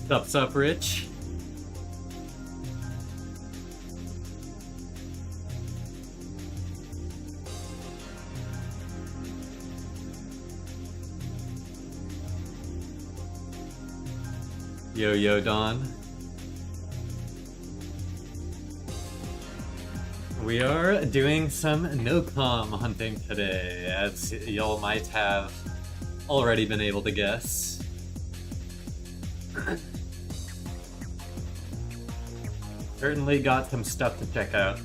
What's up, Rich? Yo, Don. We are doing some nocom hunting today, as y'all might have already been able to guess. Certainly got some stuff to check out.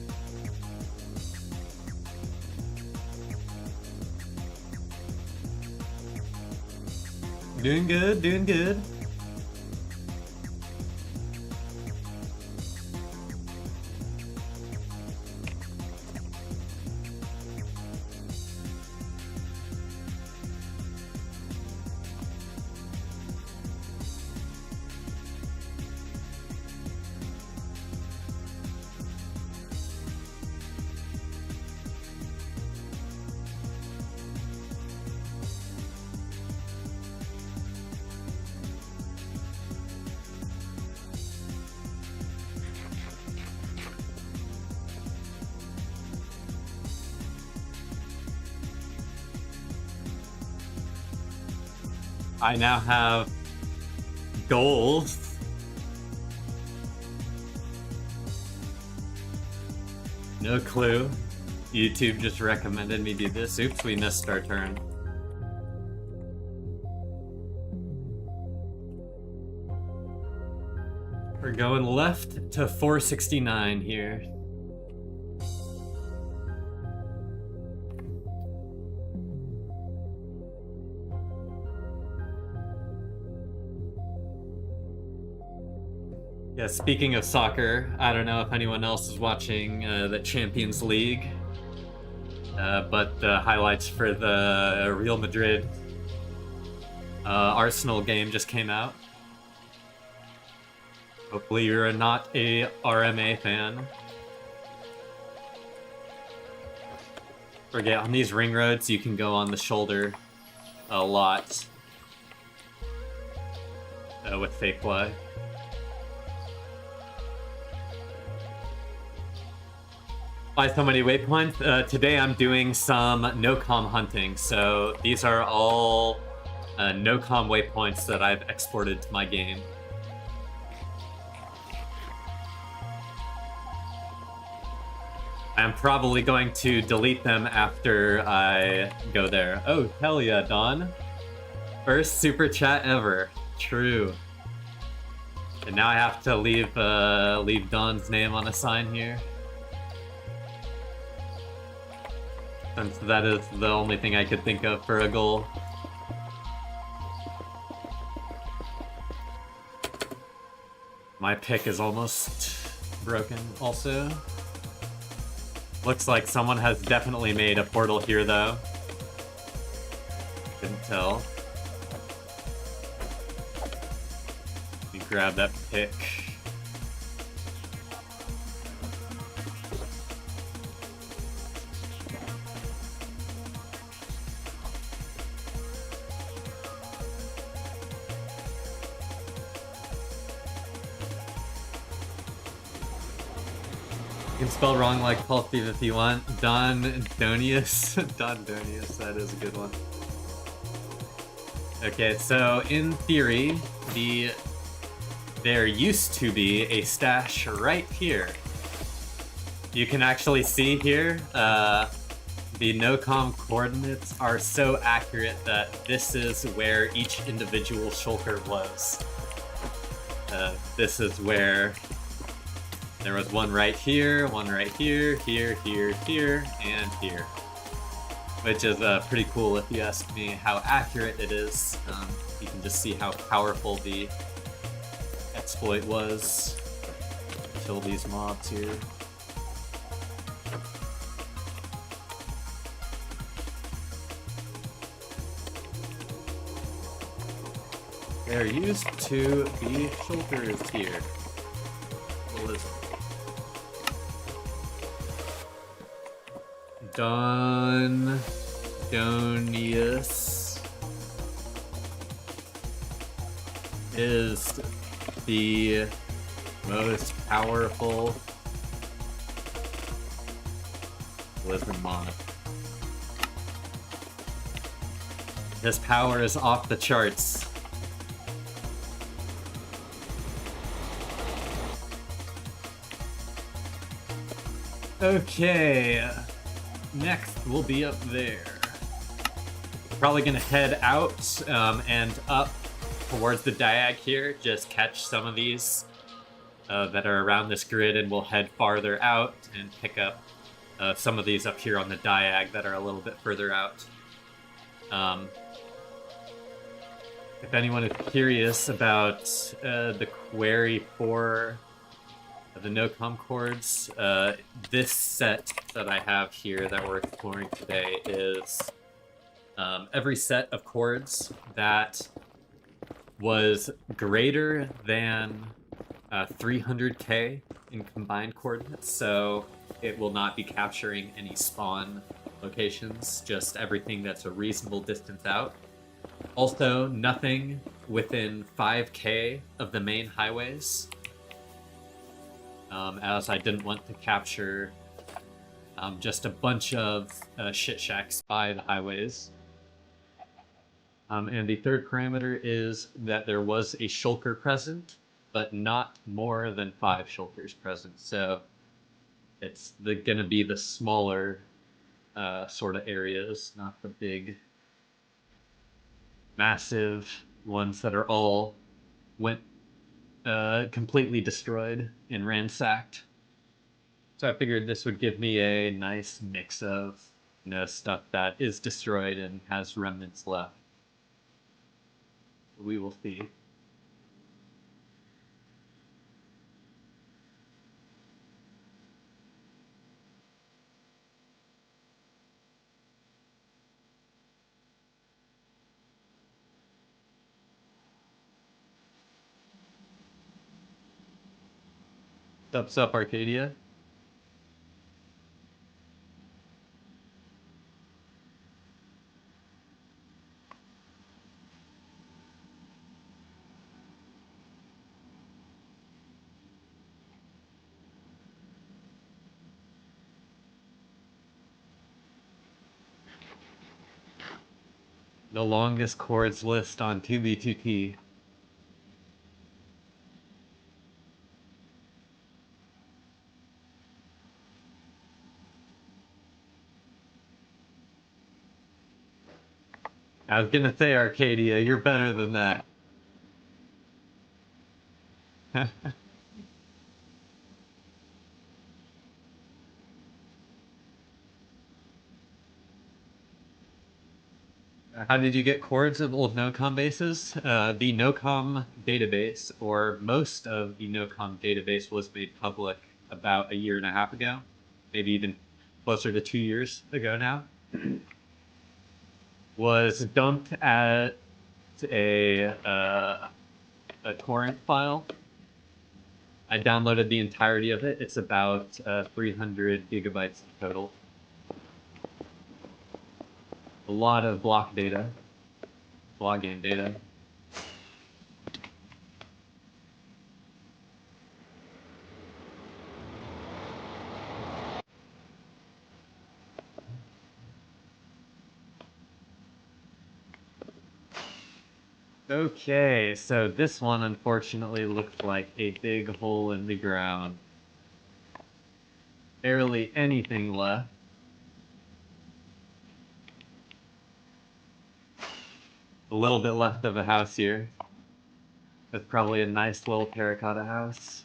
Doing good, doing good. I now have goals. No clue. YouTube just recommended me do this. Oops, we missed our turn. We're going left to 469 here. Yeah, speaking of soccer, I don't know if anyone else is watching the Champions League, but the highlights for the Real Madrid Arsenal game just came out. Hopefully you're not a RMA fan. Forget, on these ring roads you can go on the shoulder a lot with fake fly. By so many waypoints. Today I'm doing some nocom hunting, so these are all nocom waypoints that I've exported to my game. I'm probably going to delete them after I go there. Oh, hell yeah, Don. First super chat ever. True. And now I have to leave Don's name on a sign here, since that is the only thing I could think of for a goal. My pick is almost broken also. Looks like someone has definitely made a portal here though. Couldn't tell. Let me grab that pick. You can spell wrong like Paul Steve if you want. Don Donius. Don Donius, that is a good one. Okay, so in theory, there used to be a stash right here. You can actually see here, the nocom coordinates are so accurate that this is where each individual shulker was. This is where there was one right here, here, here, and here. Which is pretty cool if you ask me how accurate it is. You can just see how powerful the exploit was. Kill these mobs here. There used to be shulkers here. What is it? Donius is the most powerful lizard monarch. His power is off the charts. Okay, next we'll be up there. We're probably gonna head out and up towards the diag here, just catch some of these that are around this grid, and we'll head farther out and pick up some of these up here on the diag that are a little bit further out. If anyone is curious about the query for the nocom chords, this set that I have here that we're exploring today is every set of chords that was greater than 300k in combined coordinates, so it will not be capturing any spawn locations, just everything that's a reasonable distance out. Also, nothing within 5k of the main highways, as I didn't want to capture just a bunch of shit shacks by the highways. And the third parameter is that there was a shulker present, but not more than 5 shulkers present. So it's gonna be the smaller sort of areas, not the big, massive ones that are all went completely destroyed and ransacked. So I figured this would give me a nice mix of, you know, stuff that is destroyed and has remnants left. We will see. What's up, Arcadia? The longest chords list on 2B2T. I was gonna say, Arcadia, you're better than that. How did you get chords of old nocom bases? The nocom database, or most of the nocom database, was made public about a year and a half ago, maybe even closer to 2 years ago now. Was dumped at a torrent file. I downloaded the entirety of it. It's about 300 gigabytes total. A lot of block data, block game data. Okay, so this one unfortunately looked like a big hole in the ground. Barely anything left. A little bit left of a house here. That's probably a nice little terracotta house.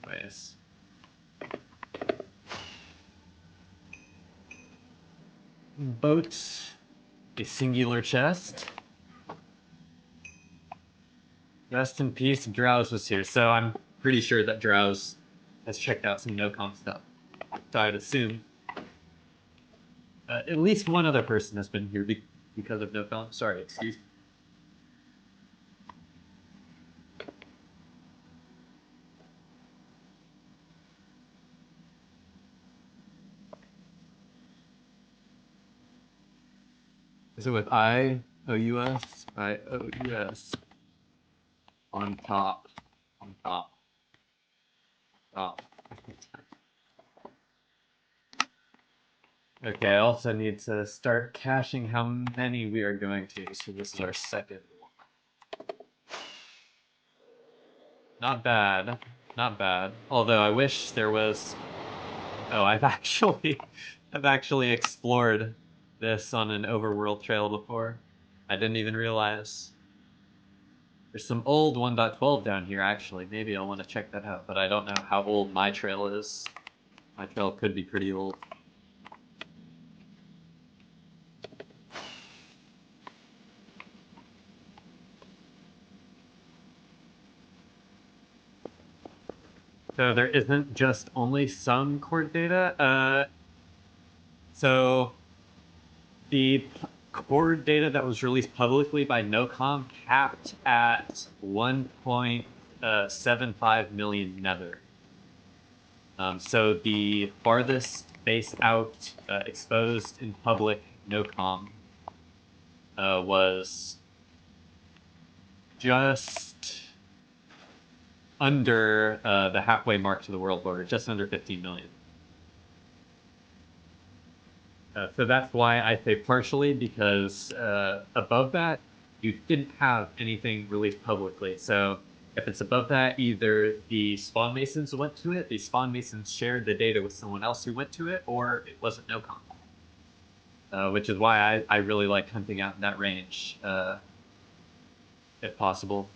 Nice. Boats. A singular chest. Rest in peace, Drowse was here. So I'm pretty sure that Drowse has checked out some nocom stuff. So I'd assume at least one other person has been here because of nocom. Sorry, excuse me. Is it with I-O-U-S? IOUS. On top. On top. Top. Okay, I also need to start caching how many we are going to. So this is our second one. Not bad. Not bad. Although I wish there was... Oh, I've actually explored this on an overworld trail before. I didn't even realize. There's some old 1.12 down here, actually. Maybe I'll want to check that out, but I don't know how old my trail is. My trail could be pretty old. So there isn't just only some court data. So the core data that was released publicly by nocom capped at 1.75 million nether. So the farthest base out exposed in public nocom was just under the halfway mark to the world border, just under 15 million. So that's why I say partially, because above that, you didn't have anything released publicly. So if it's above that, either the spawn masons went to it, the spawn masons shared the data with someone else who went to it, or it wasn't nocom. Which is why I really like hunting out in that range, if possible.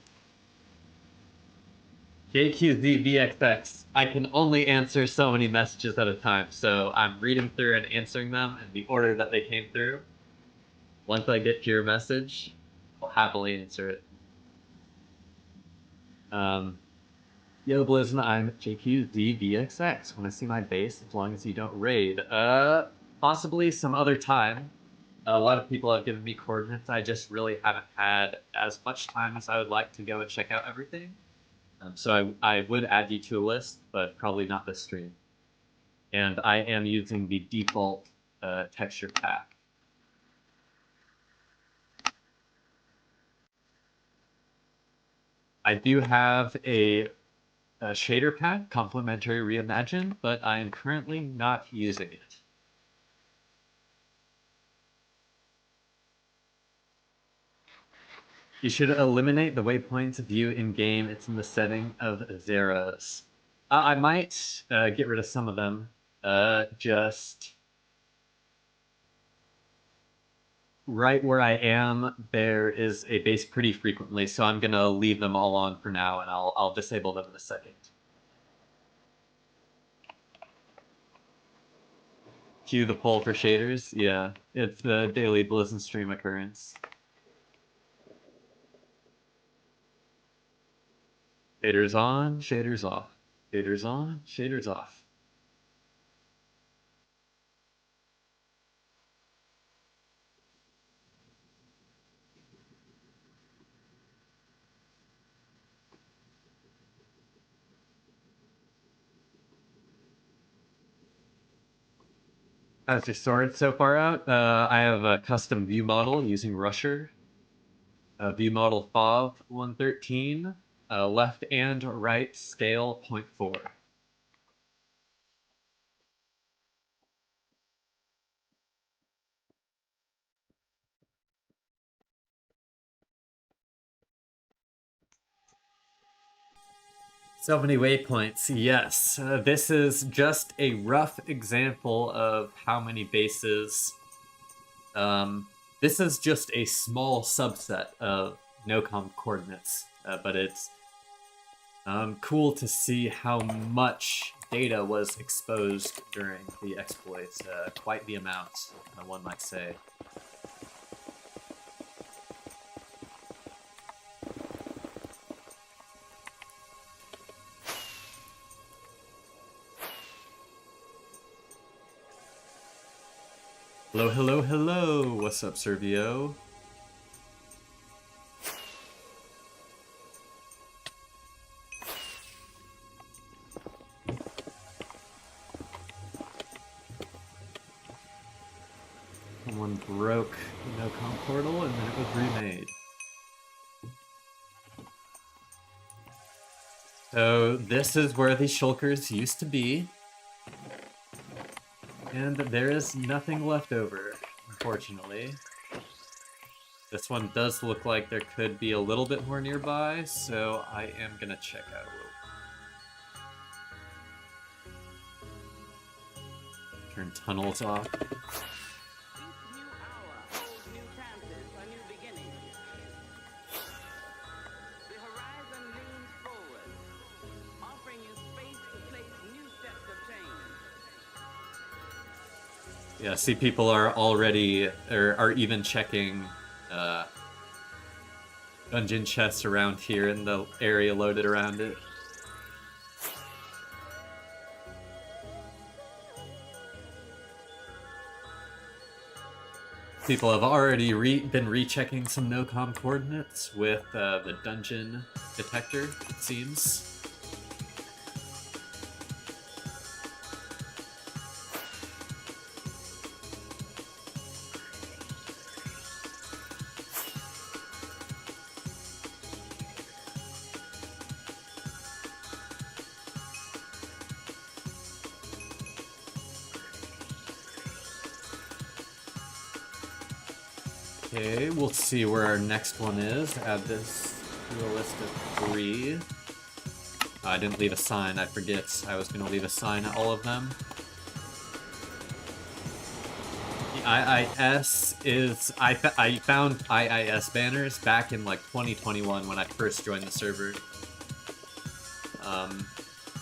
JQZVXX. I can only answer so many messages at a time, so I'm reading through and answering them in the order that they came through. Once I get to your message, I'll happily answer it. Yo, Blizzard, I'm JQZVXX. Want to see my base as long as you don't raid? Possibly some other time. A lot of people have given me coordinates. I just really haven't had as much time as I would like to go and check out everything. So I would add you to a list, but probably not this stream. And I am using the default texture pack. I do have a shader pack, complementary reimagine, but I am currently not using it. You should eliminate the waypoints view in game. It's in the setting of zeros. I might get rid of some of them. Just right where I am, there is a base pretty frequently, so I'm gonna leave them all on for now, and I'll disable them in a second. Cue the poll for shaders. Yeah, it's the daily Blizzard stream occurrence. Shaders on, shaders off. Shaders on, shaders off. How's your sword so far out? I have a custom view model using Rusher. View model FOV 113, left and right scale 0.4. So many waypoints, yes. This is just a rough example of how many bases. This is just a small subset of nocom coordinates, but it's cool to see how much data was exposed during the exploits. Quite the amount, one might say. Hello, hello, hello! What's up, Servio? Someone broke the nocom portal and then it was remade. So this is where the shulkers used to be. And there is nothing left over, unfortunately. This one does look like there could be a little bit more nearby, so I am gonna check out. Turn tunnels off. Yeah, see, people are already, or are even checking dungeon chests around here in the area loaded around it. People have already been rechecking some nocom coordinates with the dungeon detector, it seems. Okay, we'll see where our next one is. Add this to a list of 3. I didn't leave a sign, I forget. I was gonna leave a sign at all of them. The IIS is... I found IIS banners back in like 2021 when I first joined the server.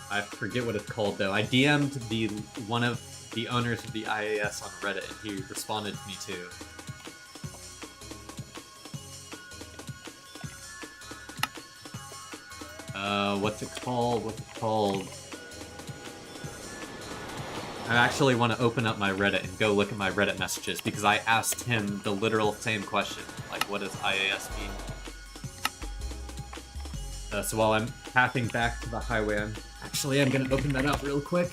I forget what it's called though. I DM'd one of the owners of the IIS on Reddit and he responded to me too. What's it called? What's it called? I actually want to open up my Reddit and go look at my Reddit messages because I asked him the literal same question. Like, what does IAS mean? So while I'm pathing back to the highway, I'm gonna open that up real quick.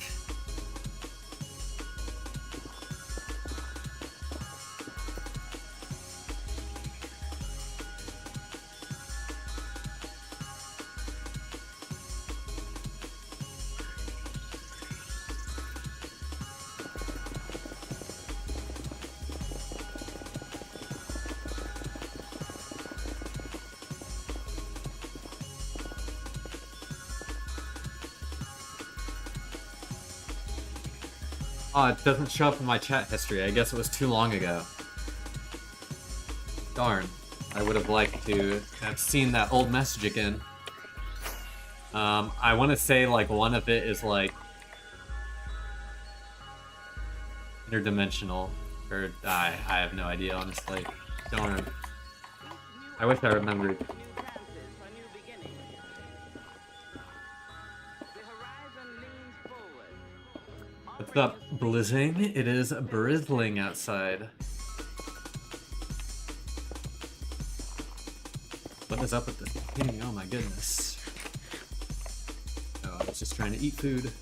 Oh, it doesn't show up in my chat history. I guess it was too long ago. Darn. I would have liked to have seen that old message again. I want to say, like, one of it is, like... interdimensional. Or, I have no idea, honestly. Darn. I wish I remembered. What's up, Blizzing? It is brizzling outside. What is up with this thing? Oh my goodness. Oh, I was just trying to eat food.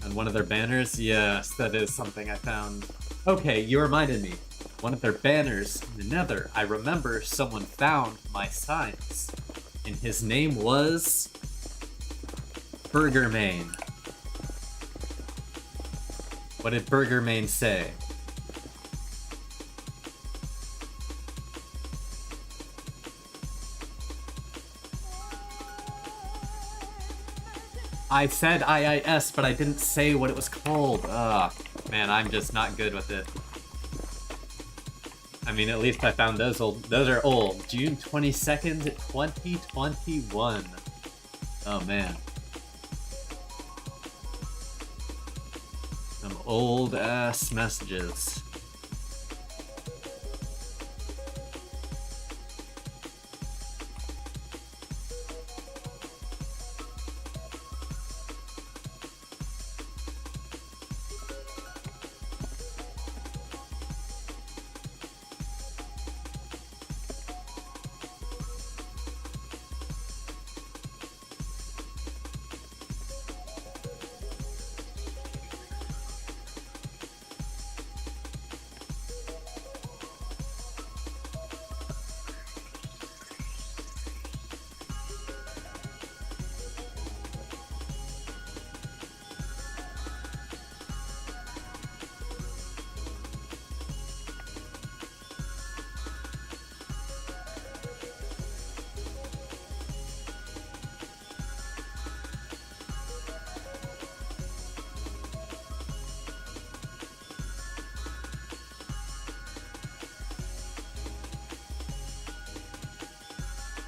And one of their banners? Yes, that is something I found. Okay, you reminded me. One of their banners in the Nether. I remember someone found my signs. And his name was... Burgermain. What did Burgermain say? I said IIS, but I didn't say what it was called. Ugh, man, I'm just not good with it. I mean, at least I found those old. Those are old. June 22nd, 2021. Oh, man. Some old-ass messages.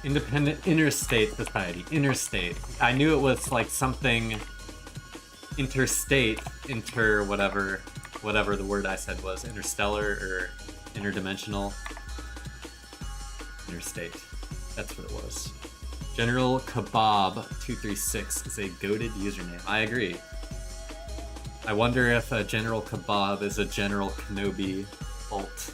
Independent Interstate Society. Interstate. I knew it was like something interstate, whatever the word I said was. Interstellar or interdimensional. Interstate. That's what it was. General Kebab 236 is a goated username. I agree. I wonder if a General Kebab is a General Kenobi alt.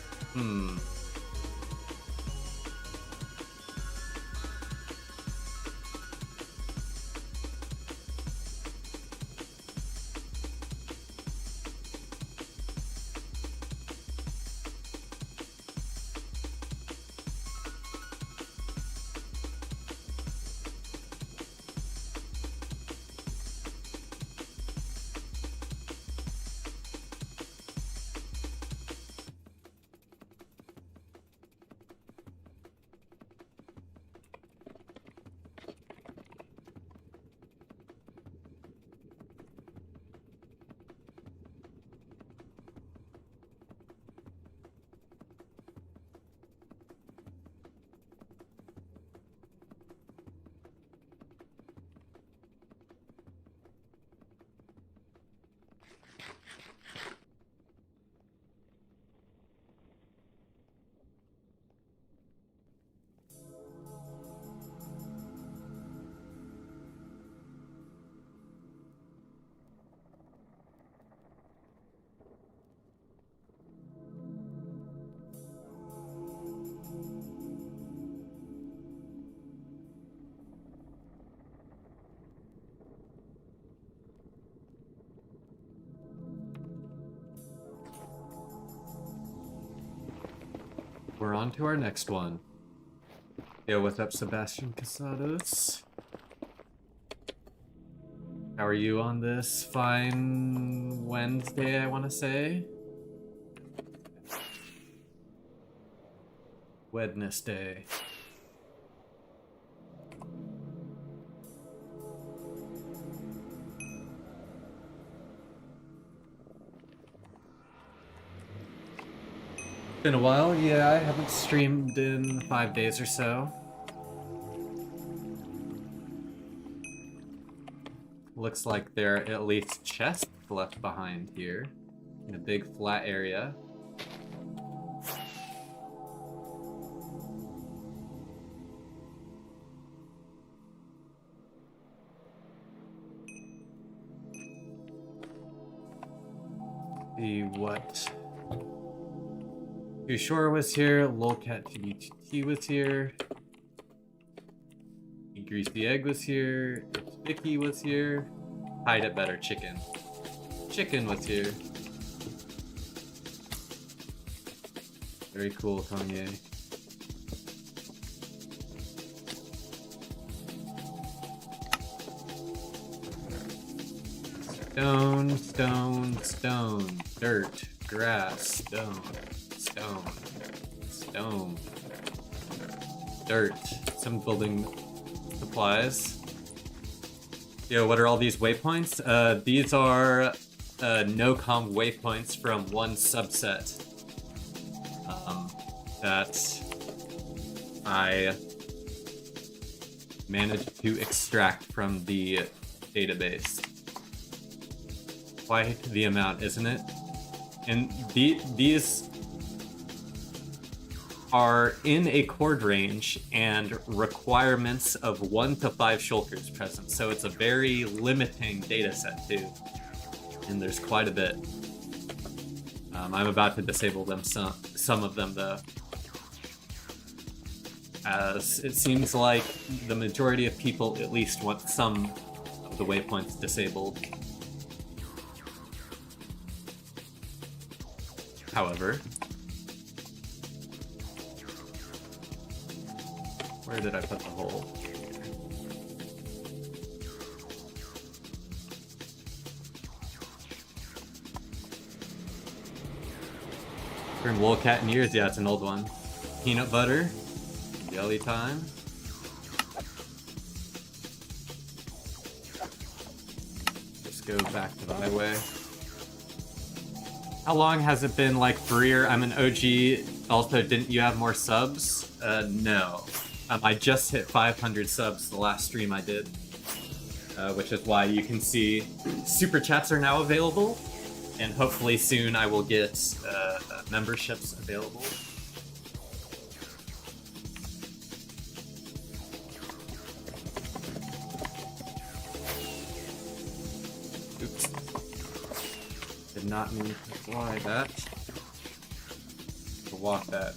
We're on to our next one. Yo, what's up, Sebastian Casados? How are you on this fine Wednesday, I want to say? Wednesday. Been a while, yeah, I haven't streamed in 5 days or so. Looks like there are at least chests left behind here in a big flat area. See what Too Shore was here, Lolcat TBT was here, Greasy Egg was here, Vicky was here, Hide It Better Chicken. Chicken was here. Very cool, Kanye. Stone, stone, stone, dirt, grass, stone. Stone. Stone. Dirt. Some building supplies. Yo, what are all these waypoints? These are nocom waypoints from one subset that I managed to extract from the database. Quite the amount, isn't it? And these are in a chord range and requirements of 1 to 5 shulkers present, so it's a very limiting data set too, and there's quite a bit. I'm about to disable them, some of them though, as it seems like the majority of people at least want some of the waypoints disabled. However, where did I put the hole? From Lolcat in years, yeah, it's an old one. Peanut butter, jelly time. Let's go back to the highway. How long has it been, like, Breer? I'm an OG. Also, didn't you have more subs? No. I just hit 500 subs the last stream I did, which is why you can see super chats are now available, and hopefully soon I will get memberships available. Oops. Did not mean to fly that. To walk that.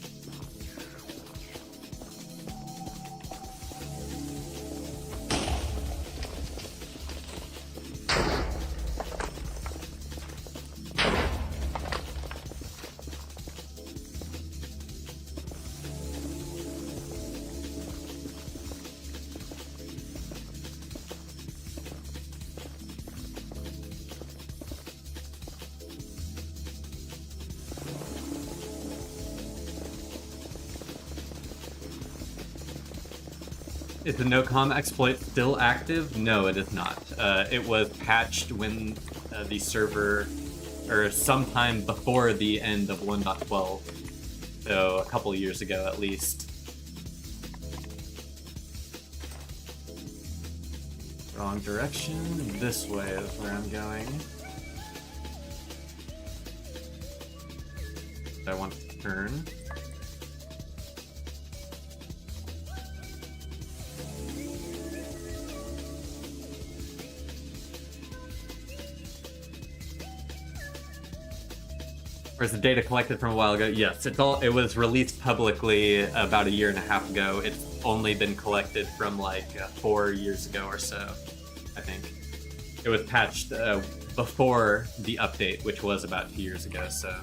Is the nocom exploit still active? No, it is not. It was patched when the server, or sometime before the end of 1.12, so a couple years ago at least. Wrong direction. This way is where I'm going. I want to turn. Where's the data collected from a while ago? Yes, it was released publicly about 1.5 years ago. It's only been collected from like 4 years ago or so, I think. It was patched before the update, which was about 2 years ago, so.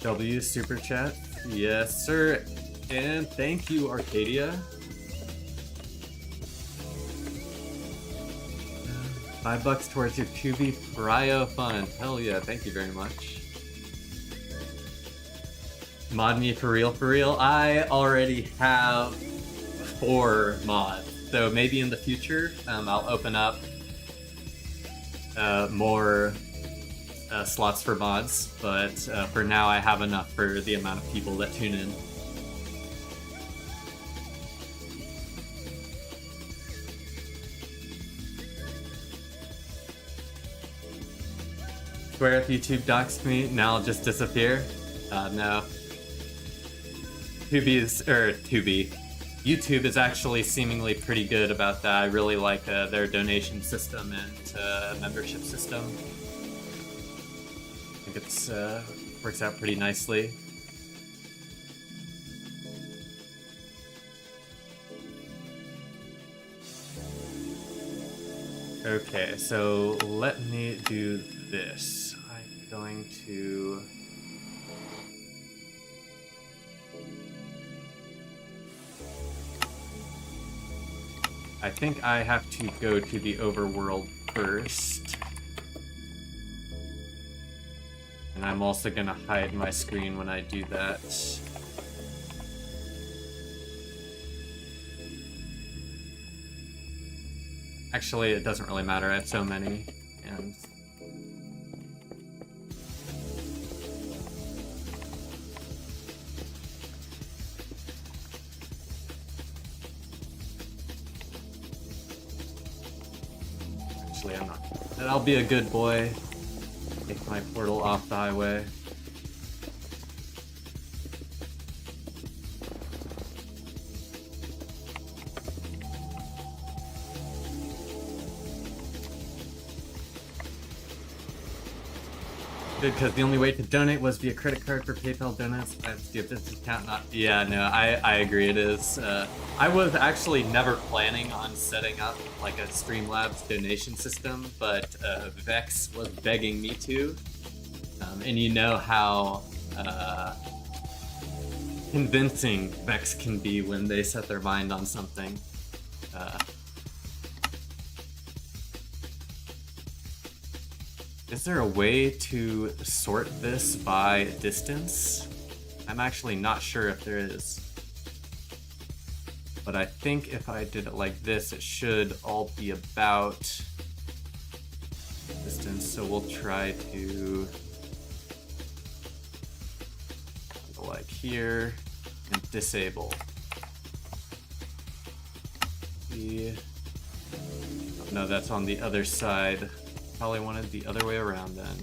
W super chat. Yes, sir. And thank you, Arcadia. $5 towards your 2B Cryo Fund. Hell yeah, thank you very much. Mod me for real, for real. I already have 4 mods, so maybe in the future I'll open up more slots for mods, but for now I have enough for the amount of people that tune in. Swear if YouTube doxed me, now I'll just disappear. No. YouTube is actually seemingly pretty good about that. I really like their donation system and membership system. I think it's works out pretty nicely. Okay, so let me do this. I'm going to... I think I have to go to the overworld first. And I'm also gonna hide my screen when I do that. Actually, it doesn't really matter, I have so many, and... Actually, I'm not. And I'll be a good boy. Take my portal off the highway. Good, because the only way to donate was via credit card for PayPal donuts. I have to do a business account, not... Yeah, no, I agree, it is. I was actually never planning on setting up like a Streamlabs donation system, but Vex was begging me to. And you know how convincing Vex can be when they set their mind on something. Is there a way to sort this by distance? I'm actually not sure if there is. But I think if I did it like this, it should all be about distance. So we'll try to... here and disable. Oh, no, that's on the other side. Probably wanted the other way around then.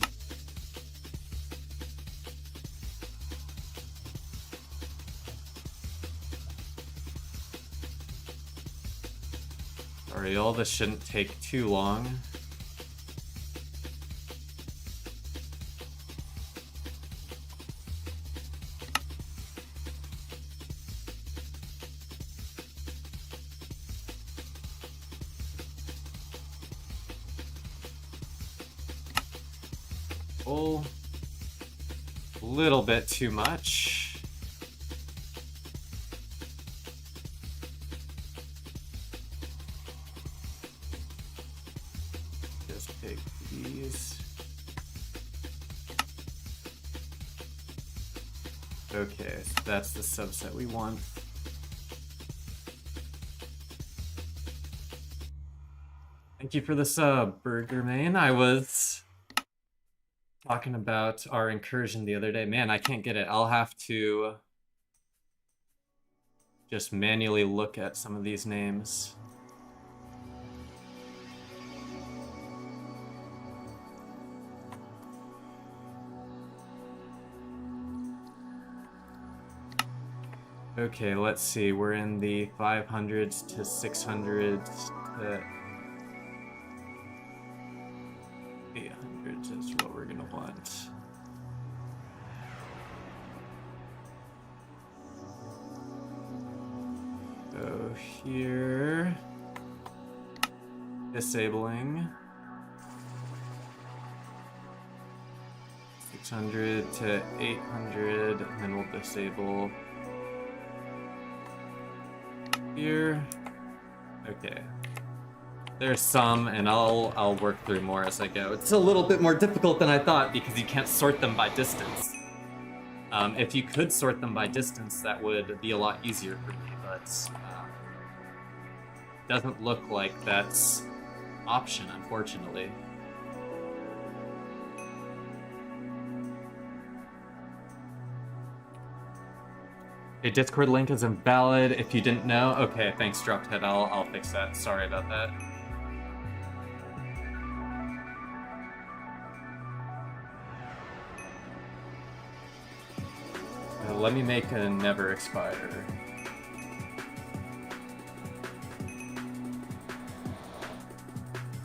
Sorry, all this shouldn't take too long. Oh, a little bit too much. Just take these. Okay, so that's the subset we want. Thank you for the sub, Burger Man. I was talking about our incursion the other day. Man, I can't get it. I'll have to just manually look at some of these names. Okay, let's see. We're in the 500s to 600s to 800s is what we're gonna want. Go here. Disabling. 600 to 800, and then we'll disable here. Okay. There's some, and I'll work through more as I go. It's a little bit more difficult than I thought because you can't sort them by distance. If you could sort them by distance, that would be a lot easier for me, but doesn't look like that's an option, unfortunately. A Discord link is invalid if you didn't know. Okay, thanks, Drophead. I'll fix that. Sorry about that. Let me make a never expire.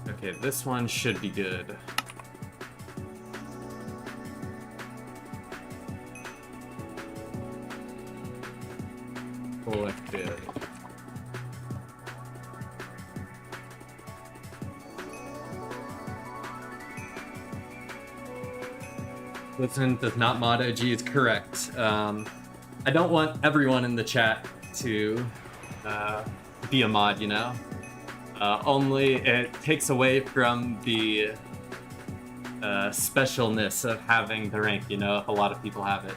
Okay, this one should be good. Collected. Listen, does not mod OG is correct. I don't want everyone in the chat to be a mod, you know? Only it takes away from the specialness of having the rank, you know, if a lot of people have it.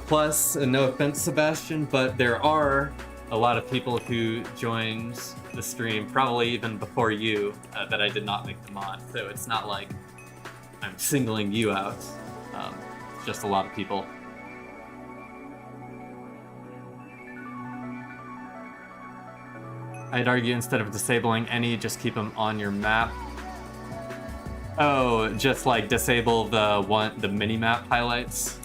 Plus, no offense, Sebastian, but there are a lot of people who joined the stream, probably even before you, that I did not make them on. So it's not like I'm singling you out. It's just a lot of people. I'd argue instead of disabling any, just keep them on your map. Oh, just like disable the mini-map highlights.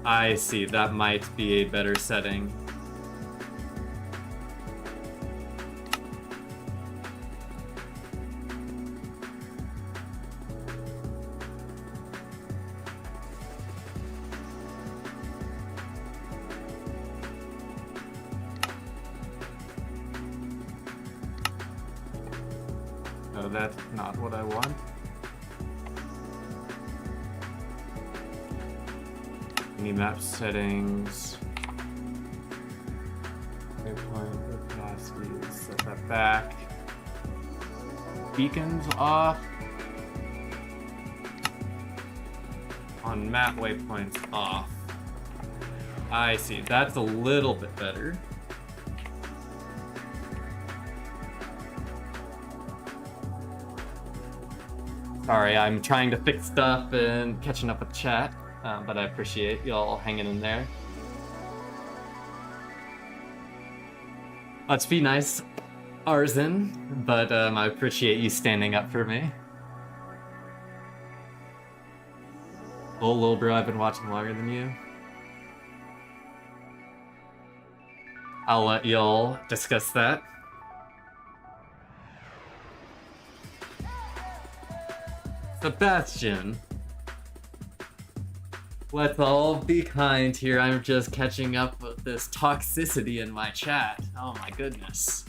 I see, that might be a better setting. No, that's not what I want. Map settings. Waypoint opacity, set that back. Beacons off. On map waypoints off. I see, that's a little bit better. Sorry, I'm trying to fix stuff and catching up with chat, but I appreciate y'all hanging in there. Let's be nice, Arzen, but I appreciate you standing up for me. Oh, little bro, I've been watching longer than you. I'll let y'all discuss that. Sebastian. Let's all be kind here. I'm just catching up with this toxicity in my chat. Oh my goodness.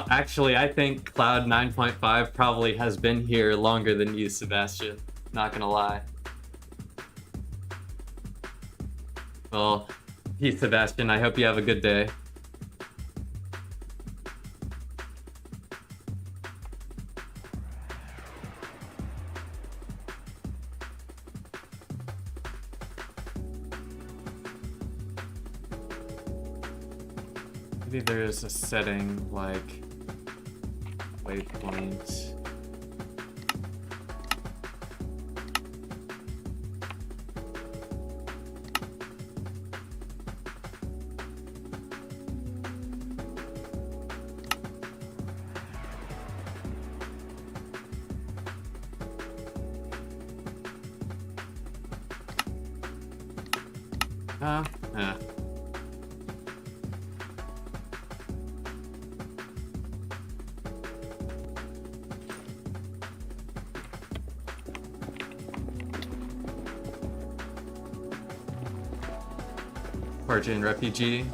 Actually, I think Cloud 9.5 probably has been here longer than you, Sebastian. Not gonna lie. Well, peace, Sebastian. I hope you have a good day. Maybe there's a setting like waypoint. Yeah. Parjan refugee.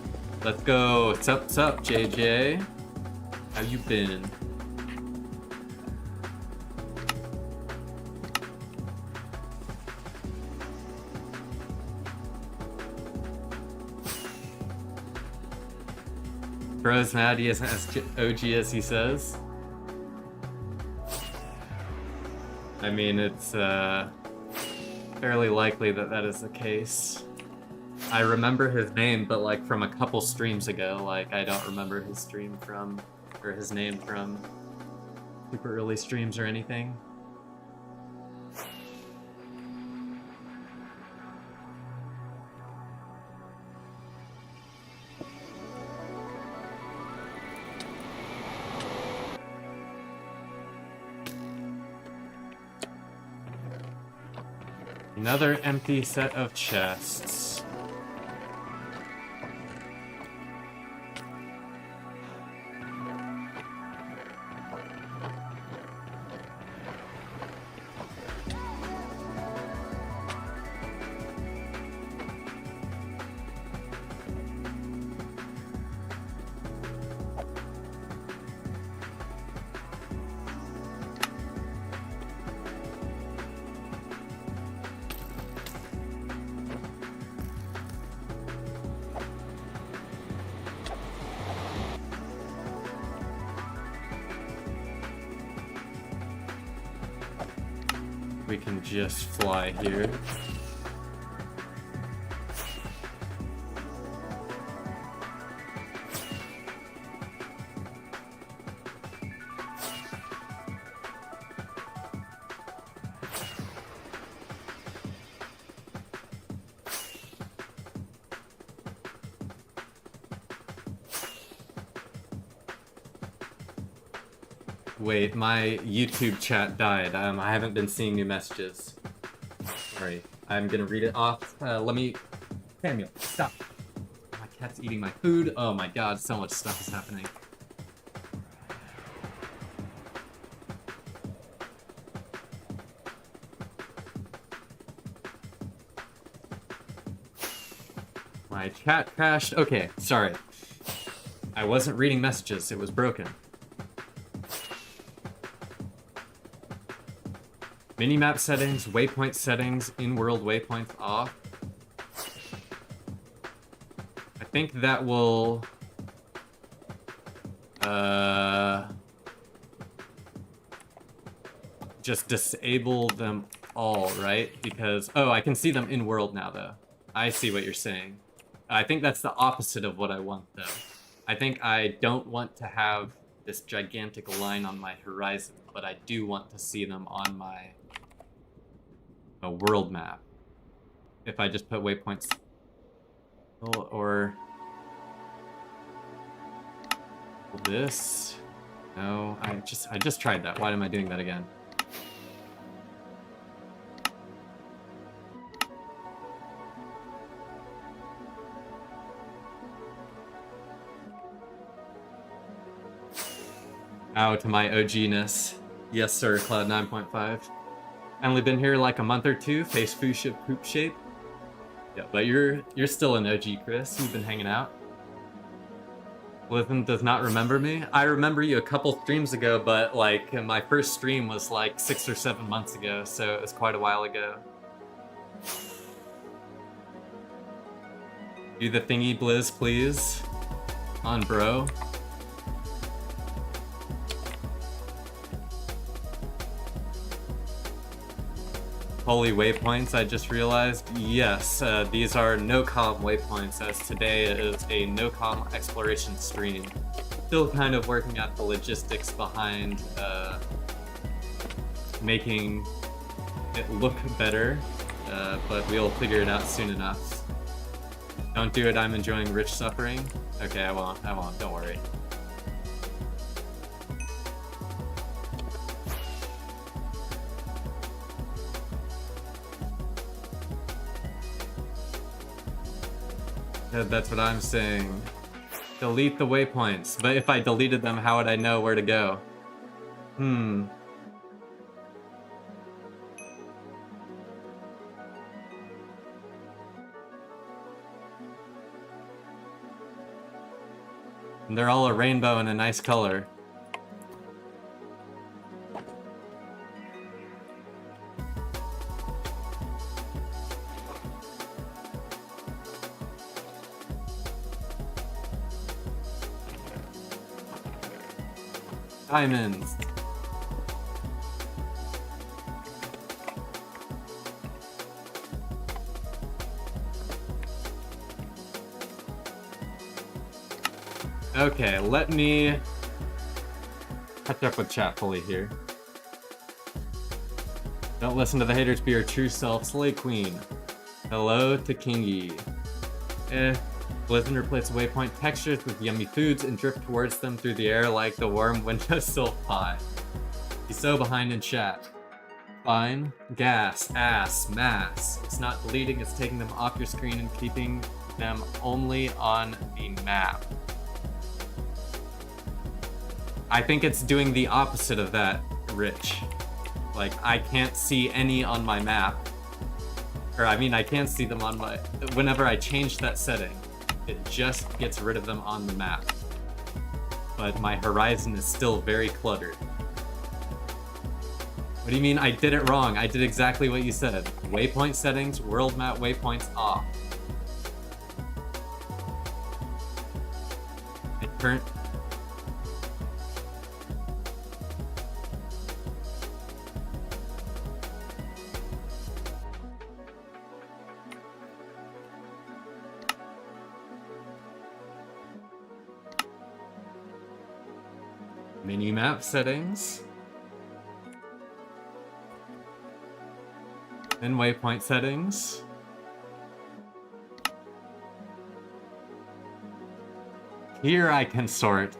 Let's go. What's up, JJ? How you been? Bro's mad he isn't as OG as he says. I mean, it's fairly likely that that is the case. I remember his name, but like from a couple streams ago. Like I don't remember his stream from, or his name from super early streams or anything. Another empty set of chests. We can just fly here. Wait, my YouTube chat died. I haven't been seeing new messages. Sorry, I'm gonna read it off. Samuel, stop. My cat's eating my food. Oh my god, so much stuff is happening. My chat crashed. Okay, sorry. I wasn't reading messages, it was broken. Minimap settings, waypoint settings, in-world waypoints off. I think that will... just disable them all, right? Because, oh, I can see them in world now, though. I see what you're saying. I think that's the opposite of what I want, though. I think I don't want to have this gigantic line on my horizon, but I do want to see them on my world map. If I just put waypoints, or this. No, I just tried that. Why am I doing that again? Ow to my OG-ness. Yes, sir, Cloud 9.5. Only been here like a month or two, face fuchsia poop shape. Yeah, but you're still an OG, Chris. You've been hanging out. Lithan does not remember me. I remember you a couple streams ago, but like my first stream was like 6 or 7 months ago, so it was quite a while ago. Do the thingy blizz, please. On bro. Holy waypoints, I just realized. Yes, these are nocom waypoints, as today is a nocom exploration stream. Still kind of working out the logistics behind making it look better, but we'll figure it out soon enough. Don't do it, I'm enjoying rich suffering. Okay, I won't, don't worry. That's what I'm saying. Delete the waypoints. But if I deleted them, how would I know where to go? And they're all a rainbow and a nice color. Diamonds. Okay, let me catch up with chat fully here. Don't listen to the haters, be your true self, Slay Queen. Hello to Kingy. Blizzard replace waypoint textures with yummy foods and drift towards them through the air like the warm windowsill pie. He's so behind in chat. Fine. Gas, ass, mass. It's not deleting, it's taking them off your screen and keeping them only on the map. I think it's doing the opposite of that, Rich. Like, I can't see any on my map. Or, I mean, I can see them on my... Whenever I change that setting, it just gets rid of them on the map. But my horizon is still very cluttered. What do you mean I did it wrong? I did exactly what you said. Waypoint settings, world map waypoints off. Current... Mini-map settings. And waypoint settings. Here I can sort.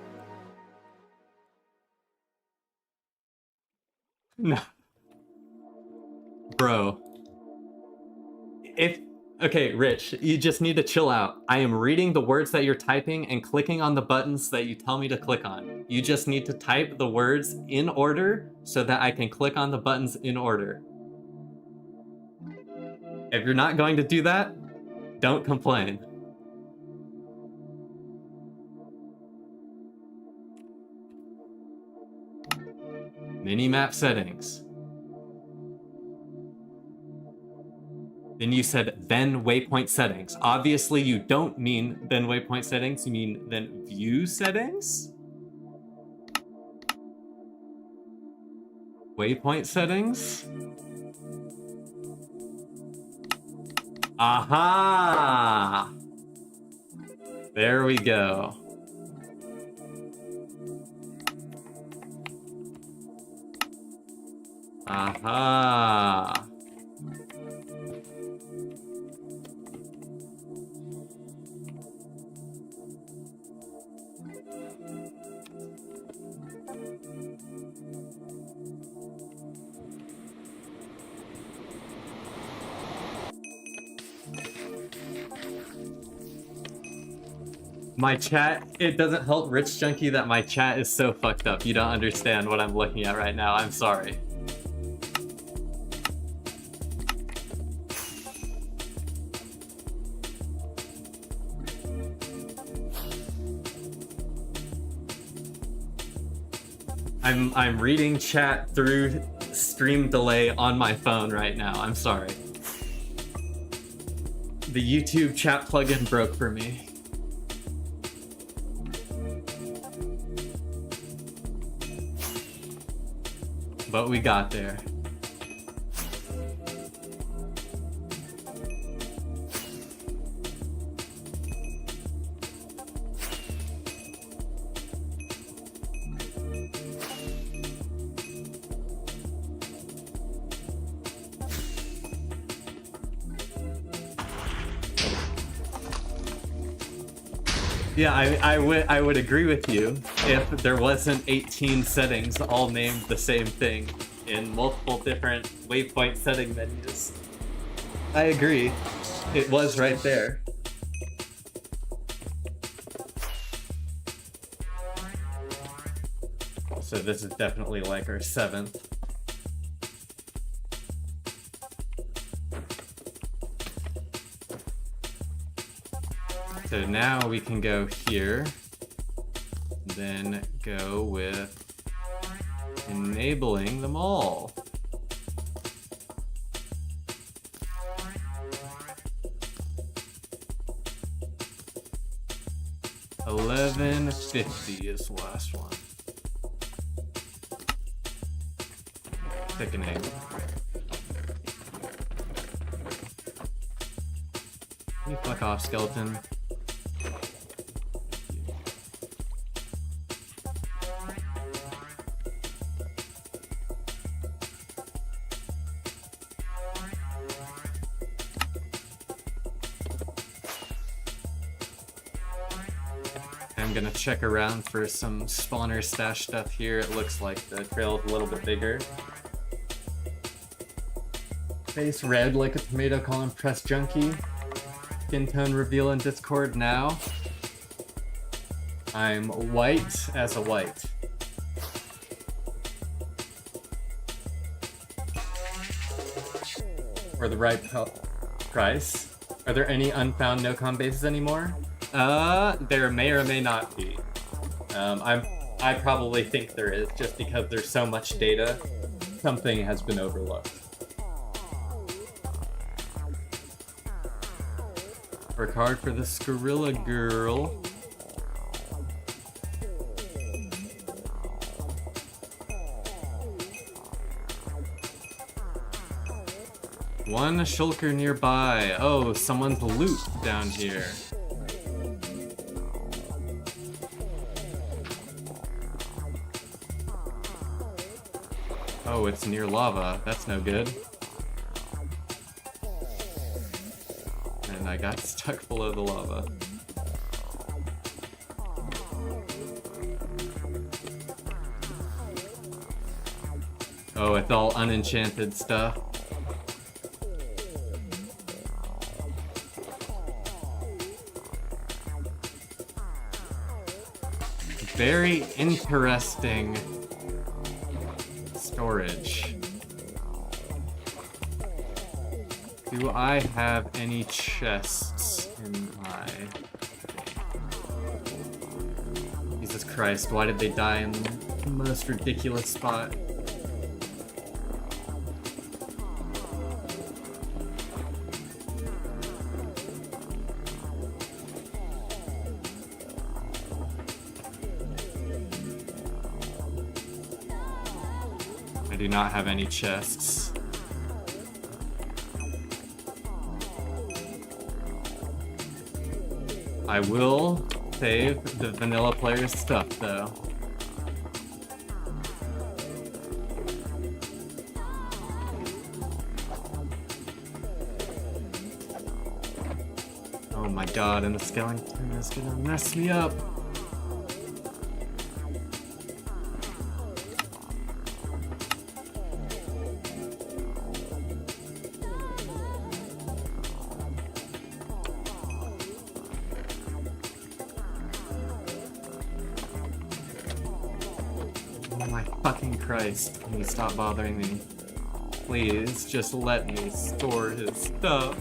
No. Bro. Okay, Rich, you just need to chill out. I am reading the words that you're typing and clicking on the buttons that you tell me to click on. You just need to type the words in order so that I can click on the buttons in order. If you're not going to do that, don't complain. Mini-map settings. Then you said then waypoint settings. Obviously you don't mean then waypoint settings, you mean then view settings? Waypoint settings? Aha! There we go. Aha! My chat, it doesn't help Rich Junkie that my chat is so fucked up. You don't understand what I'm looking at right now. I'm sorry. I'm reading chat through stream delay on my phone right now. I'm sorry. The YouTube chat plugin broke for me. But we got there. Yeah, I would agree with you if there wasn't 18 settings all named the same thing in multiple different waypoint setting menus. I agree. It was right there. So this is definitely like our 7th. So now we can go here, then go with enabling them all. $11.50 is the last one. Thickening. Can you fuck off, skeleton? I'm gonna check around for some spawner stash stuff here. It looks like the trail is a little bit bigger. Face red like a tomato, call him press junkie. Skin tone reveal in Discord now. I'm white as a white. For the right price. Are there any unfound nocom bases anymore? There may or may not be. I probably think there is, just because there's so much data. Something has been overlooked. Work hard for the Skrilla girl. One shulker nearby. Oh, someone's loot down here. Oh, it's near lava. That's no good. And I got stuck below the lava. Oh, it's all unenchanted stuff. Very interesting storage. Do I have any chests in my... Jesus Christ, why did they die in the most ridiculous spot? I do not have any chests. I will save the vanilla player's stuff though. Oh my god, and the skeleton is gonna mess me up. Oh my fucking Christ, can you stop bothering me? Please, just let me store his stuff.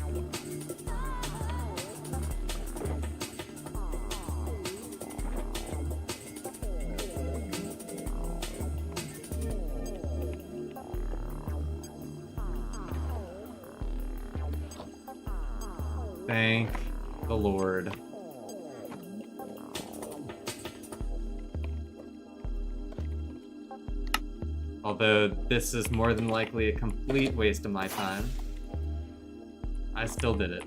Thank the Lord. Although this is more than likely a complete waste of my time, I still did it.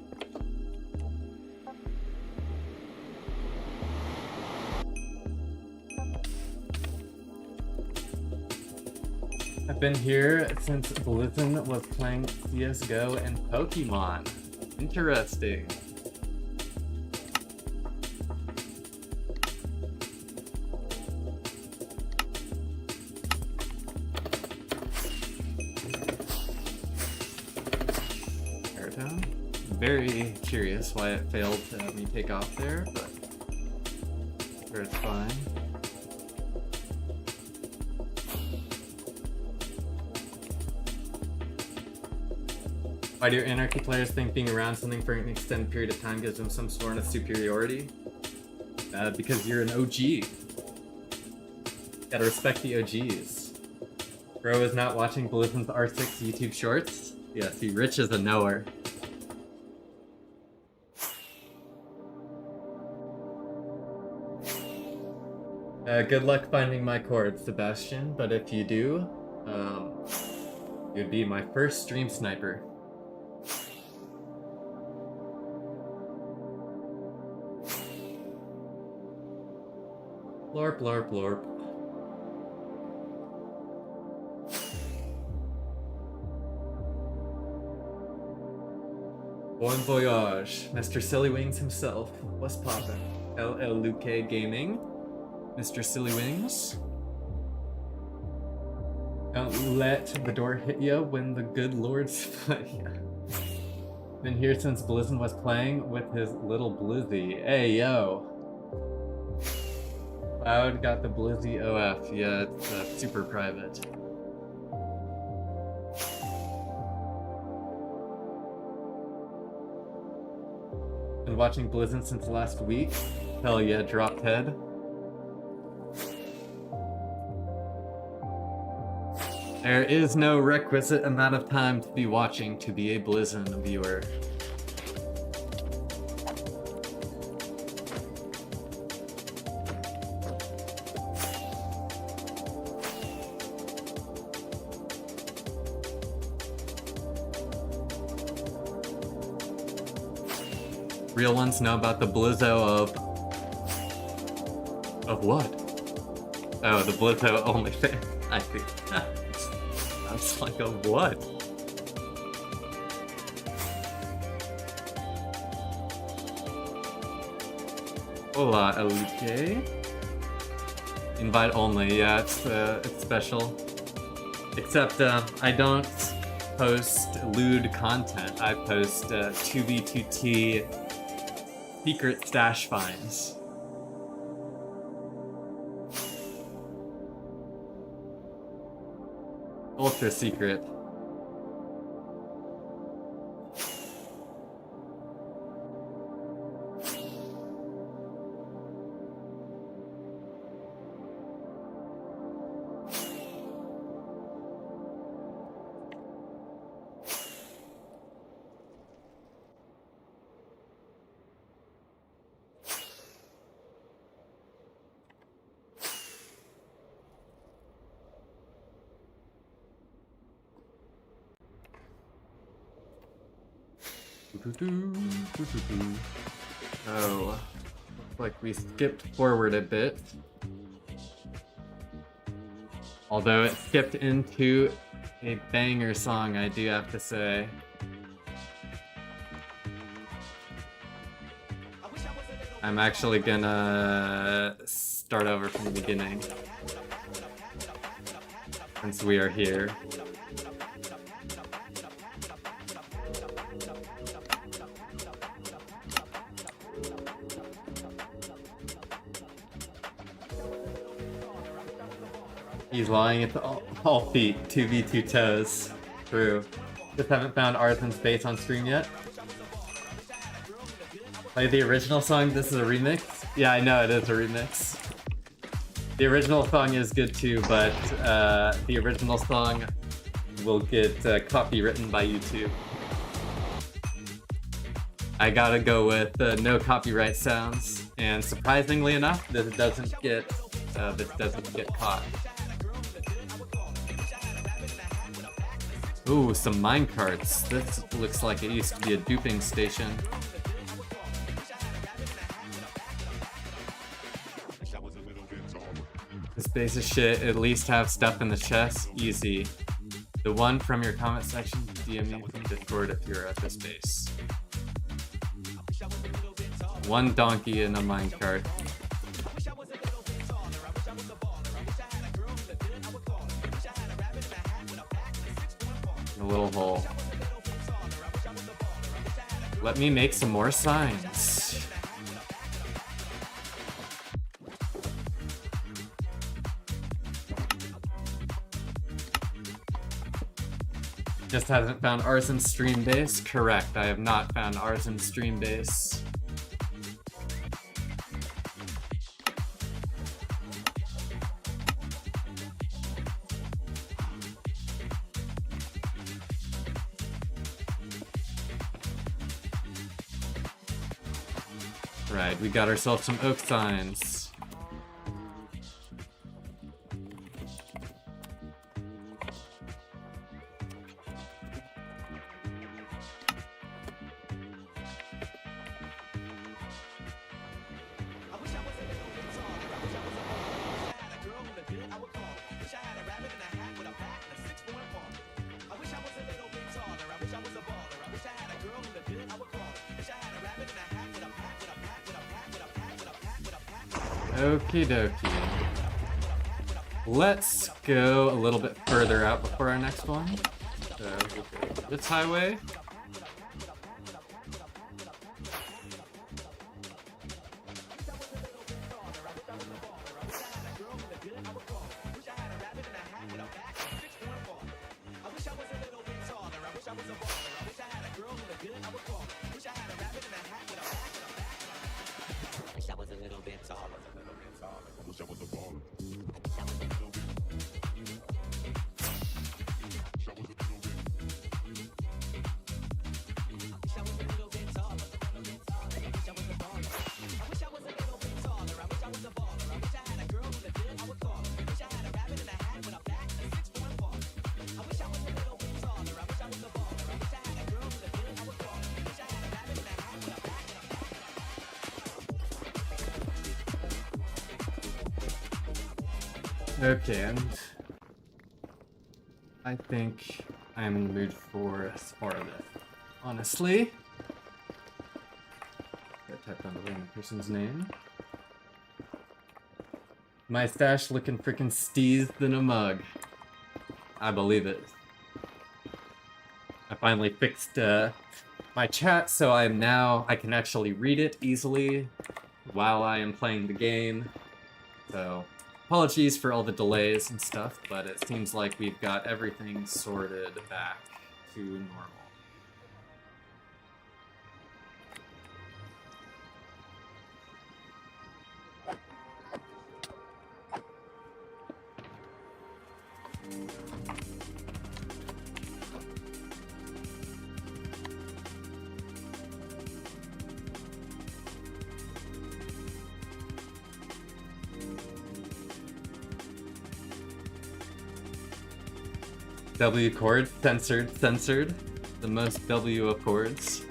I've been here since Blizzard was playing CSGO and Pokemon. Interesting. Airtime. Very curious why it failed to have me take off there, but sure it's fine. Why do your anarchy players think being around something for an extended period of time gives them some sort of superiority? Because you're an OG. Gotta respect the OGs. Bro is not watching Blizzard's R6 YouTube shorts? Yeah, see, Rich is a knower. Good luck finding my chords, Sebastian, but if you do, you'd be my first stream sniper. Lorp, lorp, lorp. Bon voyage, Mr. Silly Wings himself. What's poppin'? LL Luke Gaming. Mr. Silly Wings. Don't let the door hit you when the good Lord's play. Been here since Blizzard was playing with his little Blizzy. Hey, yo. Cloud got the Blizzy OF. Yeah, it's super private. Been watching Blizzard since last week. Hell yeah, dropped head. There is no requisite amount of time to be watching to be a Blizzard viewer. Real ones know about the Blizzo of what? Oh, the Blizzo only fan. I think. That's like a what? Hola, Elite. Invite only. Yeah, it's special. Except I don't post lewd content. I post 2v2t secret stash finds. Ultra secret. Oh. like we skipped forward a bit. Although it skipped into a banger song, I do have to say. I'm actually gonna start over from the beginning, since we are here. He's lying at all feet, 2v2 toes. True. Just haven't found Arthan's bass on stream yet. Play the original song, this is a remix? Yeah, I know it is a remix. The original song is good too, but the original song will get copywritten by YouTube. I gotta go with no copyright sounds, and surprisingly enough, this doesn't get caught. Ooh, some minecarts. This looks like it used to be a duping station. This base of shit, at least have stuff in the chest. Easy. The one from your comment section, DM me from Discord if you're at this base. One donkey in a minecart. A little hole. Let me make some more signs. Just hasn't found Arsen's stream base? Correct, I have not found Arsen's stream base. Right, we got ourselves some oak signs. Okie dokie. Let's go a little bit further out before our next one. So we'll go this highway. Okay, and I think I'm in the mood for Sparta, honestly. I typed down the random person's name. My stash looking freaking steezed in a mug. I believe it. I finally fixed my chat, so I can actually read it easily while I am playing the game. So apologies for all the delays and stuff, but it seems like we've got everything sorted back to normal. W chord, censored. The most W of chords.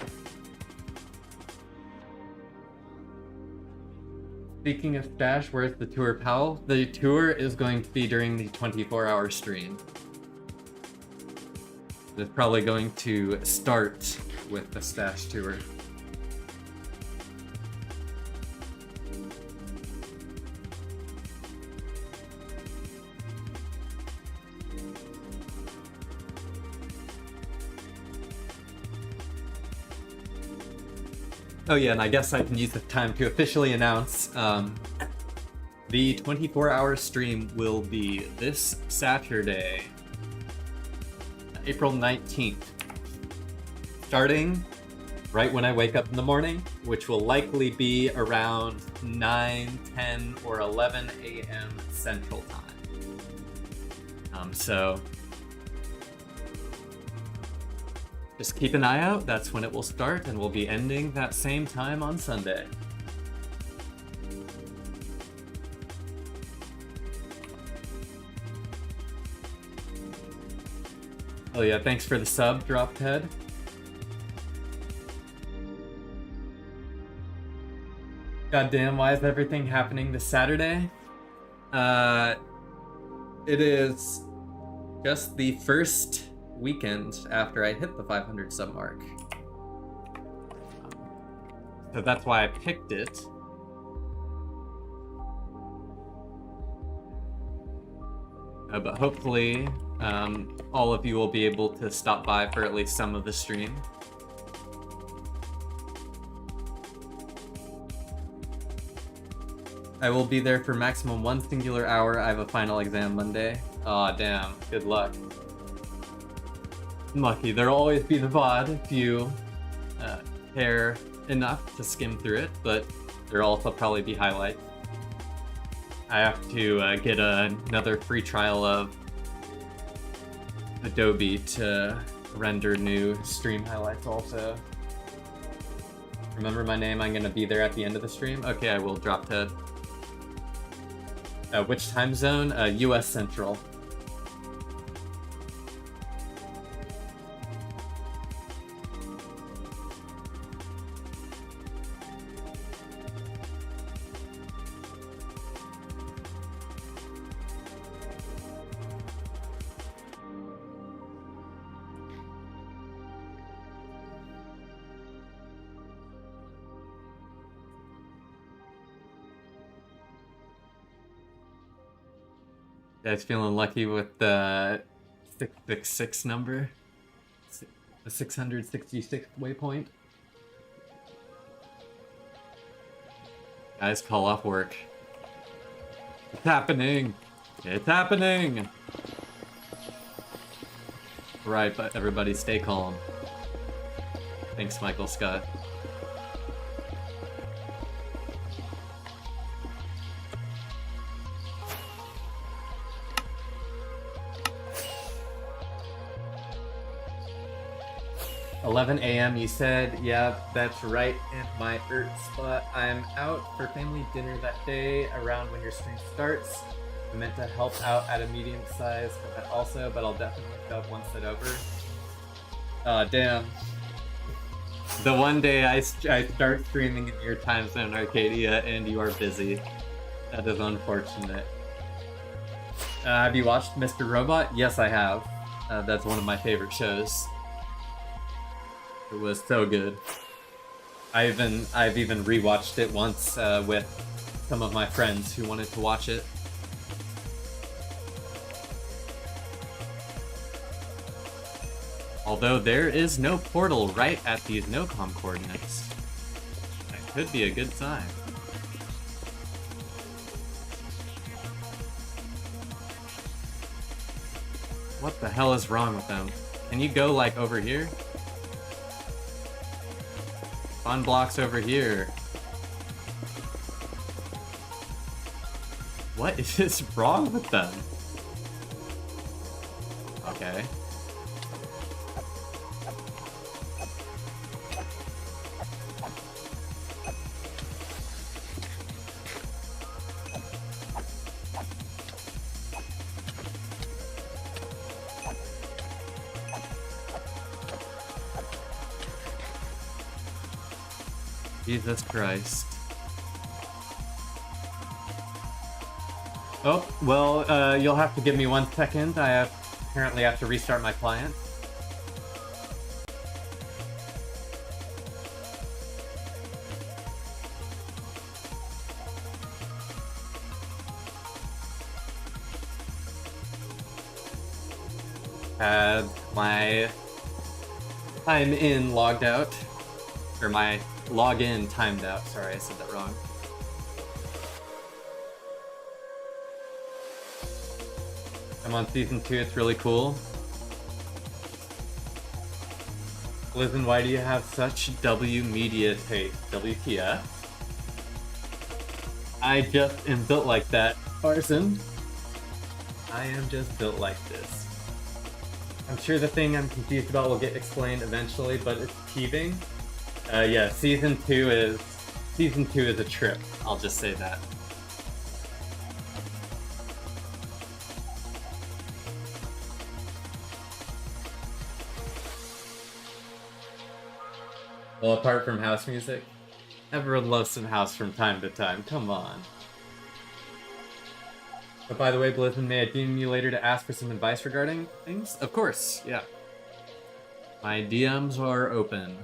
Speaking of stash, where's the tour, pal? The tour is going to be during the 24-hour stream. It's probably going to start with the stash tour. Oh yeah, and I guess I can use the time to officially announce the 24-hour stream will be this Saturday, April 19th, starting right when I wake up in the morning, which will likely be around 9, 10, or 11 a.m. Central Time. So just keep an eye out. That's when it will start, and we'll be ending that same time on Sunday. Oh yeah, thanks for the sub, Dropped Head. Goddamn, why is everything happening this Saturday? It is just the first weekend after I hit the 500 sub mark. So that's why I picked it. But hopefully, all of you will be able to stop by for at least some of the stream. I will be there for maximum 1 singular hour. I have a final exam Monday. Aw, damn. Good luck. I'm lucky. There'll always be the VOD if you care enough to skim through it, but there'll also probably be highlights. I have to get another free trial of Adobe to render new stream highlights also. Remember my name, I'm gonna be there at the end of the stream? Okay, I will, Drop Head. Which time zone? US Central. You guys feeling lucky with the 666 number? The 666th waypoint? Guys, call off work. It's happening! It's happening! Right, but everybody stay calm. Thanks, Michael Scott. $11 a.m. you said? Yeah, that's right in my spot. I'm out for family dinner that day around when your stream starts. I meant to help out at a medium size for that also, but I'll definitely go once it's over. Damn. The one day I start streaming in your time zone, Arcadia, and you are busy. That is unfortunate. Have you watched Mr. Robot? Yes, I have. That's one of my favorite shows. It was so good. I've even rewatched it once with some of my friends who wanted to watch it. Although there is no portal right at these nocom coordinates. That could be a good sign. What the hell is wrong with them? Can you go like over here? Fun blocks over here. What is wrong with them? Okay. Jesus Christ. Oh, well, you'll have to give me 1 second. I apparently have to restart my client. Had my time in logged out, or my login timed out. Sorry, I said that wrong. I'm on season 2, it's really cool. Lizen, why do you have such W media taste? WTF? I just am built like that, Arson. I am just built like this. I'm sure the thing I'm confused about will get explained eventually, but it's peeving. Yeah, season 2 is a trip. I'll just say that. Well, apart from house music, everyone loves some house from time to time. Come on. But by the way, Blizzard, may I DM you later to ask for some advice regarding things? Of course, yeah. My DMs are open.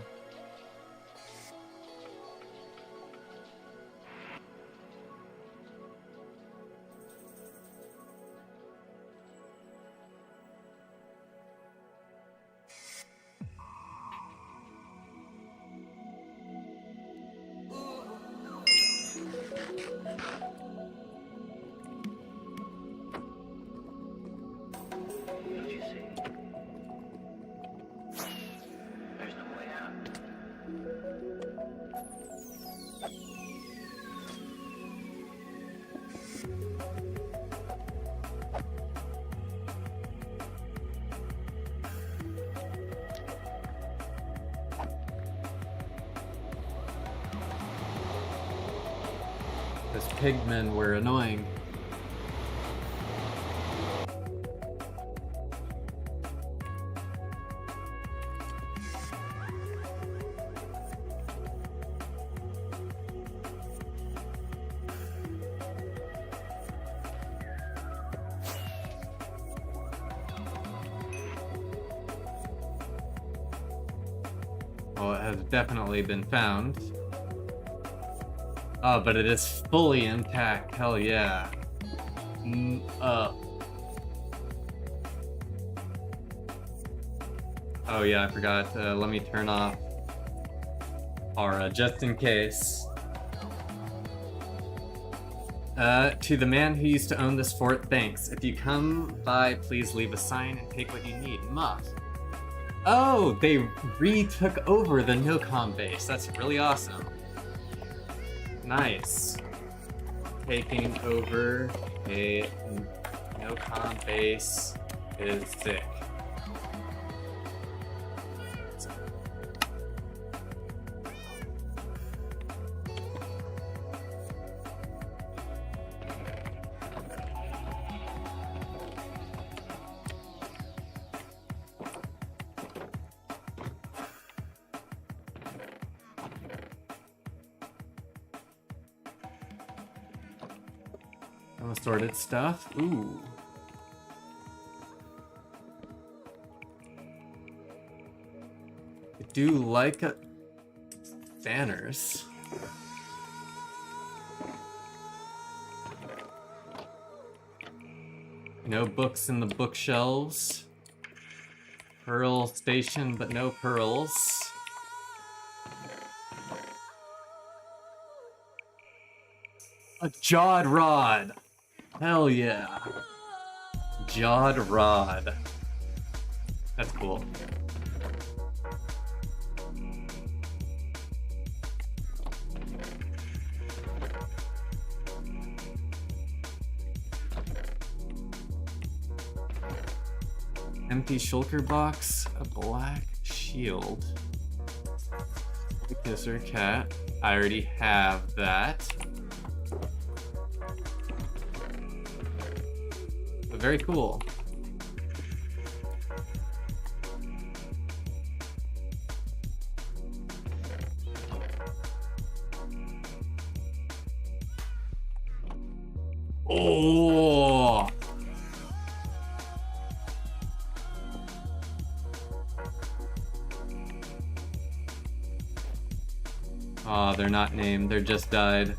Those pigmen were annoying. Well, it has definitely been found. Oh, but it is fully intact. Hell yeah. Oh yeah, I forgot. Let me turn off aura just in case. To the man who used to own this fort, thanks. If you come by, please leave a sign and take what you need. Muff. Oh, they retook over the nocom base. That's really awesome. Nice. Taking over a nocom base is sick. Assorted stuff. Ooh. I do like banners. No books in the bookshelves. Pearl station, but no pearls. A jawed rod. Hell yeah. Jawed rod. That's cool. Empty shulker box, a black shield. Kisser cat. I already have that. But very cool. Oh. they're not named, they're just died.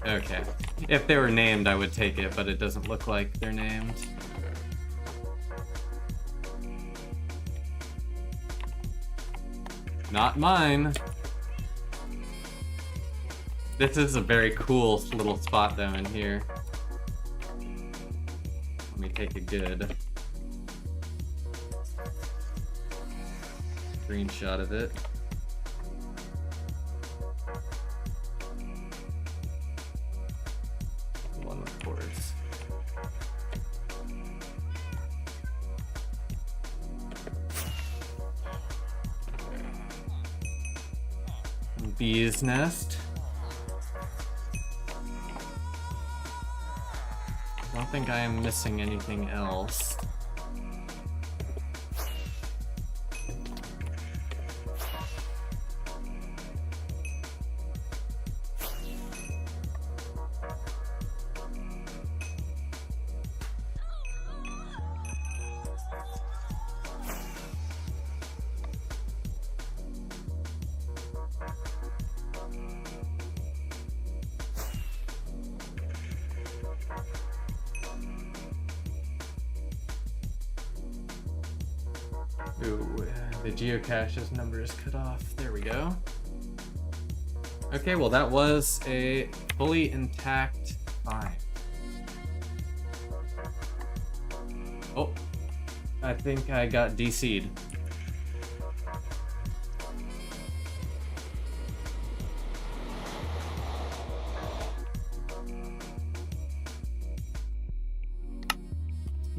Okay. If they were named, I would take it, but it doesn't look like they're named. Not mine. This is a very cool little spot though in here. Let me take a good screenshot of it. One with cords. Bee's nest. I don't think I am missing anything else. Ooh, the geocache's number is cut off. There we go. Okay, well that was a fully intact find. Oh, I think I got DC'd.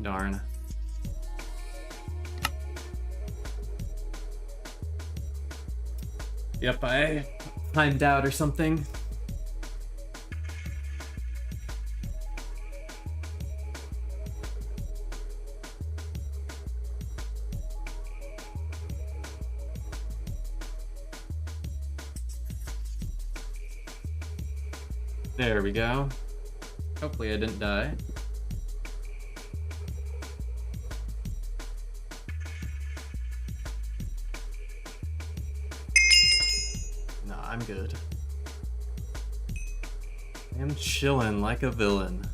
Darn. Yep, I timed out or something. There we go. Hopefully I didn't die. I'm good. I'm chillin' like a villain.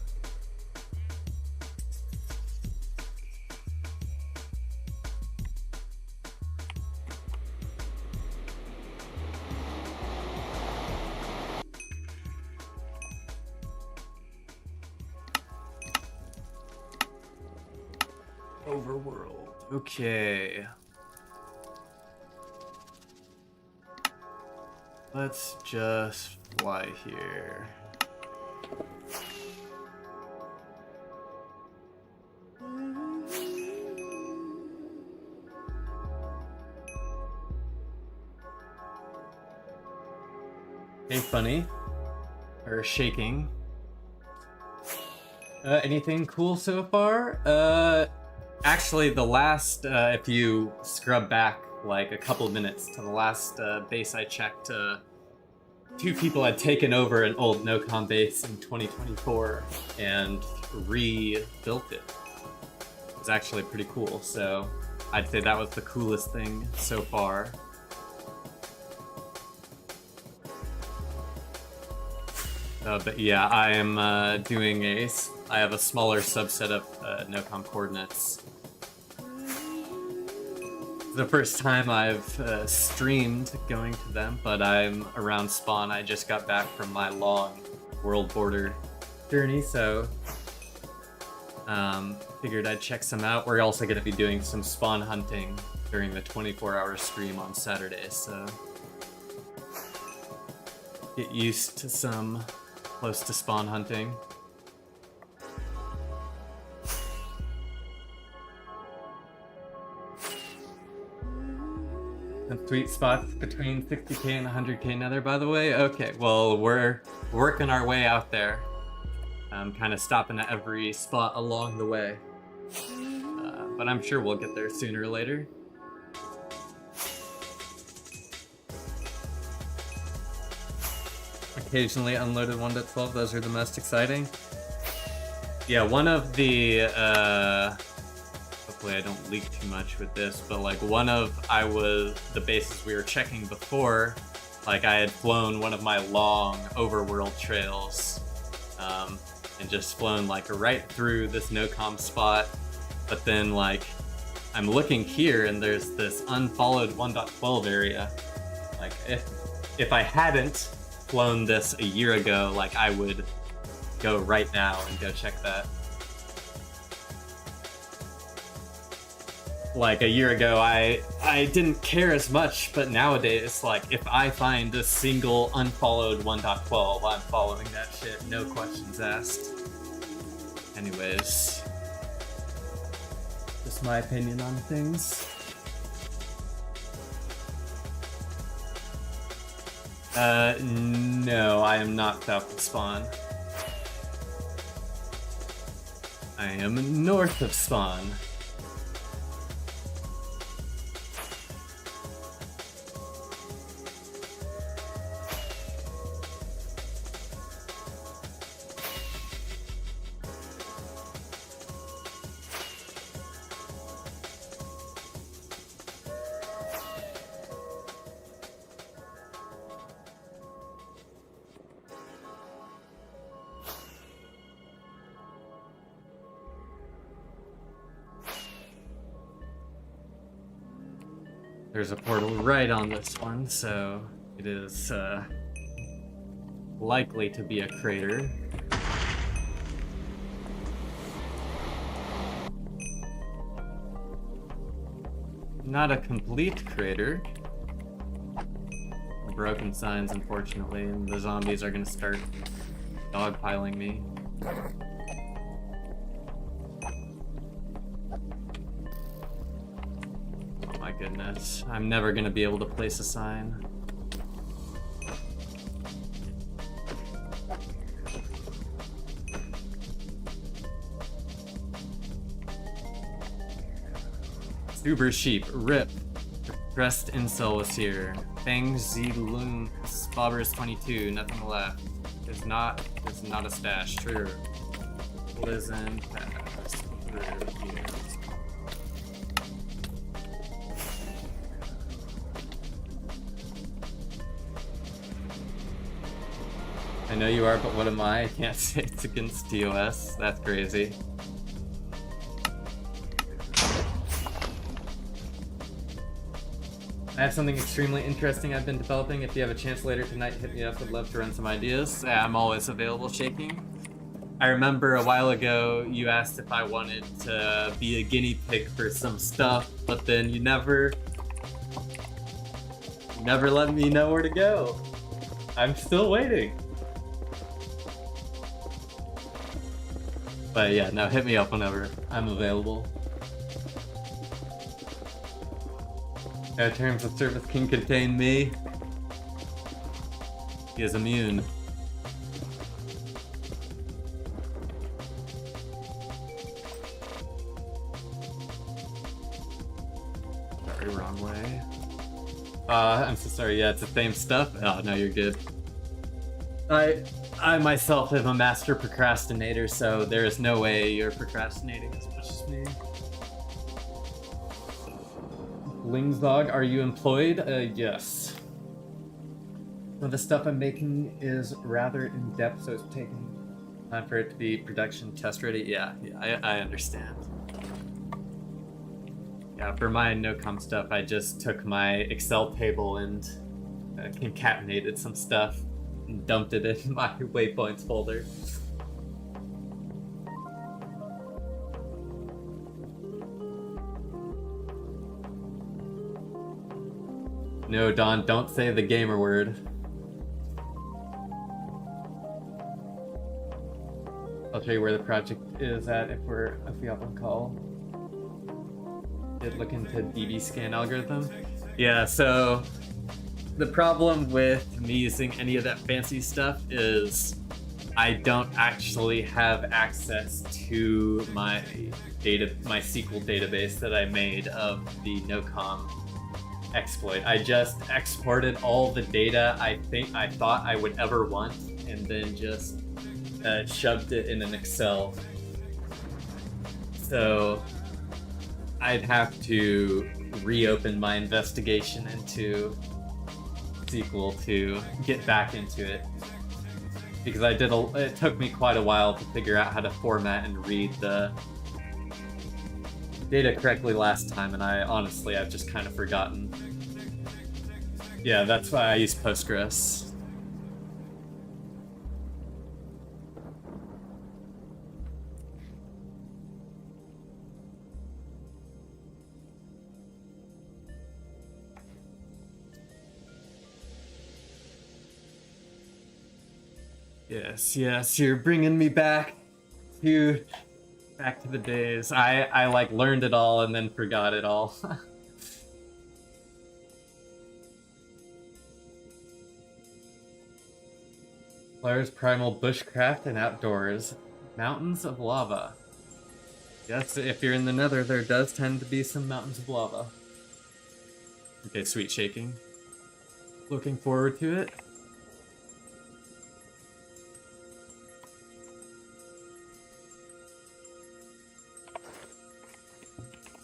Overworld. Okay. Let's just fly here. Hey, funny. Or shaking. Anything cool so far? Actually, the last, if you scrub back like a couple of minutes to the last base I checked, two people had taken over an old nocom base in 2024 and rebuilt it. It was actually pretty cool, so I'd say that was the coolest thing so far. But yeah, I am doing I have a smaller subset of nocom coordinates. The first time I've streamed going to them, but I'm around spawn. I just got back from my long world border journey, so figured I'd check some out. We're also going to be doing some spawn hunting during the 24-hour stream on Saturday, so get used to some close to spawn hunting. Some sweet spots between 60k and 100k nether, by the way. Okay, well, we're working our way out there. Kind of stopping at every spot along the way. But I'm sure we'll get there sooner or later. Occasionally unloaded 1.12, those are the most exciting. Yeah, one of the, hopefully I don't leak too much with this, but like the bases we were checking before, like I had flown one of my long overworld trails, and just flown like right through this nocom spot, but then like I'm looking here and there's this unfollowed 1.12 area. Like if I hadn't flown this a year ago, like I would go right now and go check that. Like a year ago, I didn't care as much, but nowadays, like if I find a single unfollowed 1.12, I'm following that shit, no questions asked. Anyways, just my opinion on things. No, I am not south of spawn. I am north of spawn. There's a portal right on this one, so it is likely to be a crater. Not a complete crater. Broken signs, unfortunately, and the zombies are gonna start dogpiling me. Goodness, I'm never gonna be able to place a sign. Uber sheep, rip. Dressed incel was here. Fang Z Loon, Bobbers 22, nothing left. It's not a stash, true. Listen, pass through here. I know you are, but what am I? I can't say it's against TOS. That's crazy. I have something extremely interesting I've been developing. If you have a chance later tonight, hit me up. I'd love to run some ideas. Yeah, I'm always available, Shaking. I remember a while ago you asked if I wanted to be a guinea pig for some stuff, but then you never let me know where to go. I'm still waiting. But yeah, no, hit me up whenever. I'm available. Terms of service can contain me. He is immune. Sorry, wrong way. I'm so sorry, yeah, it's the same stuff. Oh, no, you're good. I myself am a master procrastinator, so there is no way you're procrastinating as much as me. Lingsdog, are you employed? Yes. Well, the stuff I'm making is rather in-depth, so it's taking time for it to be production test ready. Yeah, I understand. Yeah, for my nocom stuff, I just took my Excel table and concatenated some stuff and dumped it in my waypoints folder. No, Don, don't say the gamer word. I'll show you where the project is at if we hop on call. Did look into DB scan algorithm. Yeah, so the problem with me using any of that fancy stuff is I don't actually have access to my SQL database that I made of the nocom exploit. I just exported all the data I thought I would ever want and then just shoved it in an Excel So I'd have to reopen my investigation into sequel to get back into it. Because it took me quite a while to figure out how to format and read the data correctly last time, and I've just kind of forgotten. Yeah, that's why I use Postgres. Yes, you're bringing me back to the days. I like learned it all and then forgot it all. Players primal bushcraft and outdoors. Mountains of lava. Yes, if you're in the nether, there does tend to be some mountains of lava. Okay, sweet shaking. Looking forward to it.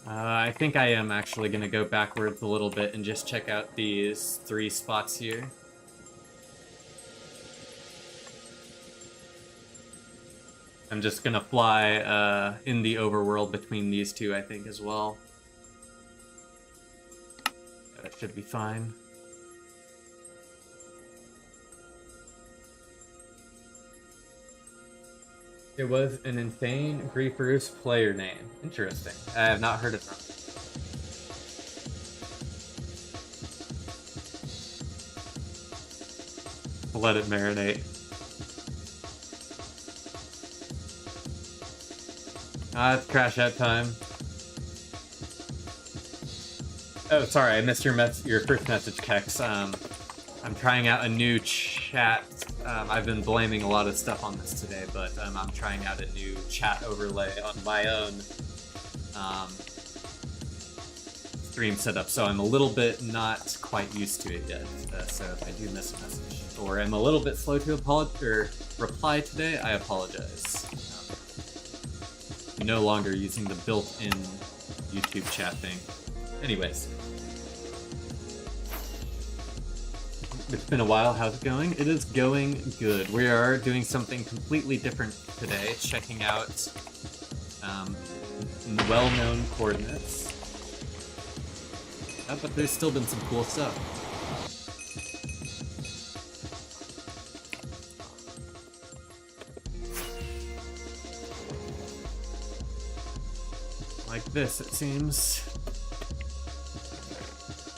I think I am actually going to go backwards a little bit and just check out these 3 spots here. I'm just going to fly in the overworld between these 2, I think, as well. That should be fine. It was an insane Griefers player name. Interesting. I have not heard of them. Let it marinate. It's crash out time. Oh, sorry, I missed your first message, Kex. I'm trying out a new chat. I've been blaming a lot of stuff on this today, but I'm trying out a new chat overlay on my own stream setup, so I'm a little bit not quite used to it yet. So if I do miss a message, or I'm a little bit slow to reply today, I apologize. I'm no longer using the built-in YouTube chat thing. Anyways. It's been a while. How's it going? It is going good. We are doing something completely different today, checking out well-known coordinates. But there's still been some cool stuff. Like this, it seems.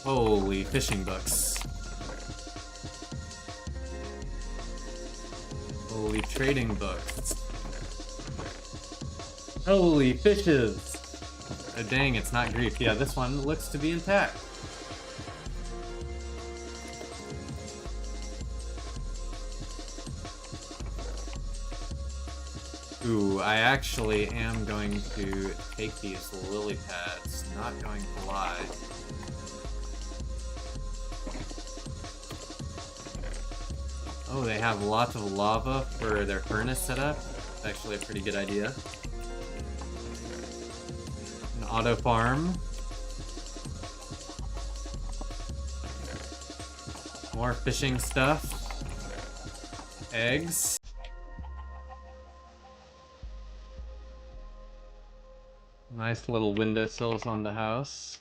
Holy fishing books. Holy trading books. Holy fishes! Oh dang, it's not grief. Yeah, this one looks to be intact. Ooh, I actually am going to take these lily pads, not going to lie. Oh, they have lots of lava for their furnace setup. That's actually a pretty good idea. An auto farm. More fishing stuff. Eggs. Nice little windowsills on the house.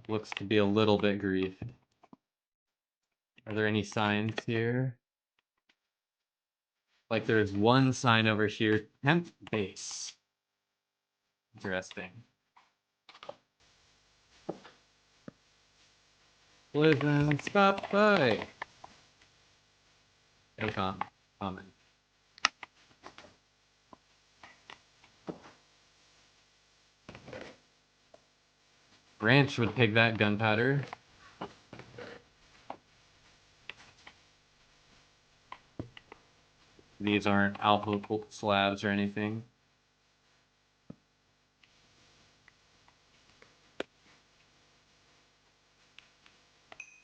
Looks to be a little bit griefed. Are there any signs here? Like there's one sign over here, 10th base. Interesting. Listen, stop by. No comment. Ranch would take that gunpowder. These aren't alpha slabs or anything.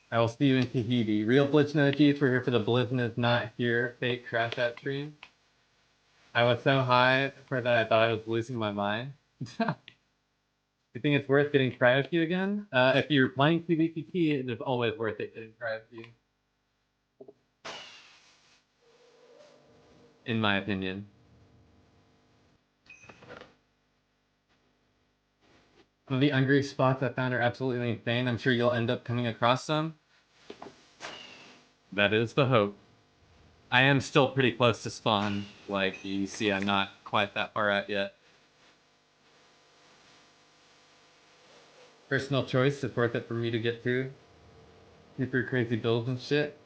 I will see you in Tahiti. Real Blitz no Chief, we're here for the Blizzn is not here fake crash app stream. I was so high for that I thought I was losing my mind. You think it's worth getting cryo with you again? If you're playing PvPP, it is always worth it getting cryo with you. In my opinion. Some of the ungrief spots I found are absolutely insane. I'm sure you'll end up coming across some. That is the hope. I am still pretty close to spawn. Like, you see, I'm not quite that far out yet. Personal choice, it's worth it for me to get to. Super crazy builds and shit.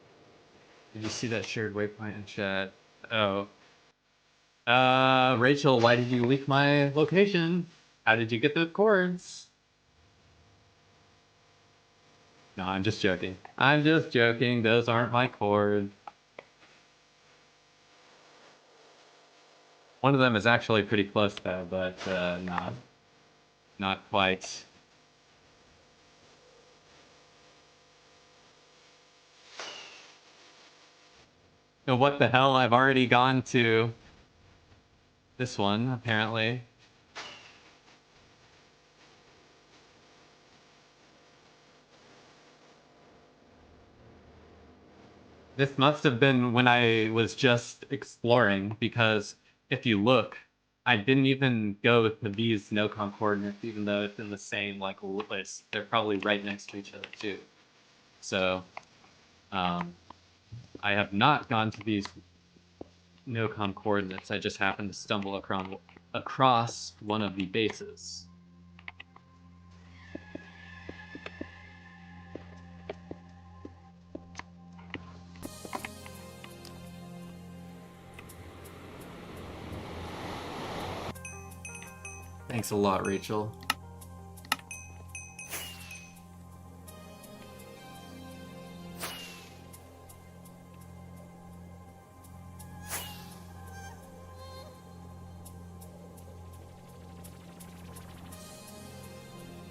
Did you see that shared waypoint in chat? Oh. Rachel, why did you leak my location? How did you get those cords? No, I'm just joking. I'm just joking. Those aren't my cords. One of them is actually pretty close though, but not quite. Oh, what the hell? I've already gone to this one, apparently. This must have been when I was just exploring, because if you look, I didn't even go to these nocom coordinates, even though it's in the same like list. They're probably right next to each other too. So, I have not gone to these nocom coordinates. I just happened to stumble across one of the bases. Thanks a lot, Rachel.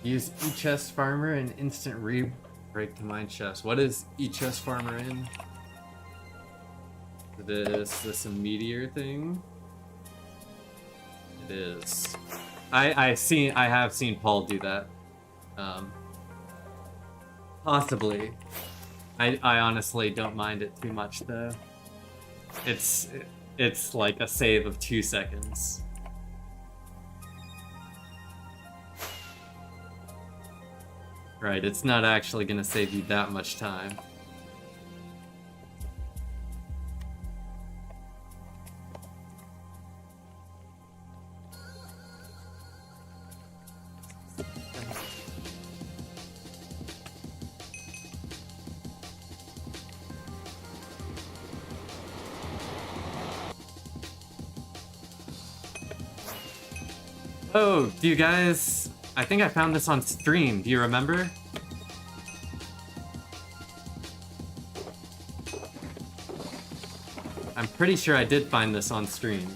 Use e-chest farmer and instant re-break to mine chest. What is e-chest farmer in? This a meteor thing? It is. I have seen Paul do that. Possibly. I honestly don't mind it too much though. It's like a save of 2 seconds. Right, it's not actually gonna save you that much time. Oh, do you guys... I think I found this on stream. Do you remember? I'm pretty sure I did find this on stream.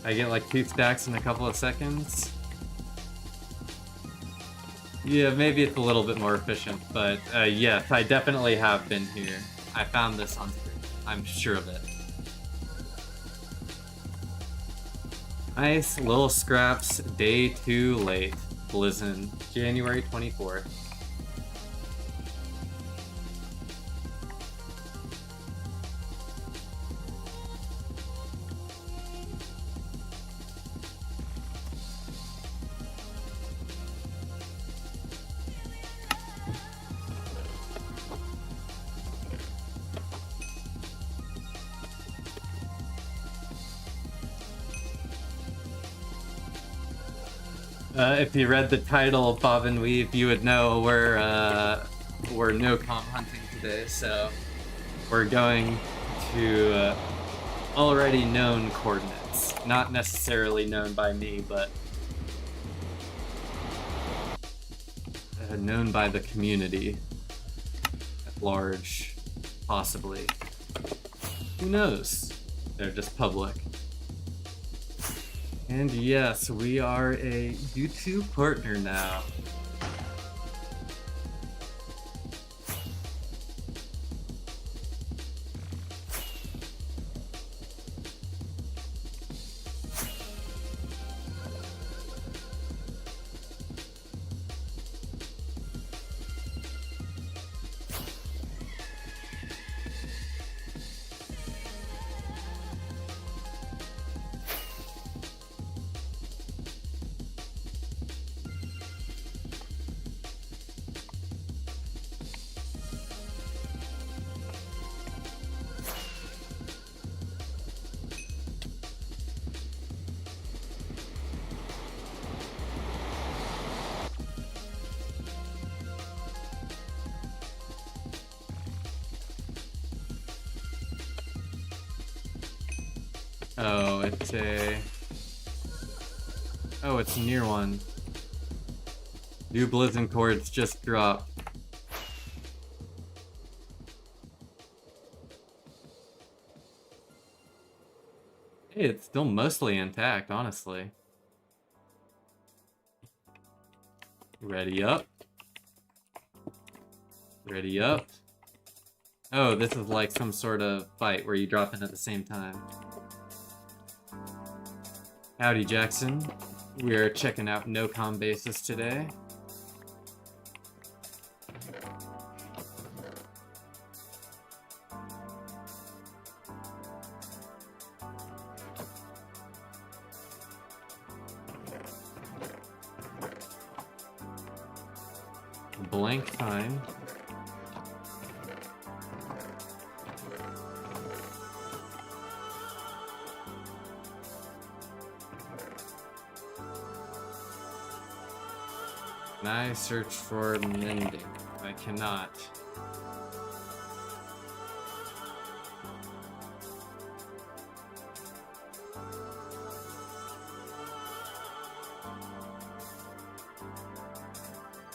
I get like 2 stacks in a couple of seconds. Yeah, maybe it's a little bit more efficient, but yes, I definitely have been here. I found this on stream. I'm sure of it. Nice little scraps, day 2 late. Blizzn, January 24th. If you read the title, Bob and Weave, you would know we're nocom hunting today, so we're going to already known coordinates. Not necessarily known by me, but known by the community at large, possibly. Who knows? They're just public. And yes, we are a YouTube partner now. Oh, it's a... Oh, it's near one. New Blizzard chords just dropped. Hey, it's still mostly intact, honestly. Ready up. Ready up. Oh, this is like some sort of fight where you drop in at the same time. Howdy, Jackson. We are checking out nocom bases today. Blank time. Can I search for mending? I cannot.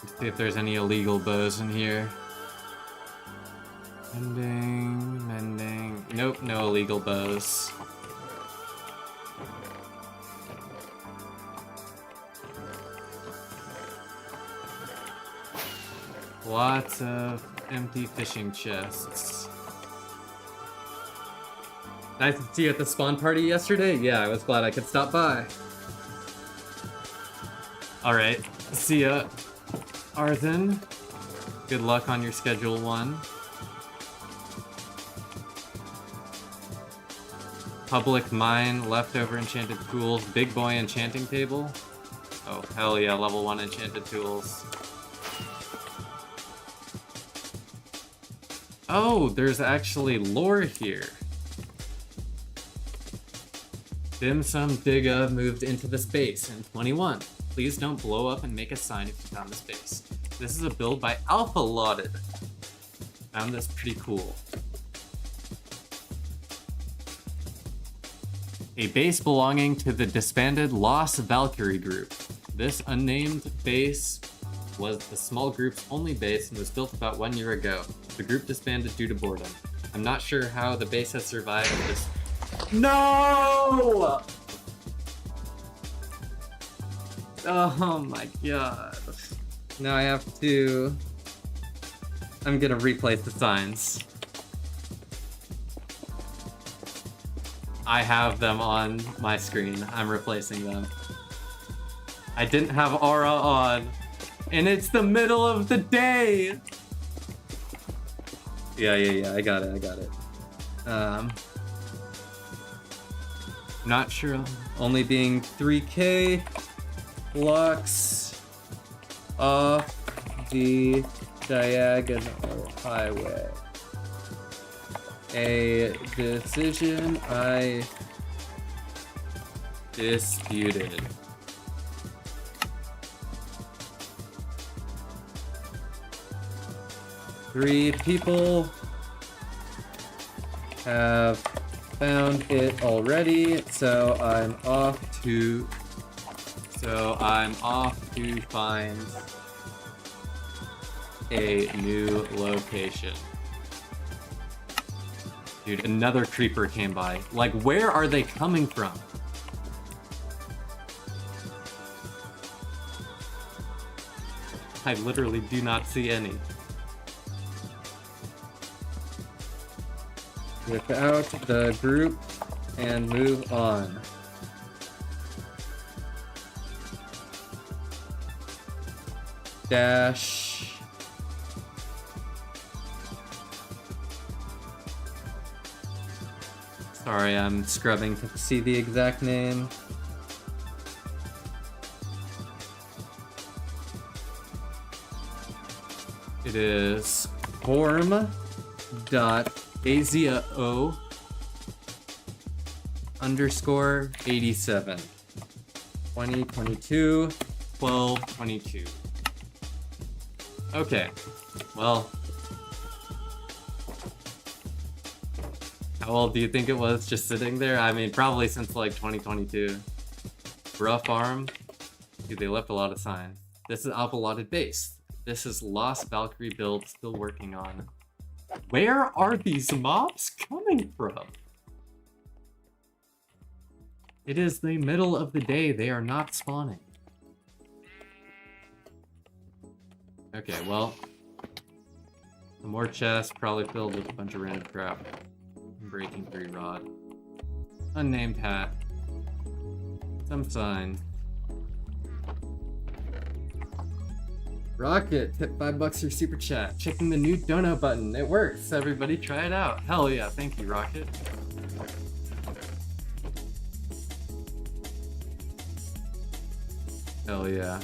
Let's see if there's any illegal bows in here. Mending, mending. Nope, no illegal bows. Lots of empty fishing chests. Nice to see you at the spawn party yesterday. Yeah, I was glad I could stop by. Alright, see ya, Arthen. Good luck on your schedule 1. Public mine, leftover enchanted tools, big boy enchanting table. Oh, hell yeah, level 1 enchanted tools. Oh, there's actually lore here. Dim Sum Digga moved into the space in 21. Please don't blow up and make a sign if you found the space. This is a build by Alpha Lauded. Found this pretty cool. A base belonging to the disbanded Lost Valkyrie group. This unnamed base was the small group's only base and was built about 1 year ago. The group disbanded due to boredom. I'm not sure how the base has survived this. No! Oh my god. Now I have to... I'm gonna replace the signs. I have them on my screen. I'm replacing them. I didn't have aura on. And it's the middle of the day! Yeah, I got it. Not sure. Only being 3K blocks off the diagonal highway. A decision I disputed. Three people have found it already, so I'm off to find a new location. Dude, another creeper came by. Like, where are they coming from? I literally do not see any. Without the group and move on. Dash. Sorry, I'm scrubbing to see the exact name. It is form.azio underscore 87 2022 12/22. Okay, well, how old do you think it was just sitting there? I mean, probably since like 2022. Rough arm. Dude, they left a lot of sign. This is Alpalotted Base. This is Lost Valkyrie build, still working on. Where are these mobs coming from? It is the middle of the day. They are not spawning. Okay, well, some more chests, probably filled with a bunch of random crap. Breaking 3 rod. Unnamed hat. Some sign. Rocket, tip $5 for super chat. Checking the new dono button. It works. Everybody try it out. Hell yeah, thank you, Rocket. Hell yeah.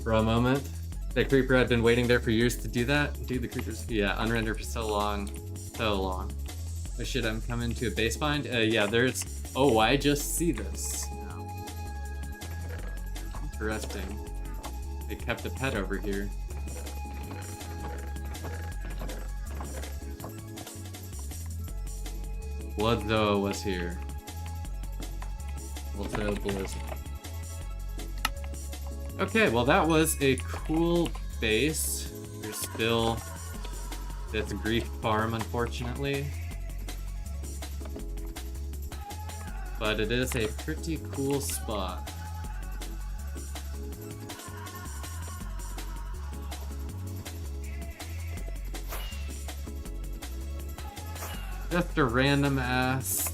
For a moment, the creeper had been waiting there for years to do that. Dude, the creepers, yeah, unrendered for so long. So long. Oh shit, I'm coming to a base find? Yeah, there's, oh, I just see this now. Interesting. They kept a pet over here. Bloodzoa was here. Also Blizzard. Okay, well that was a cool base. There's still this grief farm, unfortunately. But it is a pretty cool spot. Just a random ass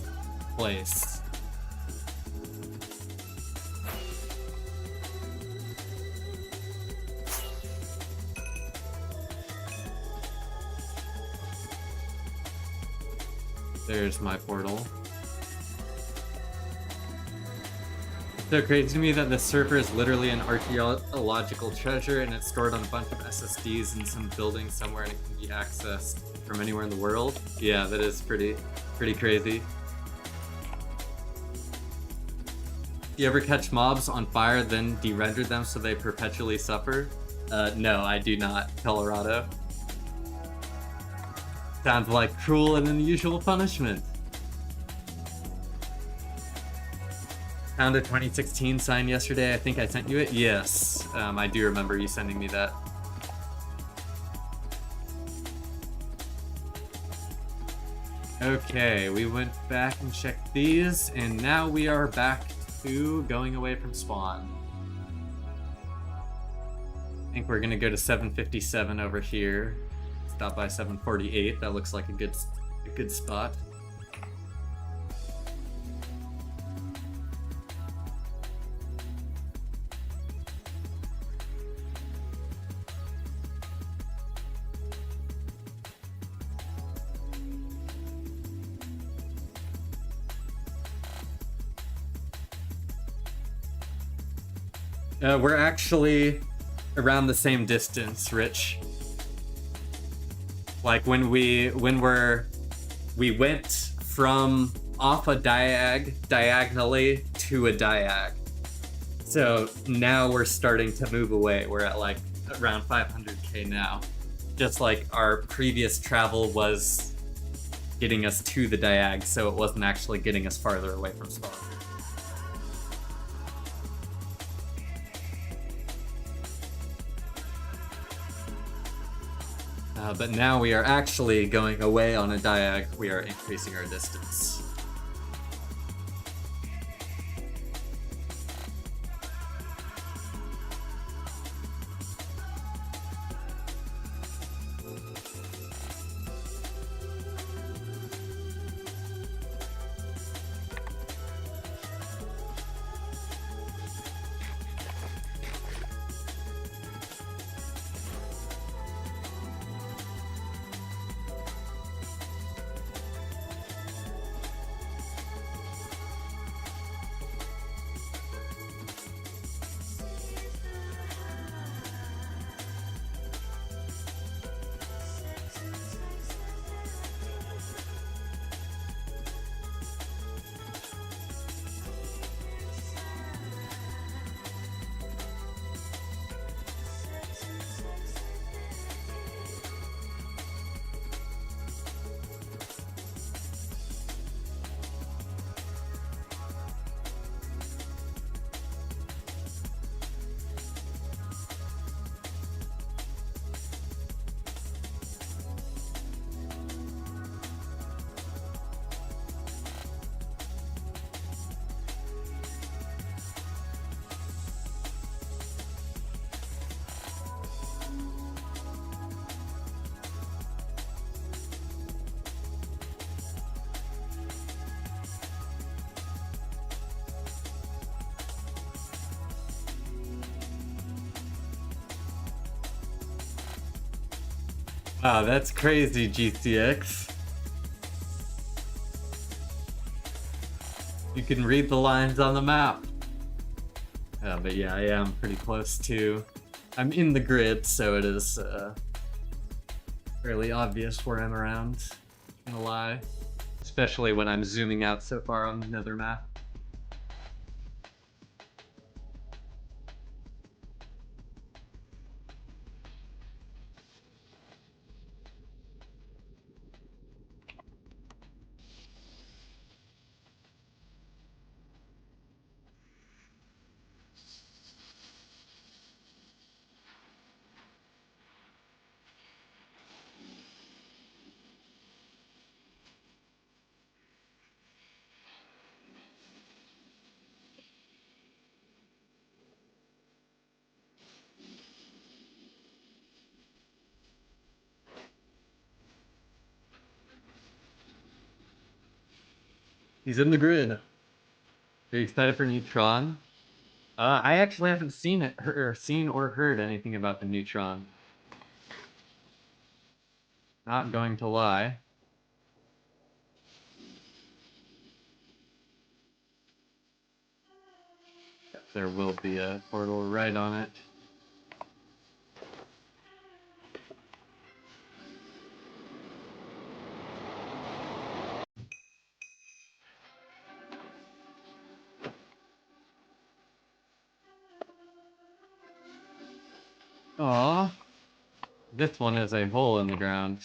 place. There's my portal. It's so crazy to me that this server is literally an archaeological treasure and it's stored on a bunch of SSDs in some building somewhere and it can be accessed from anywhere in the world. Yeah, that is pretty crazy. You ever catch mobs on fire, then de-render them so they perpetually suffer? No, I do not, Colorado. Sounds like cruel and unusual punishment. Found a 2016 sign yesterday. I think I sent you it. Yes, I do remember you sending me that. Okay, we went back and checked these, and now we are back to going away from spawn. I think we're gonna go to 757 over here. Stop by 748. That looks like a good spot. We're actually around the same distance, Rich. Like when we went from off a diagonally to a diag. So now we're starting to move away. We're at like around 500k now. Just like our previous travel was getting us to the diag, so it wasn't actually getting us farther away from spawn. But now we are actually going away on a diag. We are increasing our distance. Wow, that's crazy, GCX. You can read the lines on the map. But yeah, I am pretty close to... I'm in the grid, so it is fairly obvious where I'm around. Not gonna lie. Especially when I'm zooming out so far on another map. He's in the grid. Are you excited for Neutron? I actually haven't seen it, or seen or heard anything about the Neutron. Not going to lie. There will be a portal right on it. Aww. This one is a hole in the ground.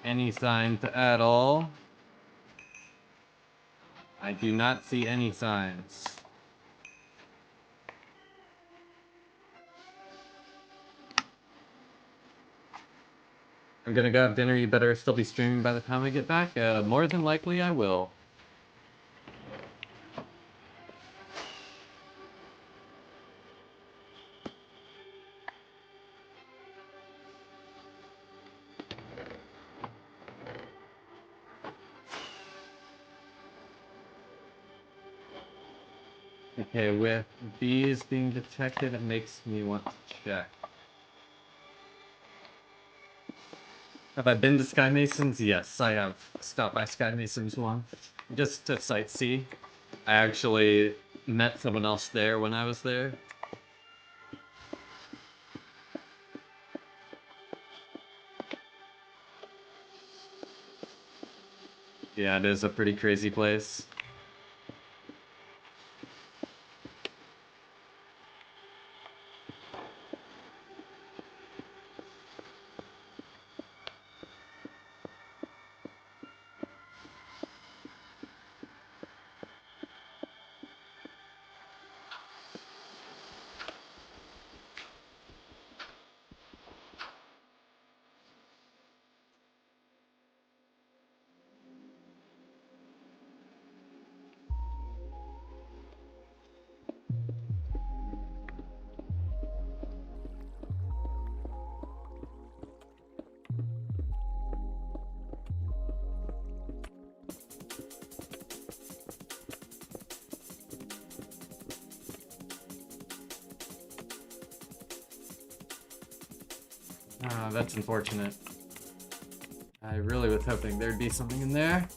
Any signs at all? I do not see any signs. I'm gonna go have dinner. You better still be streaming by the time I get back. More than likely I will. Okay, with bees being detected, it makes me want to check. Have I been to Sky Masons? Yes, I have stopped by Sky Masons once. Just to sightsee. I actually met someone else there when I was there. Yeah, it is a pretty crazy place. Oh, that's unfortunate. I really was hoping there'd be something in there.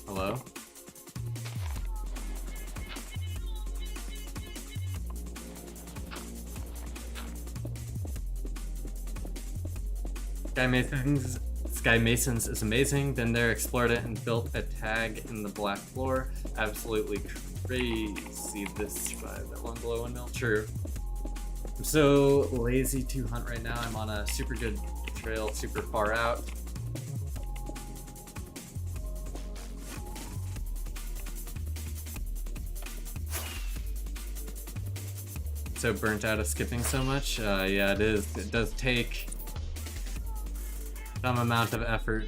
Hello? Sky Masons is amazing. Been there, explored it, and built a tag in the black floor. Absolutely crazy. This survived that one below windmill. True. I'm so lazy to hunt right now. I'm on a super good trail, super far out. So burnt out of skipping so much. Yeah, it is. It does take some amount of effort.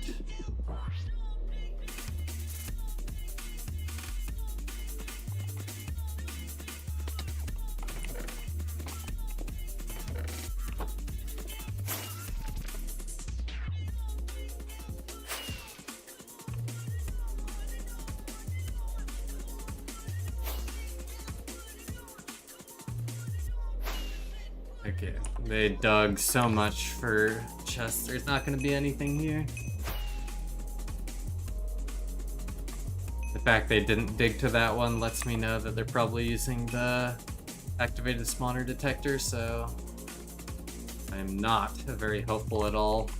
Okay, they dug so much for chests. There's not going to be anything here. The fact they didn't dig to that one lets me know that they're probably using the activated spawner detector, so I'm not very hopeful at all.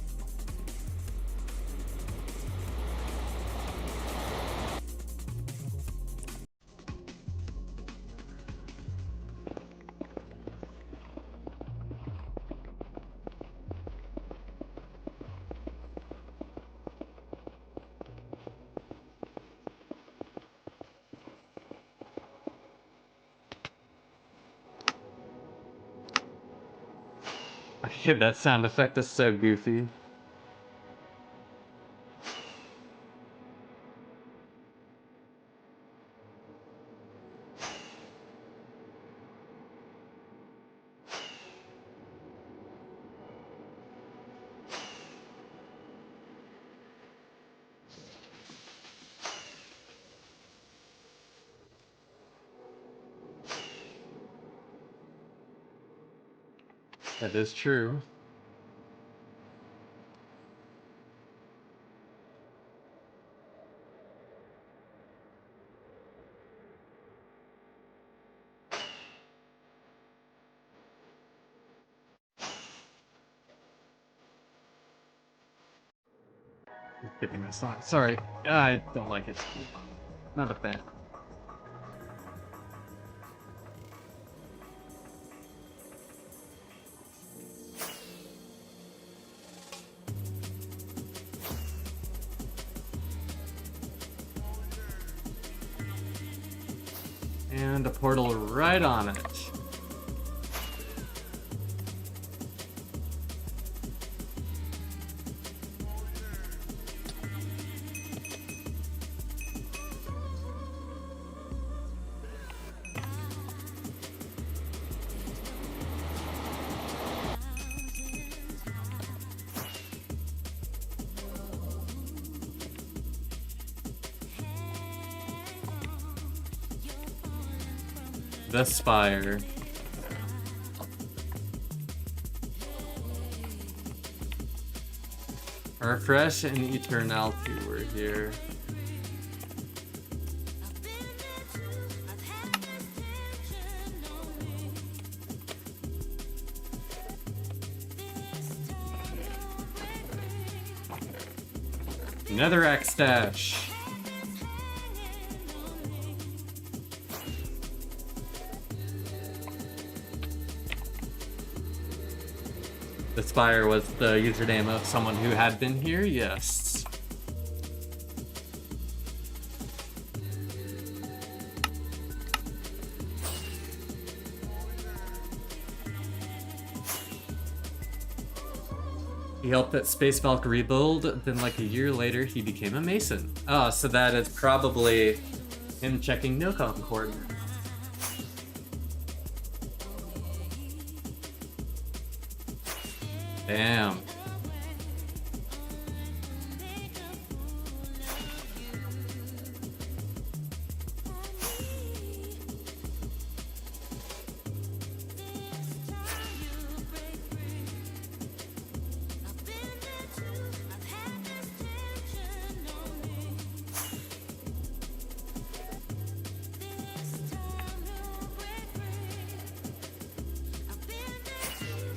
That sound effect is so goofy. That is true. Skipping this song. Sorry, I don't like it. Not a fan. And a portal right on it. The spire. Refresh and Eternality were here. Netherrack stash. The spire was the username of someone who had been here, yes. He helped at Space Valk rebuild, then like a year later he became a Mason. Oh, so that is probably him checking nocom coordinates. Damn.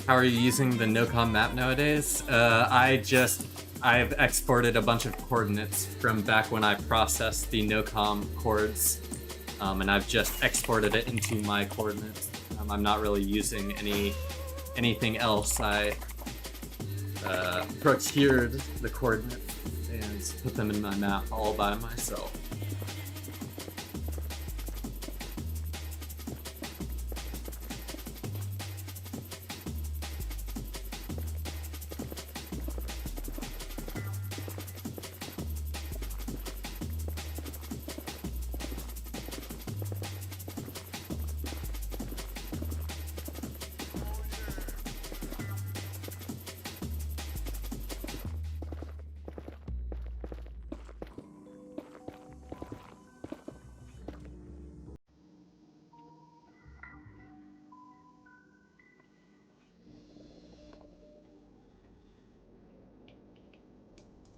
How are you using the nocom map nowadays? I've exported a bunch of coordinates from back when I processed the nocom chords, and I've just exported it into my coordinates. I'm not really using anything else. I procured the coordinates and put them in my map all by myself.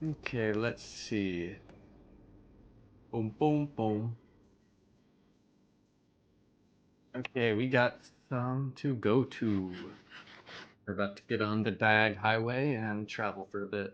Okay, let's see. Boom, boom, boom. Okay, we got some to go to. We're about to get on the Diag Highway and travel for a bit.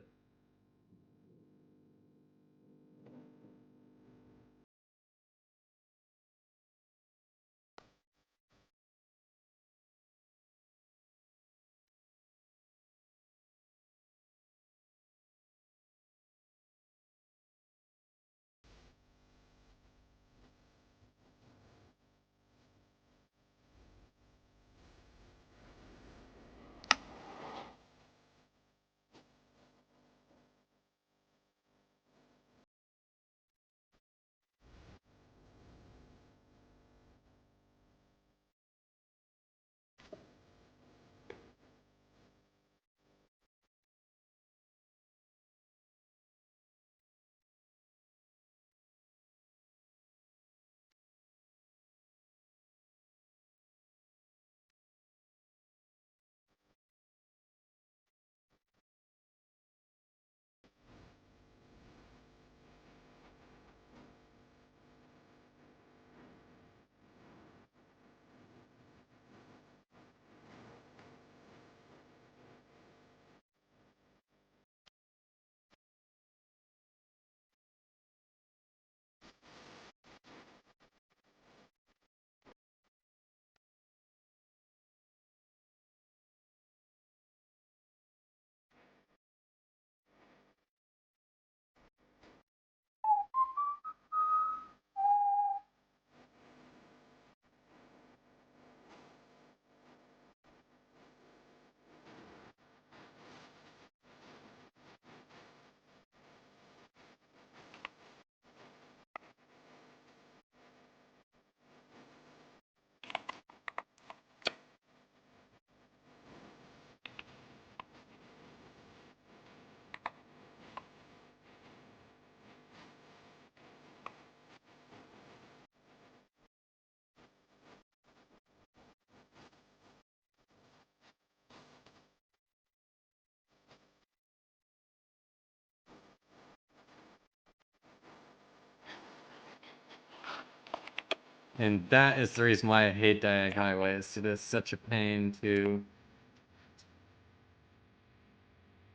And that is the reason why I hate Diag Highways. It is such a pain to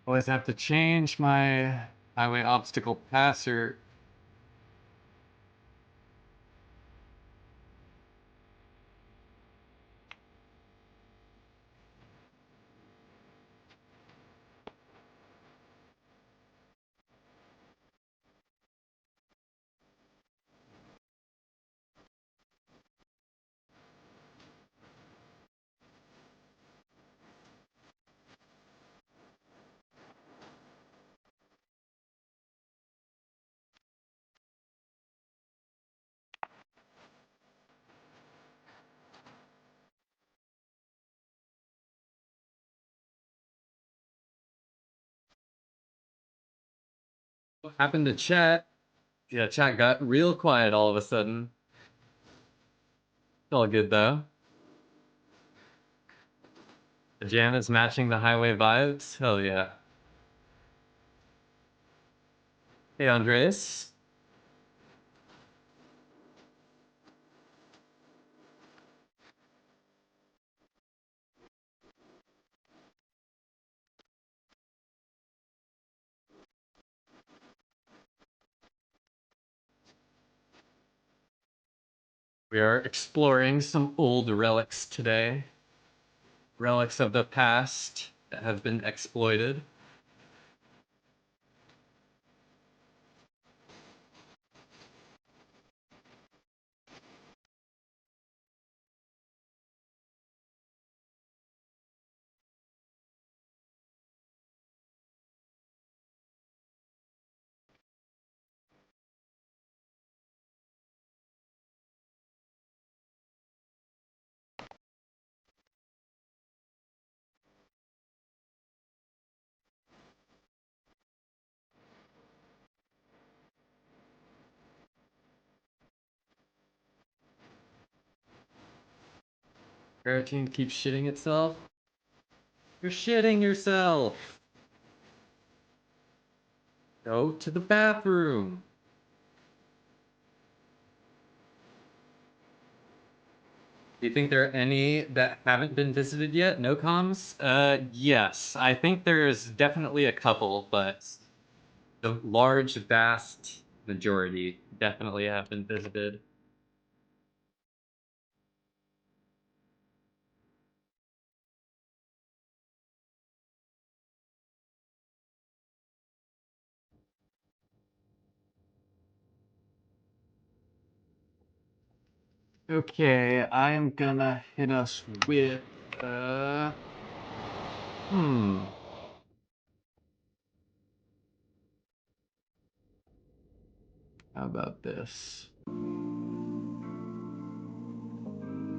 always have to change my highway obstacle passer. What happened to chat? Yeah, chat got real quiet all of a sudden. It's all good though. The jam is matching the highway vibes. Hell yeah. Hey, Andres. We are exploring some old relics today. Relics of the past that have been exploited. Carotene keeps shitting itself. You're shitting yourself. Go to the bathroom. Do you think there are any that haven't been visited yet? Nocoms? Yes. I think there's definitely a couple, but the large, vast majority definitely have been visited. Okay, I am gonna hit us with, hmm. How about this? I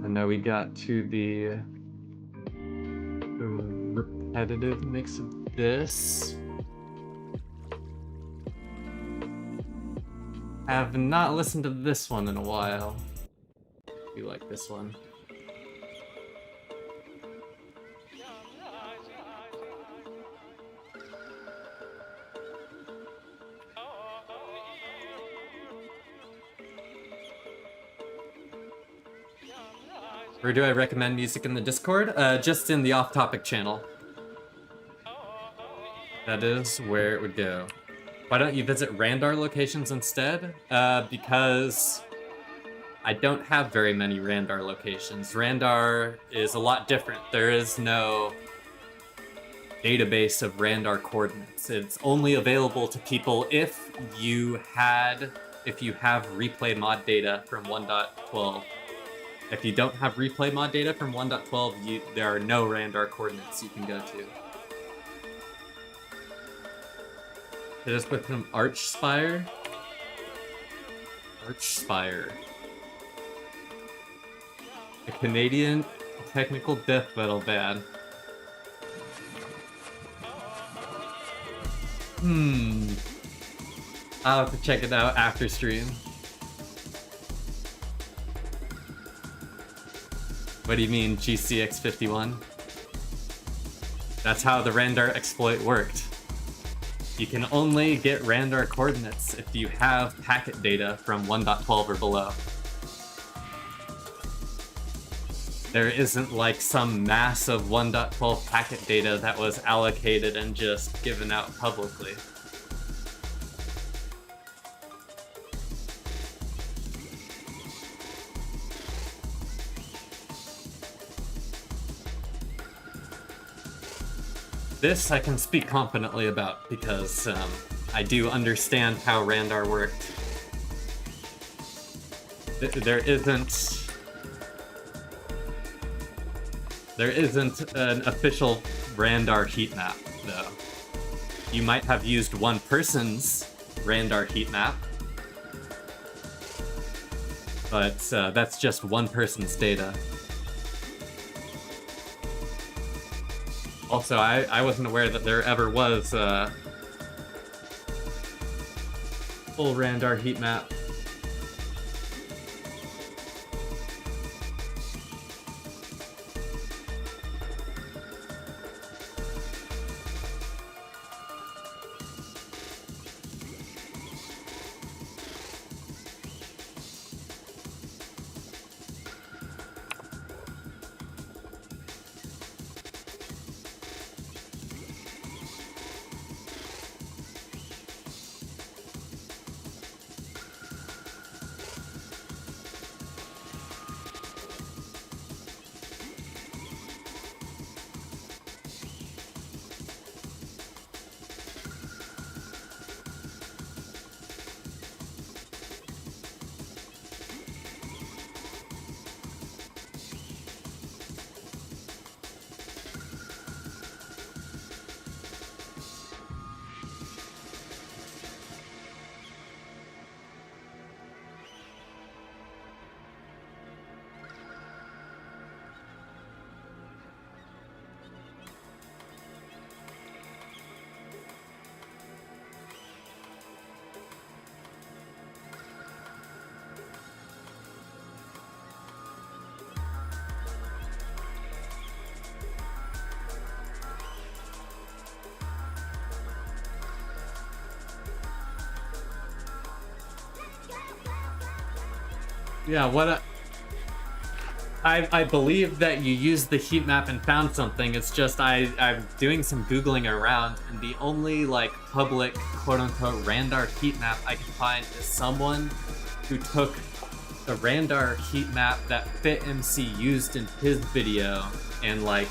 know we got to the repetitive mix of this. I have not listened to this one in a while. You like this one? Where do I recommend music in the Discord? Just in the off-topic channel. That is where it would go. Why don't you visit Randar locations instead? Because I don't have very many Randar locations. Randar is a lot different. There is no database of Randar coordinates. It's only available to people if you have replay mod data from 1.12. If you don't have replay mod data from 1.12, there are no Randar coordinates you can go to. Hit us with some Archspire. Archspire. A Canadian technical death metal band. I'll have to check it out after stream. What do you mean, GCX51? That's how the Randar exploit worked. You can only get Randar coordinates if you have packet data from 1.12 or below. There isn't like some massive 1.12 packet data that was allocated and just given out publicly. This I can speak confidently about because I do understand how Randar worked. There isn't an official Randar heat map, though. You might have used one person's Randar heat map, but that's just one person's data. Also, I wasn't aware that there ever was Full Randar heat map. Yeah, I believe that you used the heat map and found something. It's just I'm doing some Googling around, and the only like public quote-unquote Randar heat map I can find is someone who took the Randar heat map that FitMC used in his video and like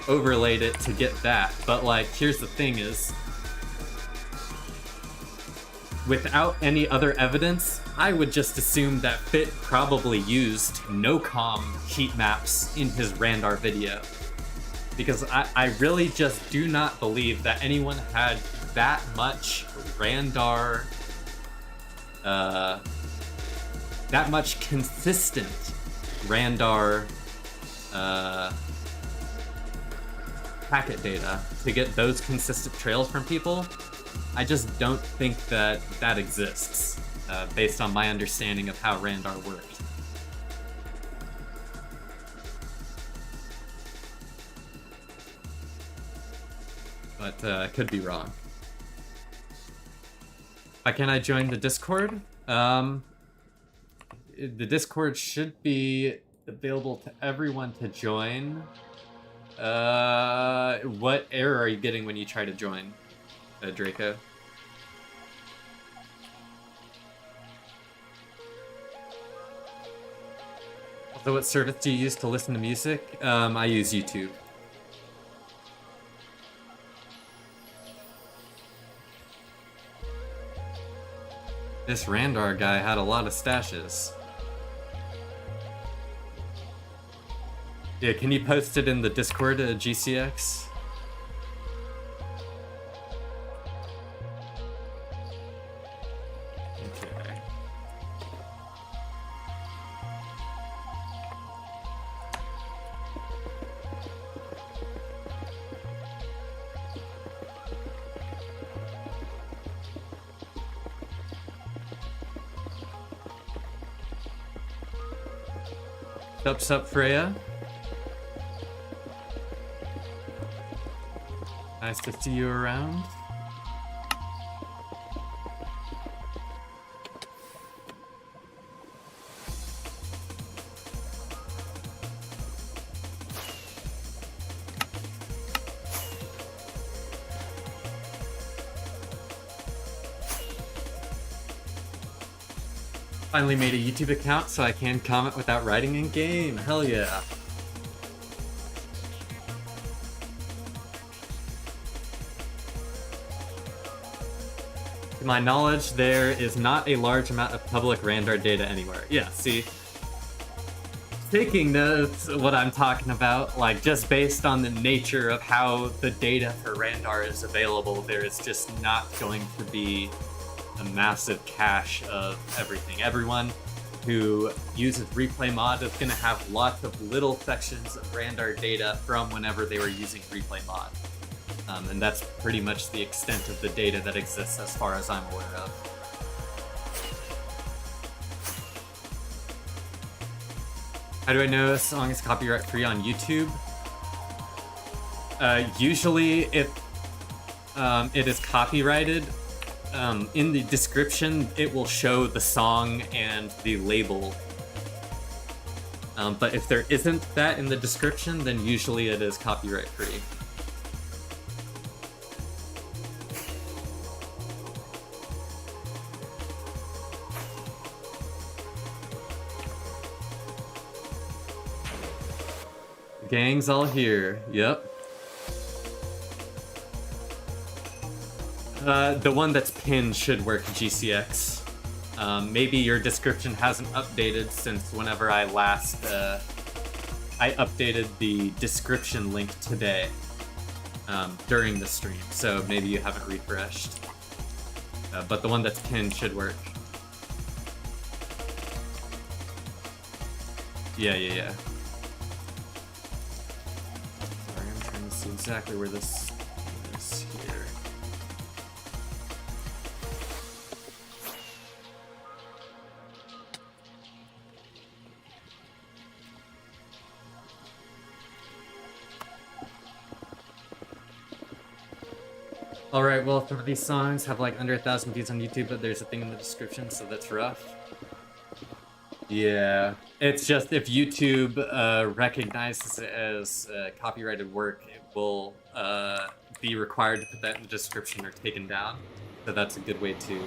overlaid it to get that. But like, here's the thing is, without any other evidence, I would just assume that Fit probably used nocom heat maps in his Randar video. Because I really just do not believe that anyone had that much Randar, that much consistent Randar, packet data to get those consistent trails from people. I just don't think that that exists, based on my understanding of how Randar worked. But I could be wrong. Why can't I join the Discord? The Discord should be available to everyone to join. What error are you getting when you try to join, Draco? So what service do you use to listen to music? I use YouTube. This Randar guy had a lot of stashes. Yeah, can you post it in the Discord, GCX? Okay. Sup, Freya? Nice to see you around. Finally made a YouTube account so I can comment without writing in game. Hell yeah. To my knowledge, there is not a large amount of public Randar data anywhere. Yeah, see? Taking notes, what I'm talking about, like just based on the nature of how the data for Randar is available, there is just not going to be a massive cache of everything. Everyone who uses replay mod is going to have lots of little sections of Randar data from whenever they were using replay mod. And that's pretty much the extent of the data that exists as far as I'm aware of. How do I know a song is copyright free on YouTube? Usually, if it is copyrighted, in the description it will show the song and the label. But if there isn't that in the description, then usually it is copyright free. Gang's all here. Yep. The one that's pinned should work, GCX. Maybe your description hasn't updated since whenever I last... I updated the description link today during the stream, so maybe you haven't refreshed. But the one that's pinned should work. Yeah. Sorry, I'm trying to see exactly where this is here. Alright, well, some of these songs have like under 1,000 views on YouTube, but there's a thing in the description, so that's rough. Yeah, it's just if YouTube recognizes it as copyrighted work, it will be required to put that in the description or taken down. So that's a good way to,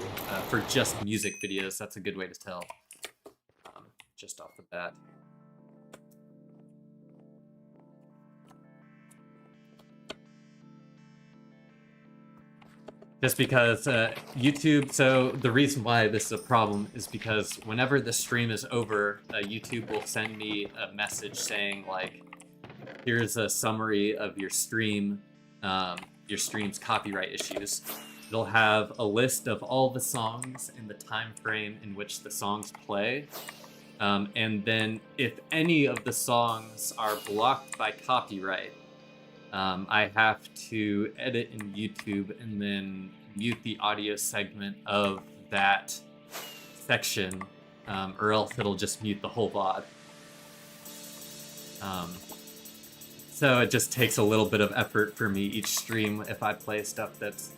for just music videos, that's a good way to tell, just off the bat. Just because YouTube, so the reason why this is a problem is because whenever the stream is over, YouTube will send me a message saying like, here's a summary of your stream's copyright issues. It'll have a list of all the songs and the time frame in which the songs play. And then if any of the songs are blocked by copyright, I have to edit in YouTube and then mute the audio segment of that section, or else it'll just mute the whole VOD. So it just takes a little bit of effort for me each stream if I play stuff that's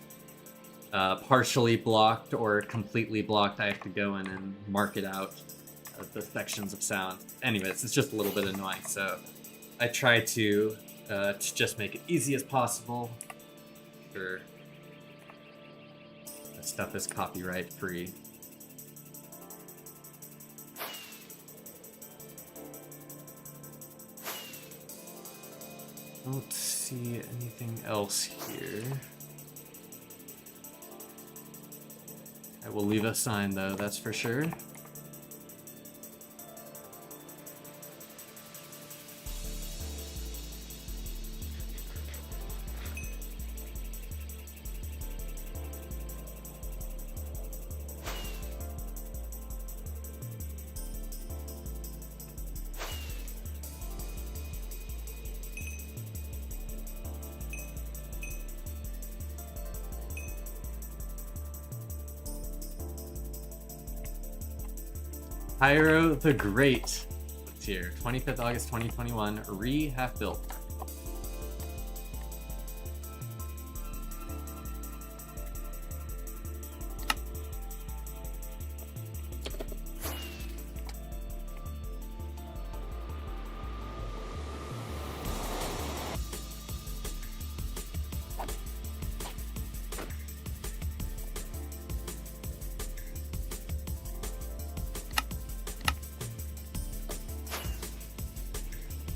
partially blocked or completely blocked. I have to go in and mark it out of the sections of sound. Anyways, it's just a little bit annoying, so I try to just make it easy as possible. Sure, that stuff is copyright free. Don't see anything else here. I will leave a sign though, that's for sure. Pyro the Great. It's here. 25th August 2021. Half built.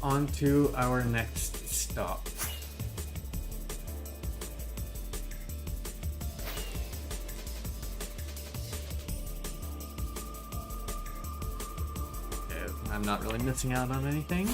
On to our next stop. Okay, I'm not really missing out on anything.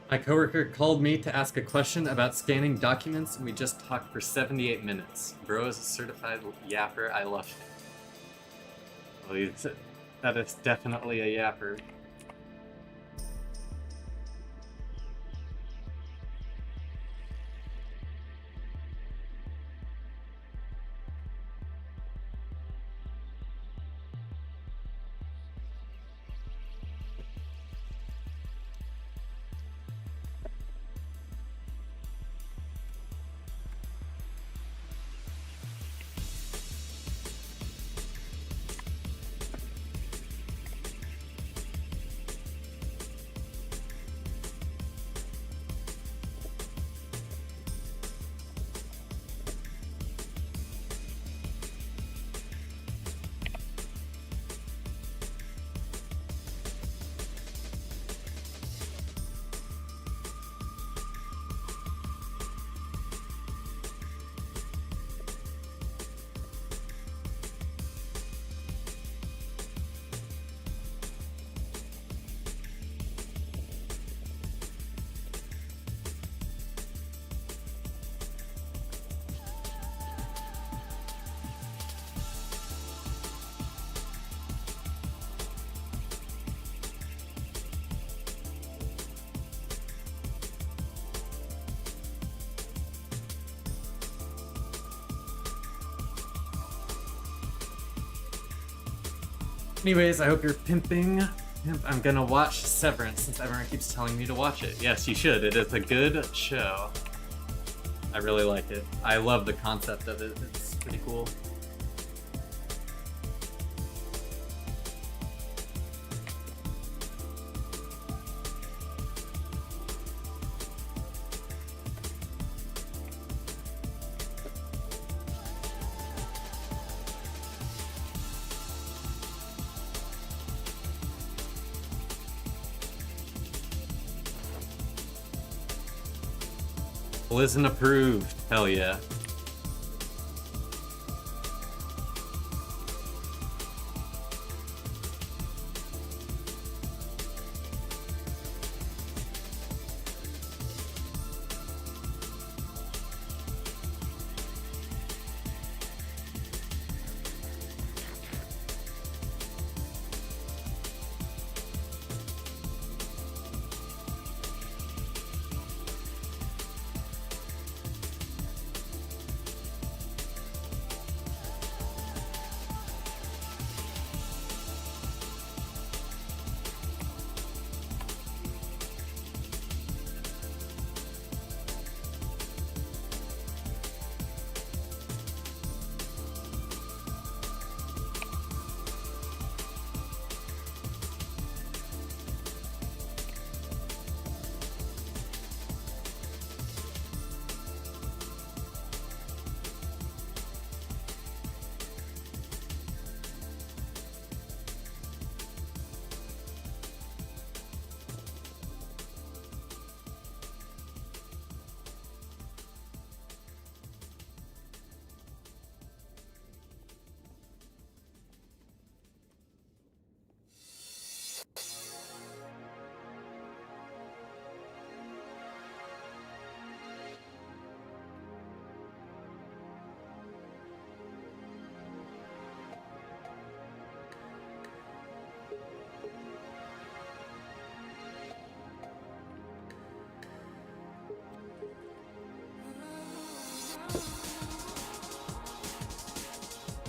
My coworker called me to ask a question about scanning documents, and we just talked for 78 minutes. Bro is a certified yapper. I love him. Well, that is definitely a yapper. Anyways, I hope you're pimping. I'm gonna watch Severance since everyone keeps telling me to watch it. Yes, you should. It is a good show. I really like it. I love the concept of it. It's pretty cool. Listen approved. Hell yeah.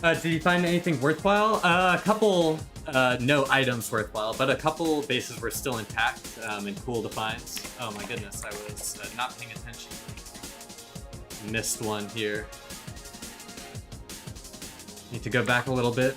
Did you find anything worthwhile? A couple, no items worthwhile, but a couple bases were still intact and cool to find. Oh my goodness, I was not paying attention. Missed one here. Need to go back a little bit.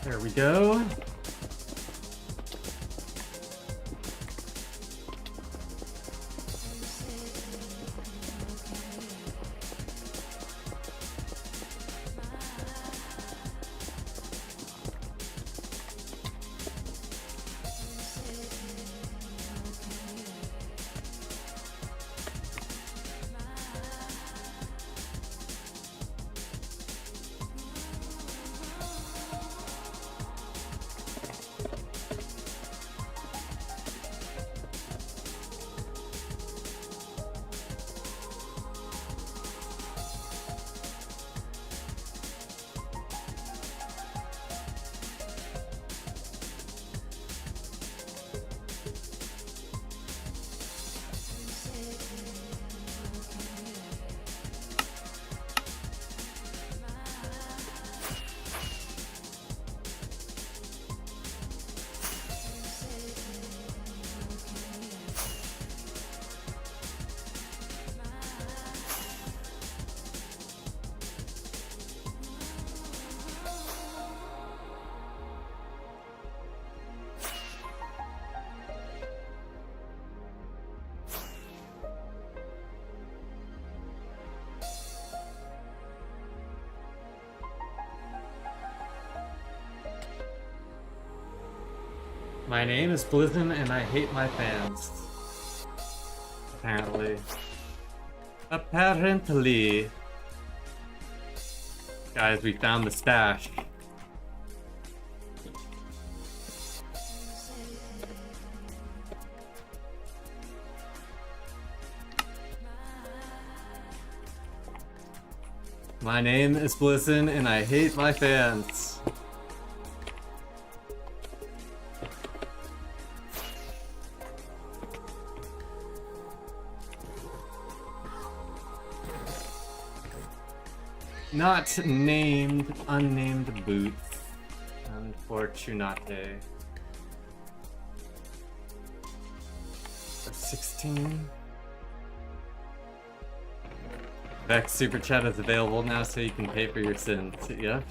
There we go. My name is Blizzin and I hate my fans. Apparently. Apparently. Guys, we found the stash. My name is Blizzin and I hate my fans. Not named, unnamed boots. Unfortunate. 16. Vex Super Chat is available now so you can pay for your sins. Yeah?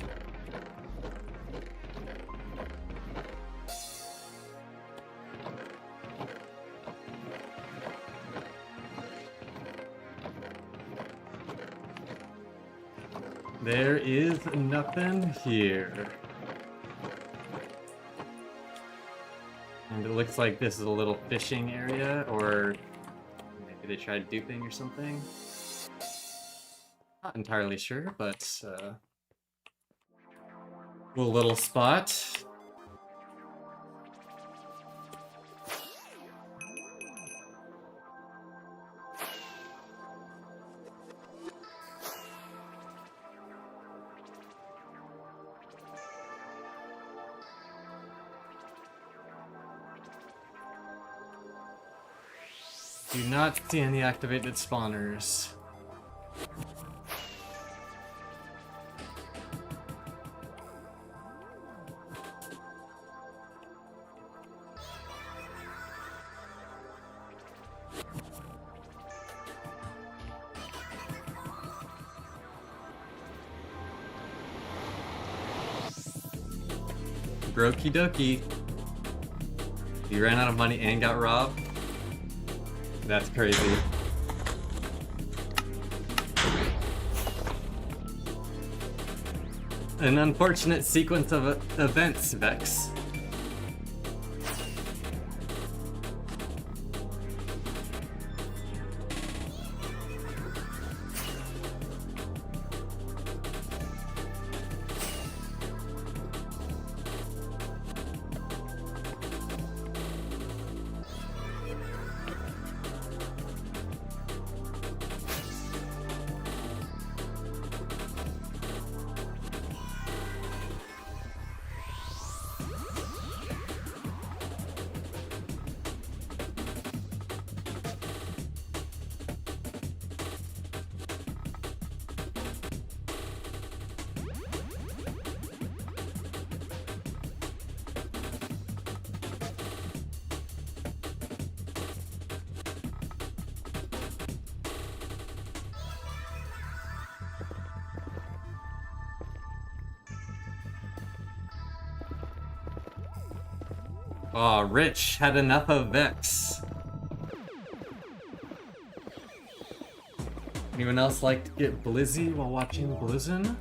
There is nothing here. And it looks like this is a little fishing area, or maybe they tried duping or something. Not entirely sure, but cool little spot. Do not see any activated spawners. Brokey dokey. You ran out of money and got robbed? That's crazy. An unfortunate sequence of events, Vex. Oh, Rich had enough of Vex. Anyone else like to get blizzy while watching Blizzin?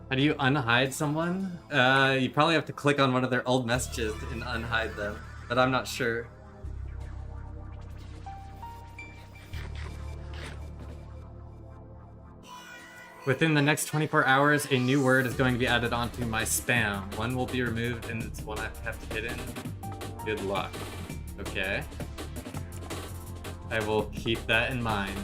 How do you unhide someone? You probably have to click on one of their old messages and unhide them, but I'm not sure. Within the next 24 hours, a new word is going to be added onto my spam. One will be removed and it's one I've kept hidden. Good luck. Okay. I will keep that in mind.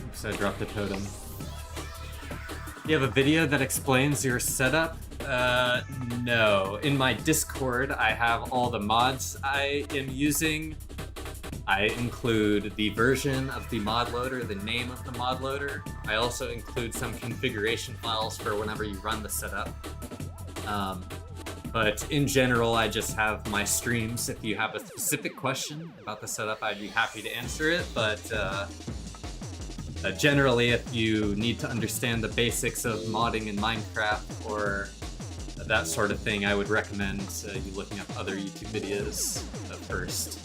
Oops, I dropped the totem. You have a video that explains your setup? No. In my Discord, I have all the mods I am using. I include the version of the mod loader, the name of the mod loader. I also include some configuration files for whenever you run the setup. But in general, I just have my streams. If you have a specific question about the setup, I'd be happy to answer it. But generally, if you need to understand the basics of modding in Minecraft or that sort of thing, I would recommend you looking up other YouTube videos first.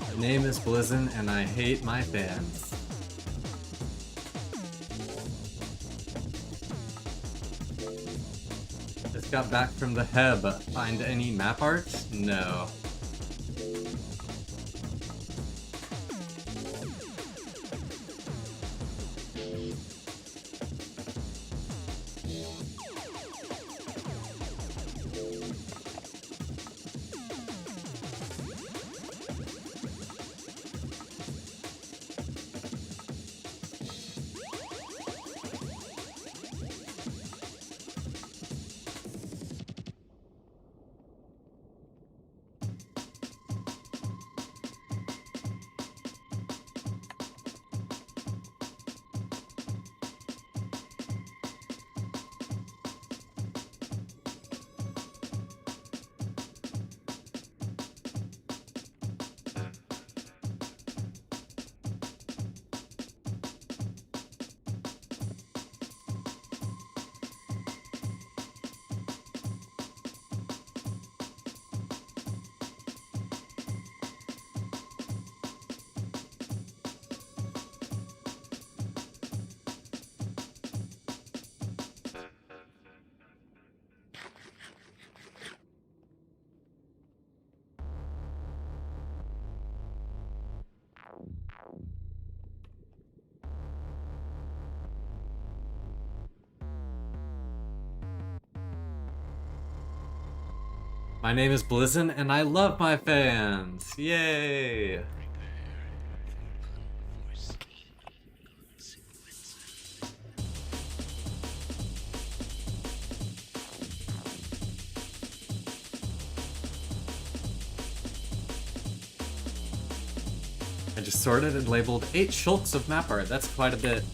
My name is Blizzin and I hate my fans. Just got back from the Heb. Find any map art? No. My name is Blizzin and I love my fans! Yay! I just sorted and labeled 8 shulks of map art. That's quite a bit.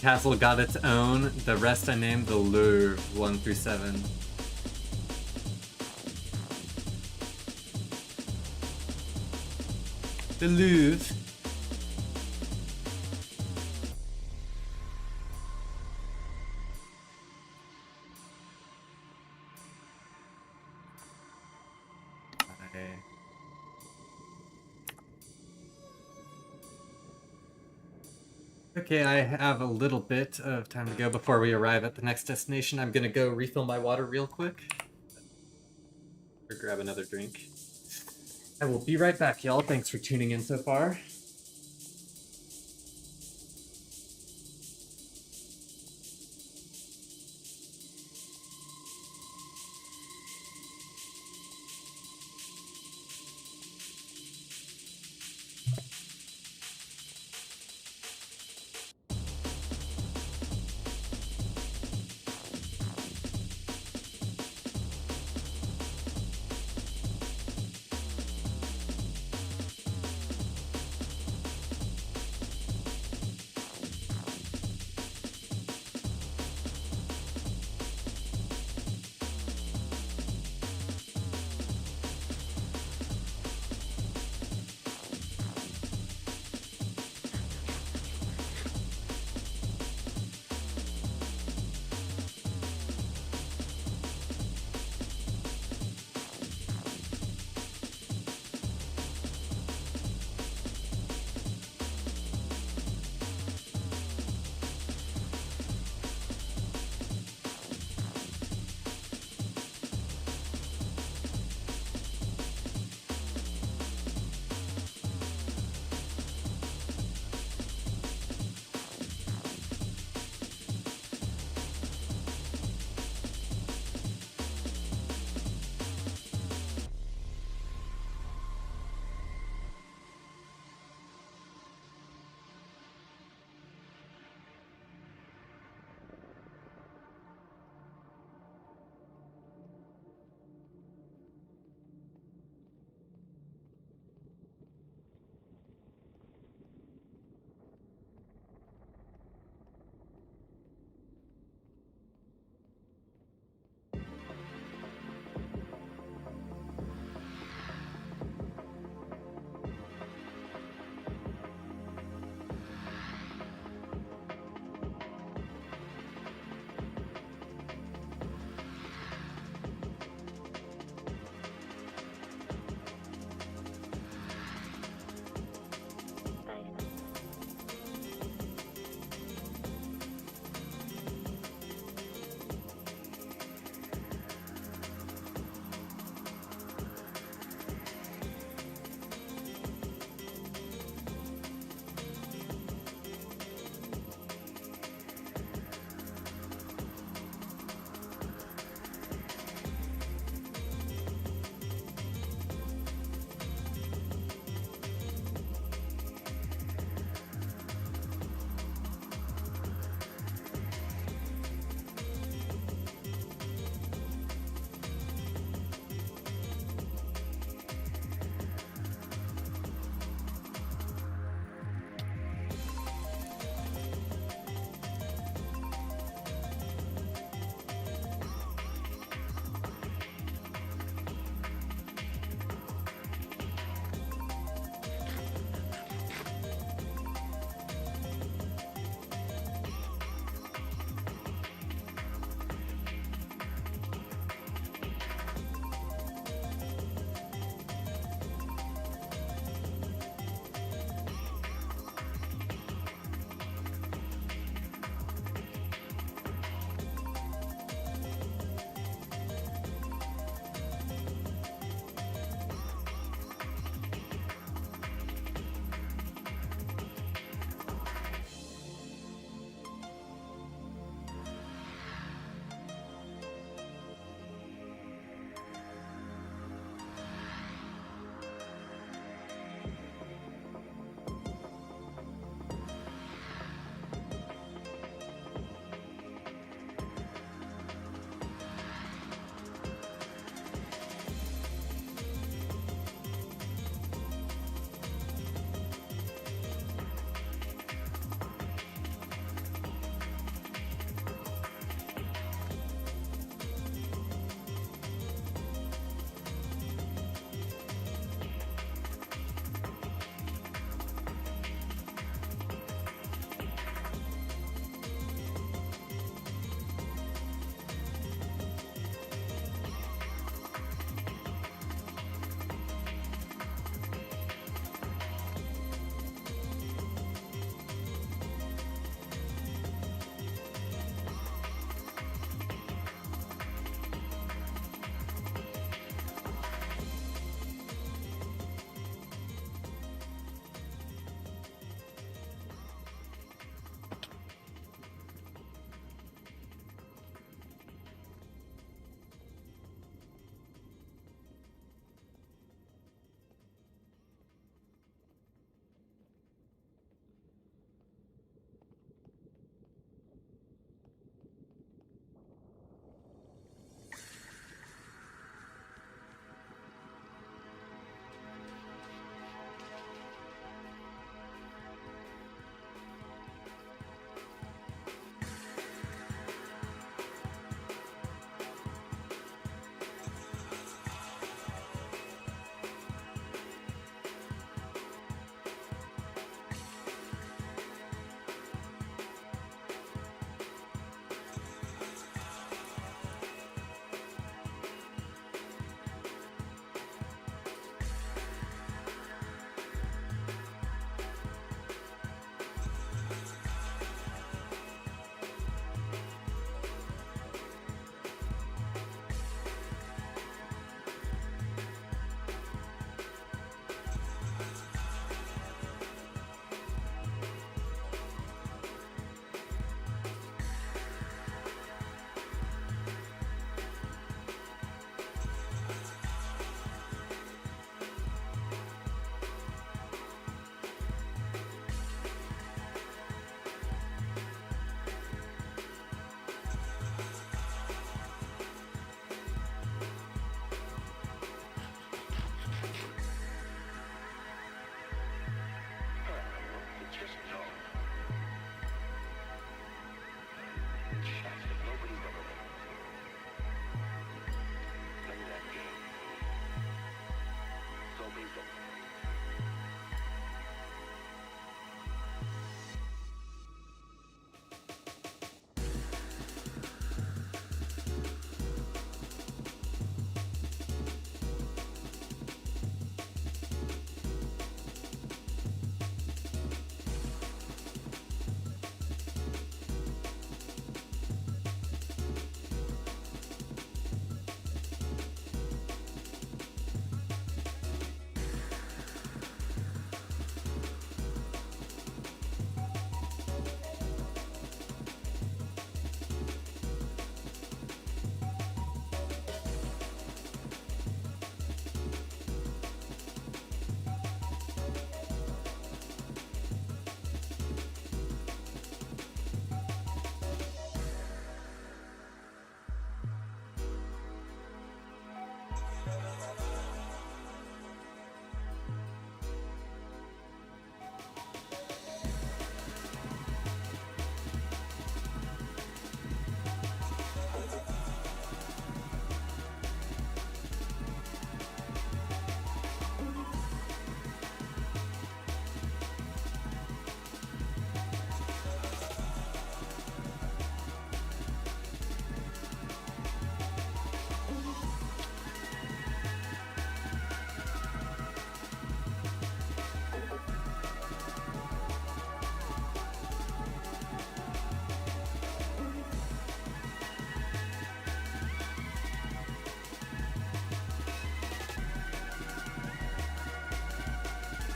castle got its own. The rest I named the Louvre 1 through 7. The Louvre. Okay, I have a little bit of time to go before we arrive at the next destination. I'm gonna go refill my water real quick. Or grab another drink. I will be right back, y'all. Thanks for tuning in so far.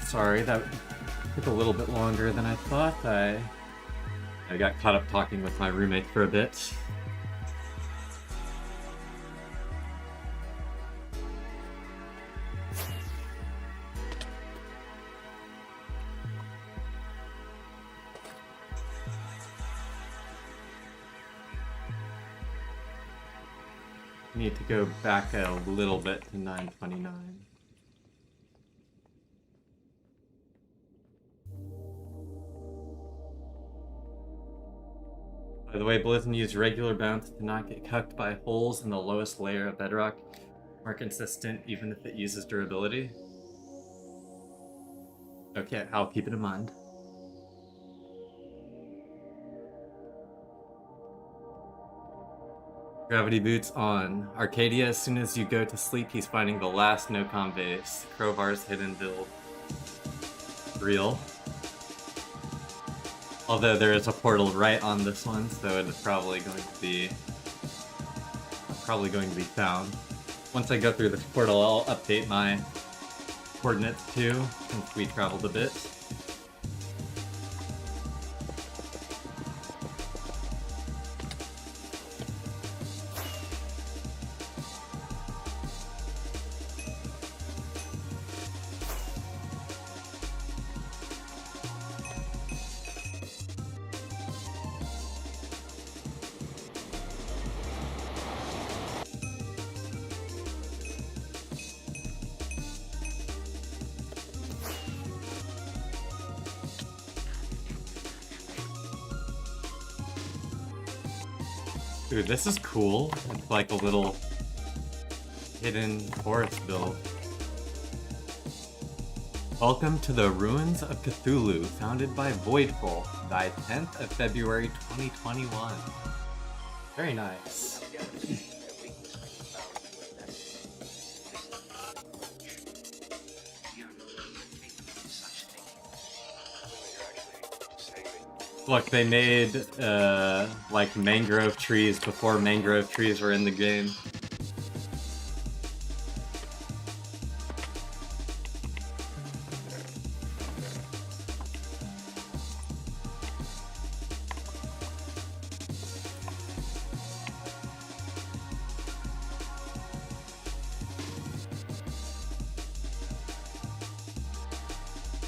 Sorry, that took a little bit longer than I thought. I got caught up talking with my roommate for a bit. Need to go back a little bit to 929. By the way, Blizzard used regular bounce to not get cucked by holes in the lowest layer of bedrock. More consistent even if it uses durability. Okay, I'll keep it in mind. Gravity boots on. Arcadia, as soon as you go to sleep, he's finding the last nocom base. Crowbar's hidden build. Real. Although there is a portal right on this one, so it is probably going to be found. Once I go through this portal, I'll update my coordinates too, since we traveled a bit. Dude, this is cool. It's like a little hidden forest build. Welcome to the Ruins of Cthulhu, founded by Voidful, died 10th of February 2021. Very nice. Look, they made, like, mangrove trees before mangrove trees were in the game.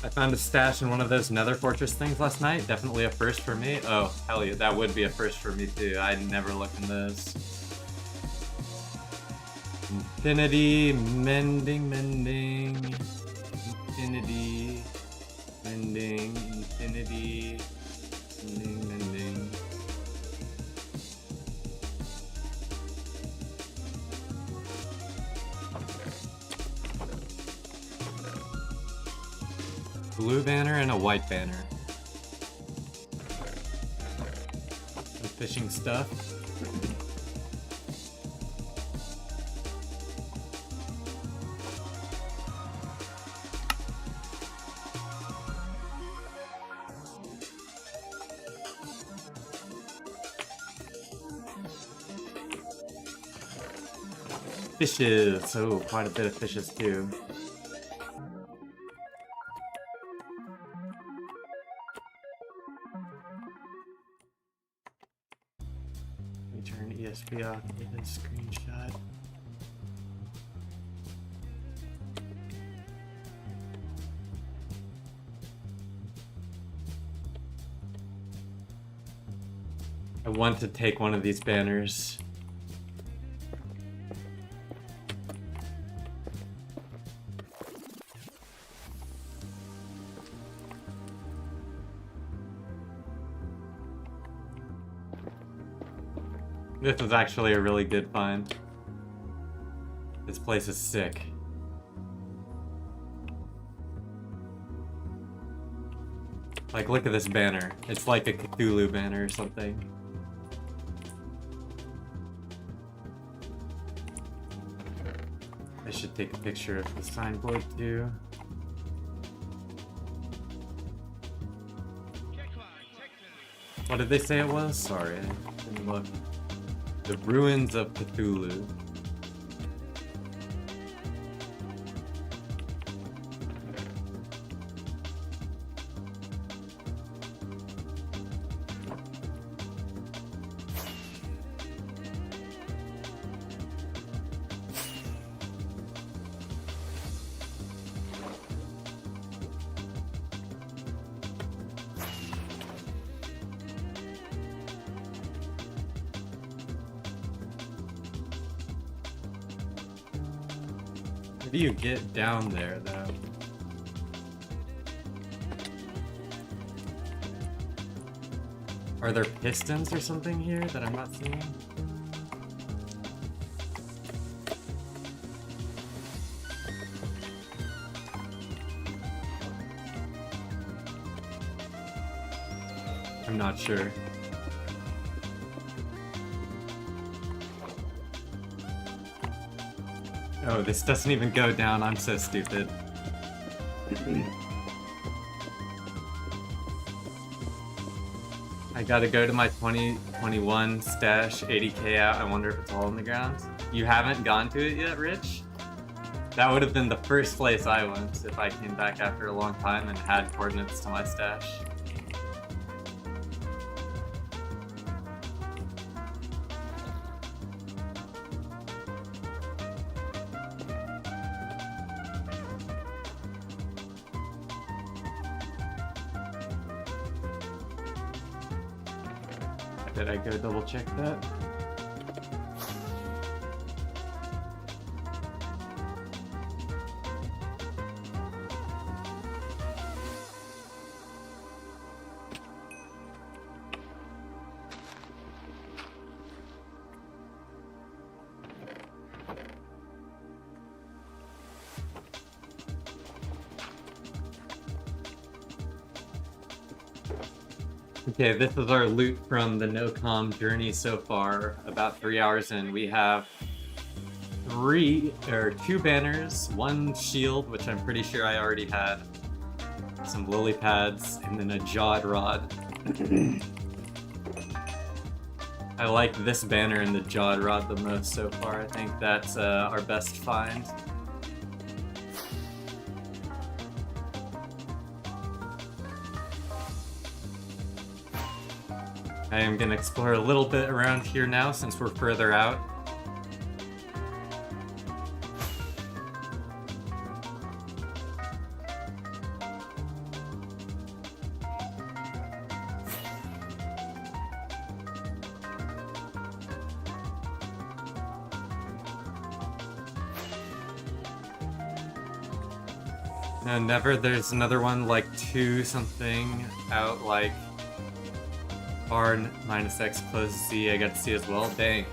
I found a stash in one of those nether fortress things last night. Definitely a first for me. Oh, hell yeah, that would be a first for me too. I never look in those. Infinity, mending. Infinity, mending, infinity, mending. Blue banner and a white banner. Some fishing stuff. Fishes. Oh, quite a bit of fishes too. Turn ESP off with this screenshot. I want to take one of these banners. This was actually a really good find. This place is sick. Like, look at this banner. It's like a Cthulhu banner or something. I should take a picture of the signboard too. What did they say it was? Sorry, I didn't look. The Ruins of Cthulhu. How do you get down there, though? Are there pistons or something here that I'm not seeing? I'm not sure. Oh, this doesn't even go down. I'm so stupid. I gotta go to my 2021 stash, 80k out. I wonder if it's all on the ground. You haven't gone to it yet, Rich? That would have been the first place I went if I came back after a long time and had coordinates to my stash. Did I go double check that? Okay, this is our loot from the nocom journey so far. About 3 hours in, we have two banners, one shield, which I'm pretty sure I already had, some lily pads, and then a jawed rod. I like this banner and the jawed rod the most so far. I think that's our best find. I am going to explore a little bit around here now since we're further out. No, never. There's another one like 2 something out like R minus X close Z. I got to see as well. Dang.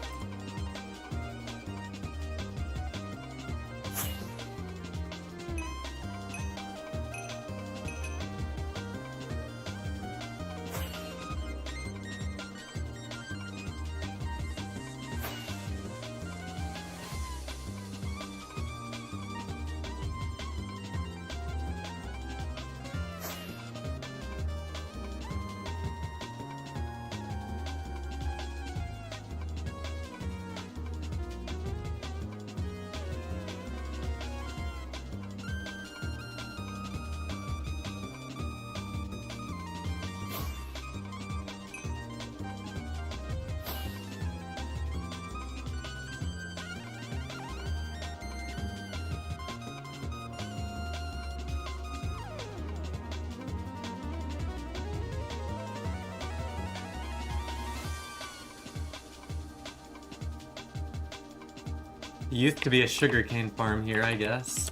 Used to be a sugarcane farm here, I guess.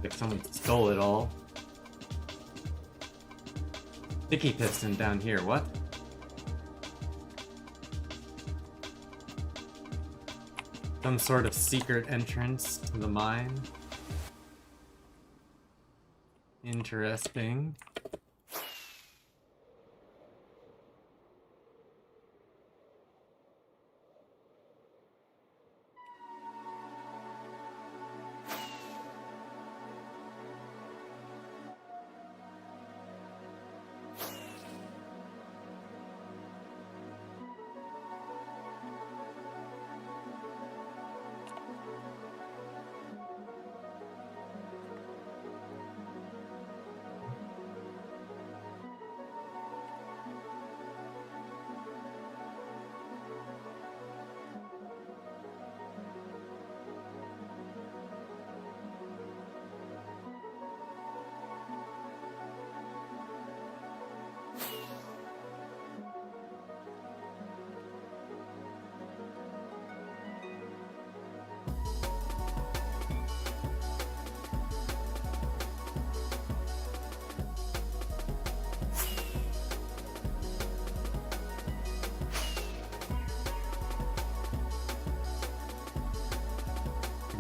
Like someone stole it all. Sticky piston down here, what? Some sort of secret entrance to the mine. Interesting.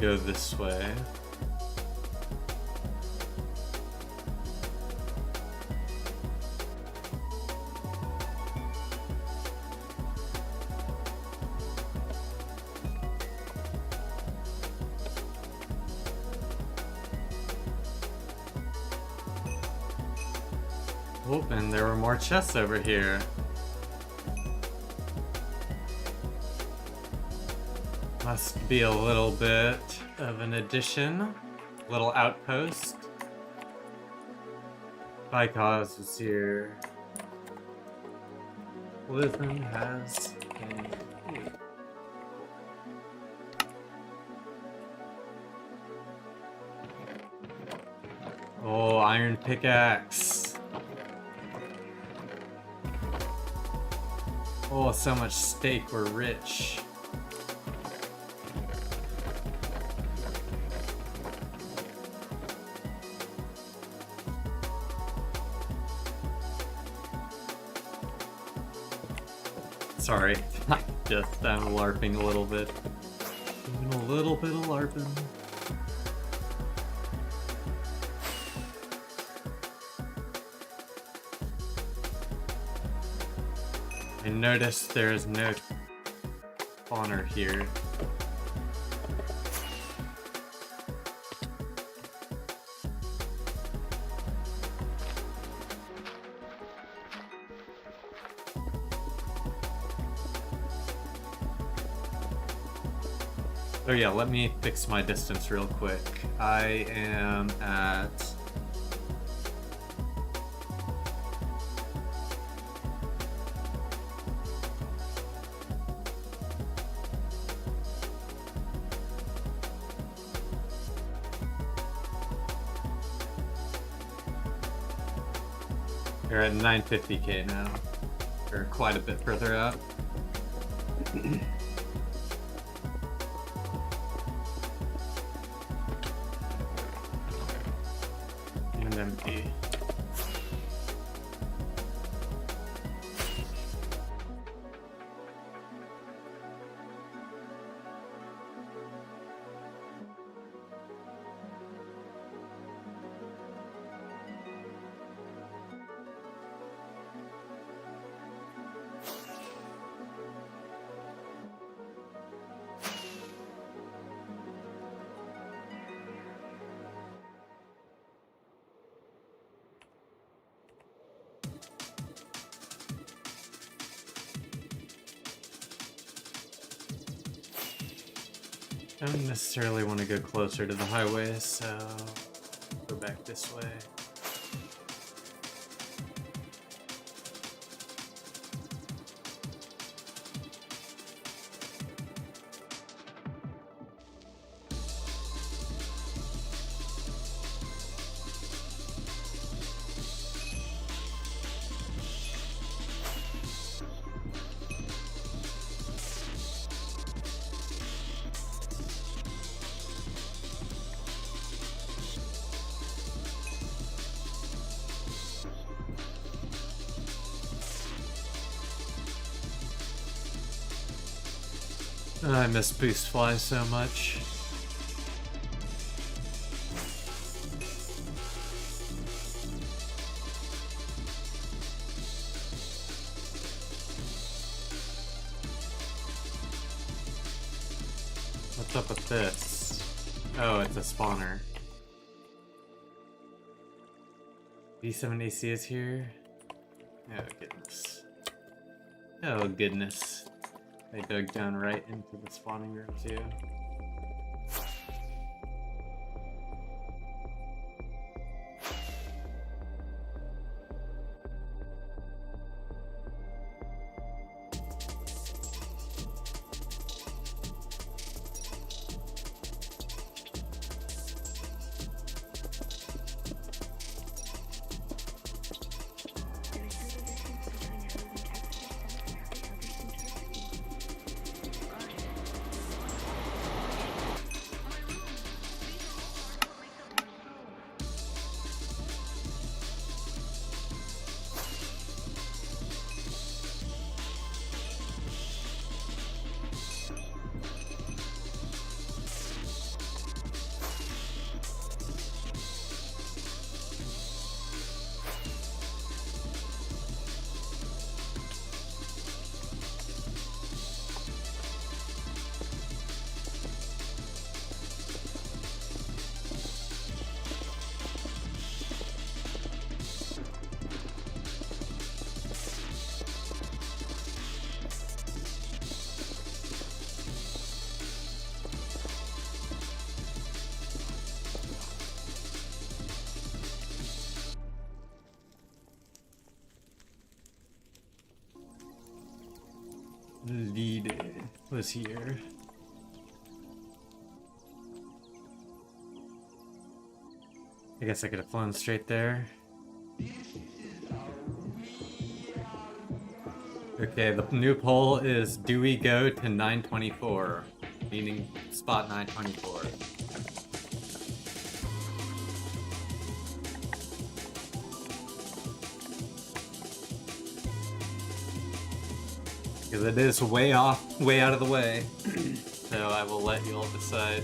Go this way. Oh, and there were more chests over here. Must be a little bit of an addition. Little outpost. Bicause is here. Lism has a... Oh, iron pickaxe. Oh, so much steak, we're rich. Sorry, I'm LARPing a little bit. Doing a little bit of LARPing. I noticed there's no spawner here. Oh yeah, let me fix my distance real quick. I am at... You're at 950k now. You're quite a bit further out. And empty. I don't necessarily want to go closer to the highway, so go back this way. I miss boost fly so much. What's up with this? Oh, it's a spawner. V7 AC is here. Oh goodness. Oh goodness. They dug down right into the spawning room too. Lead was here. I guess I could have flown straight there. Okay, the new poll is, do we go to 924? Meaning spot 924. Because it is way off, way out of the way. So I will let you all decide.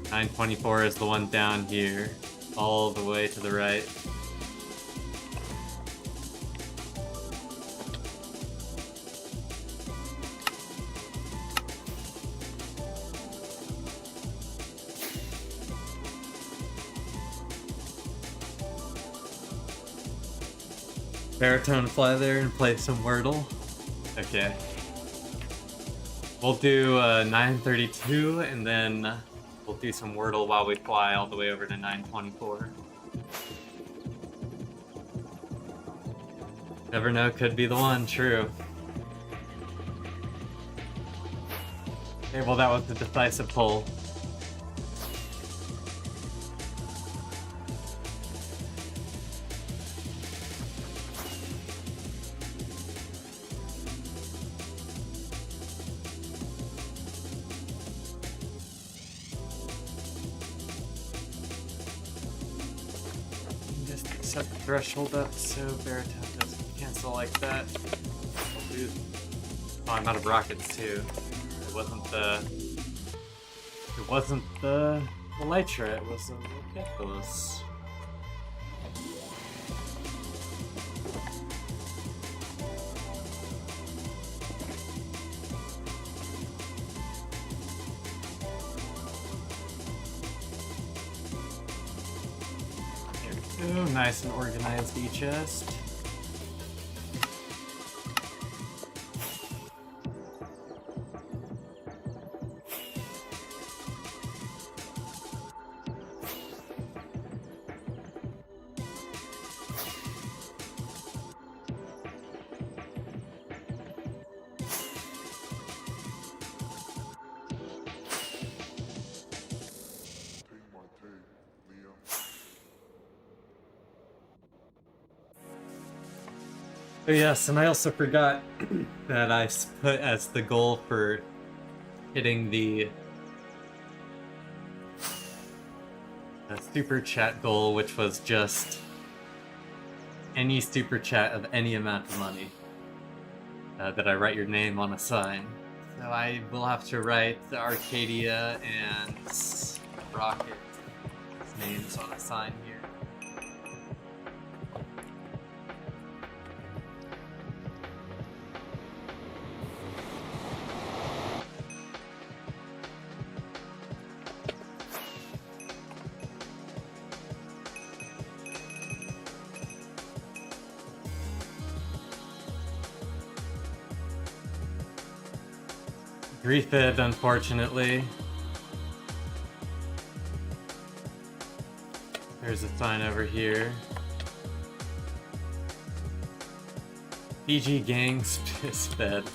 "924 is the one down here, all the way to the right. Baritone fly there and play some Wordle. Okay. We'll do 932 and then we'll do some Wordle while we fly all the way over to 924. Never know, could be the one, true. Okay, well that was the decisive pull. Set the threshold up so Baritone doesn't cancel like that. Oh, I'm out of rockets too. It wasn't the Elytra, it was the Ridiculous. There we go, nice and organized E-chest. Oh yes, and I also forgot that I put as the goal for hitting the super chat goal, which was just any super chat of any amount of money that I write your name on a sign. So I will have to write the Arcadia and Rocket's names on a sign here. Refed, unfortunately. There's a sign over here. Fiji gangs is fed.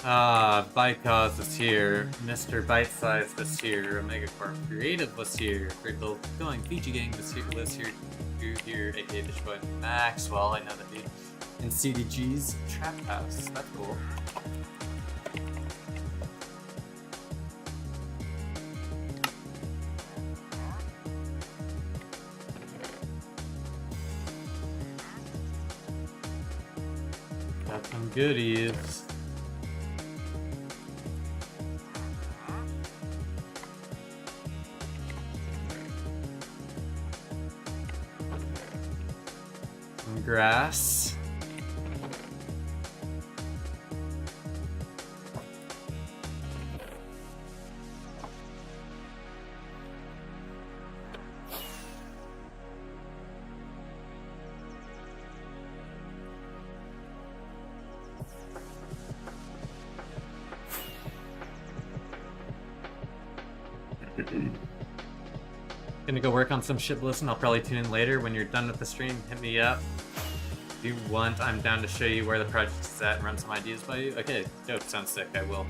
Ah, Bycause is here. Mr. Bite-Size was here. Omega Corp Creative was here. Great Bill Going. Fiji Gang was here, aka Fishboy Maxwell. I know that dude. And CDG's Trap House. That's cool. Got some goodies. Some grass. Gonna go work on some ship listen. I'll probably tune in later. When you're done with the stream, hit me up. If you want, I'm down to show you where the project is at and run some ideas by you. Okay, dope, sounds sick, I will.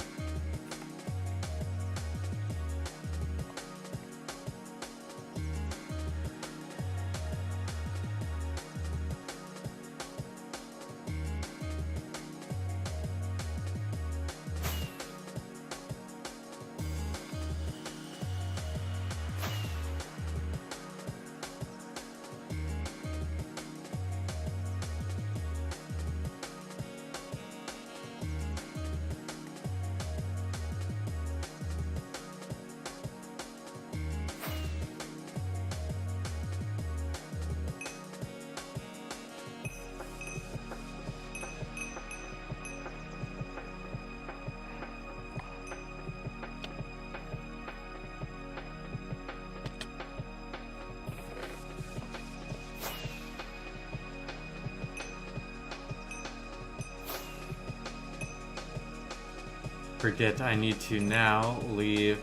forget I need to now leave.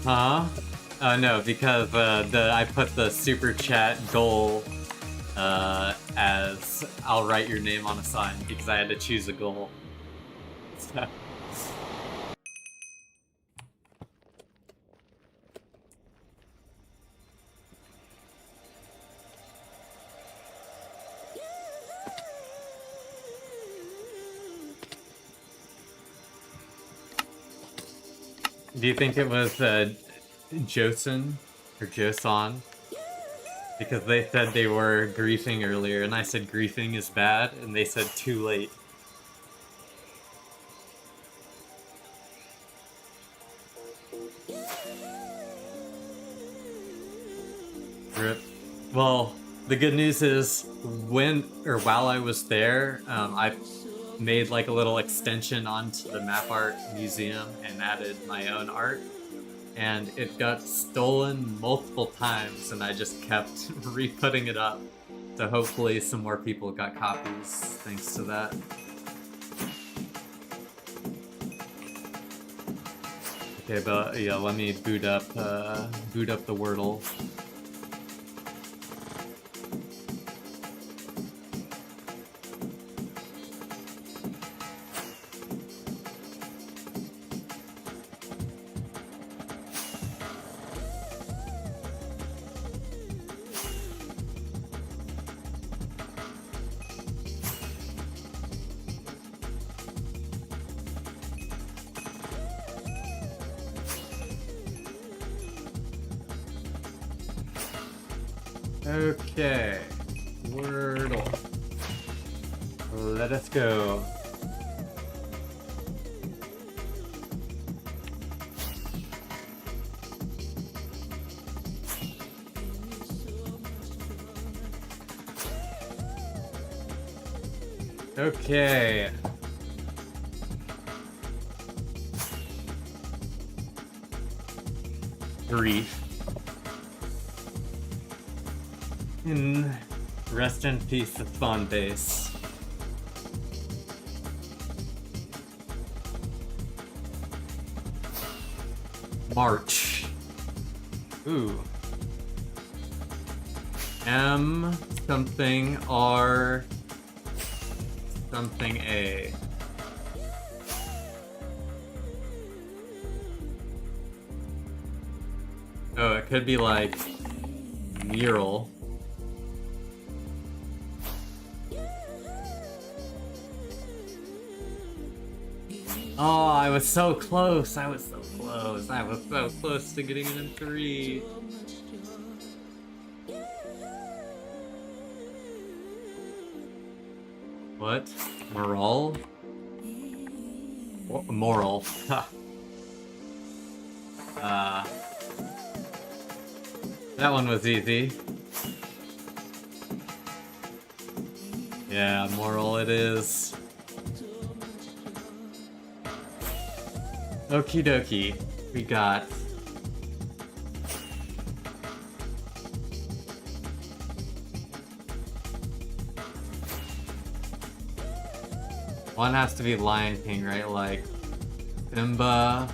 Huh? No, because I put the super chat goal as I'll write your name on a sign because I had to choose a goal. So. Do you think it was Joseon or Joseon? Because they said they were griefing earlier, and I said griefing is bad, and they said too late. Rip. Well, the good news is while I was there, I made like a little extension onto the map art museum and added my own art, and it got stolen multiple times, and I just kept re-putting it up, so hopefully some more people got copies thanks to that. Okay, but yeah, let me boot up the Wordle. Okay, Wordle. Let us go. Okay. Grief. Rest in peace, the spawn base. March. Ooh. M something R something A. Oh, it could be like mural. Oh, I was so close. I was so close to getting it in 3. What? Moral? Moral. That one was easy. Yeah, moral it is. Okie dokie. We got... One has to be Lion King, right? Like Simba,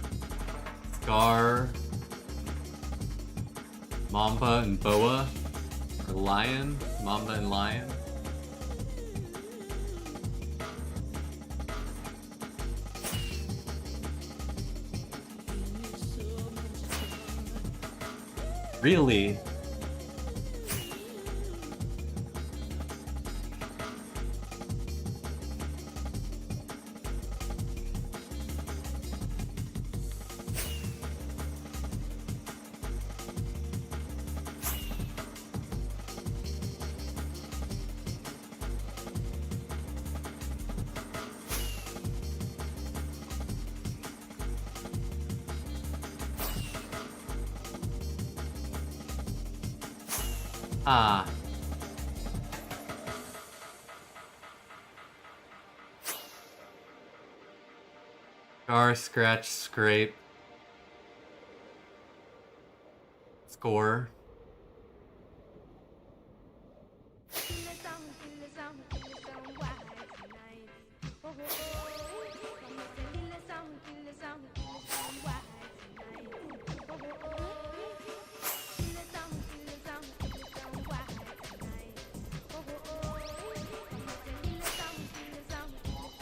Scar, Mamba and Boa, or Lion, Mamba and Lion. Really? Ah. Scar, scratch, scrape. Score.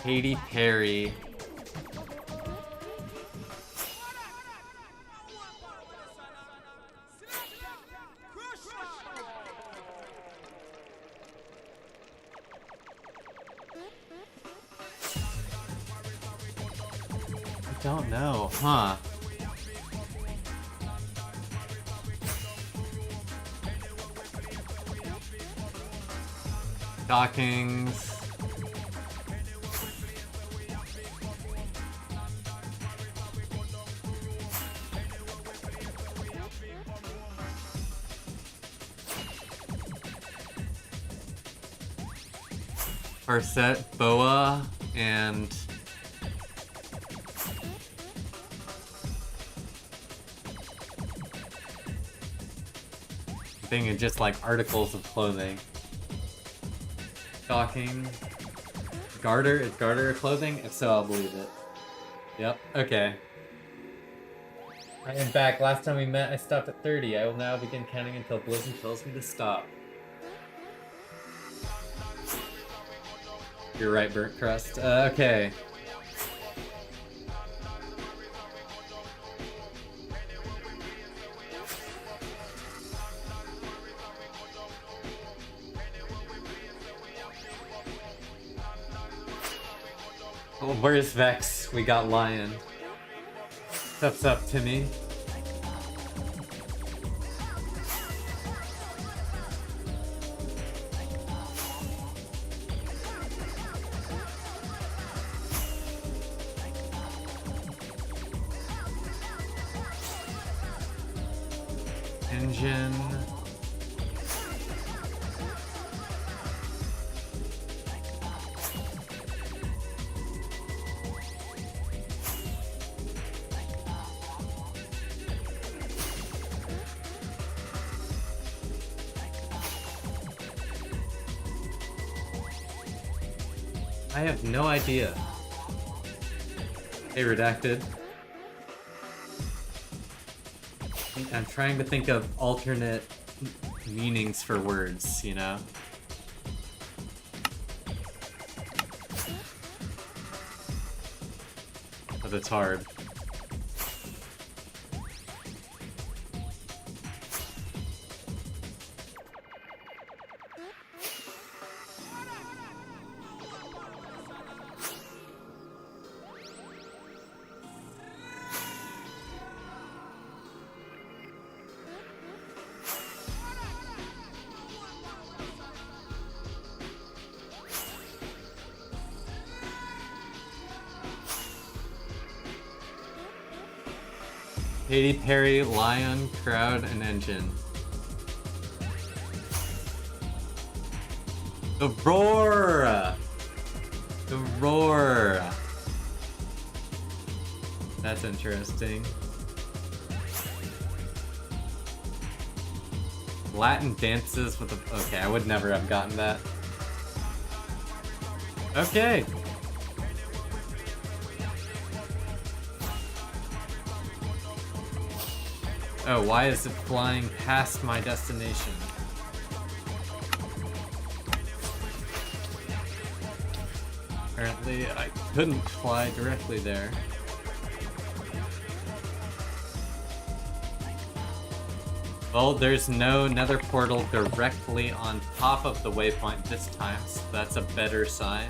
Katy Perry. I don't know, huh? Stockings. Corset, boa, and I'm thinking just like articles of clothing. Stocking. Garter? Is garter clothing? If so, I'll believe it. Yep, okay. I am back. Last time we met, I stopped at 30. I will now begin counting until Blizzard tells me to stop. You're right, Burnt Crust. Okay. Oh, where's Vex? We got Lion. What's up, Timmy? Engine. I have no idea. Hey, Redacted. I'm trying to think of alternate meanings for words, you know? But it's hard. Katy Perry, Lion, Crowd, and Engine. The roar! The roar! That's interesting. Latin dances with a... Okay, I would never have gotten that. Okay. Oh, why is it flying past my destination? Apparently, I couldn't fly directly there. Well, there's no nether portal directly on top of the waypoint this time, so that's a better sign.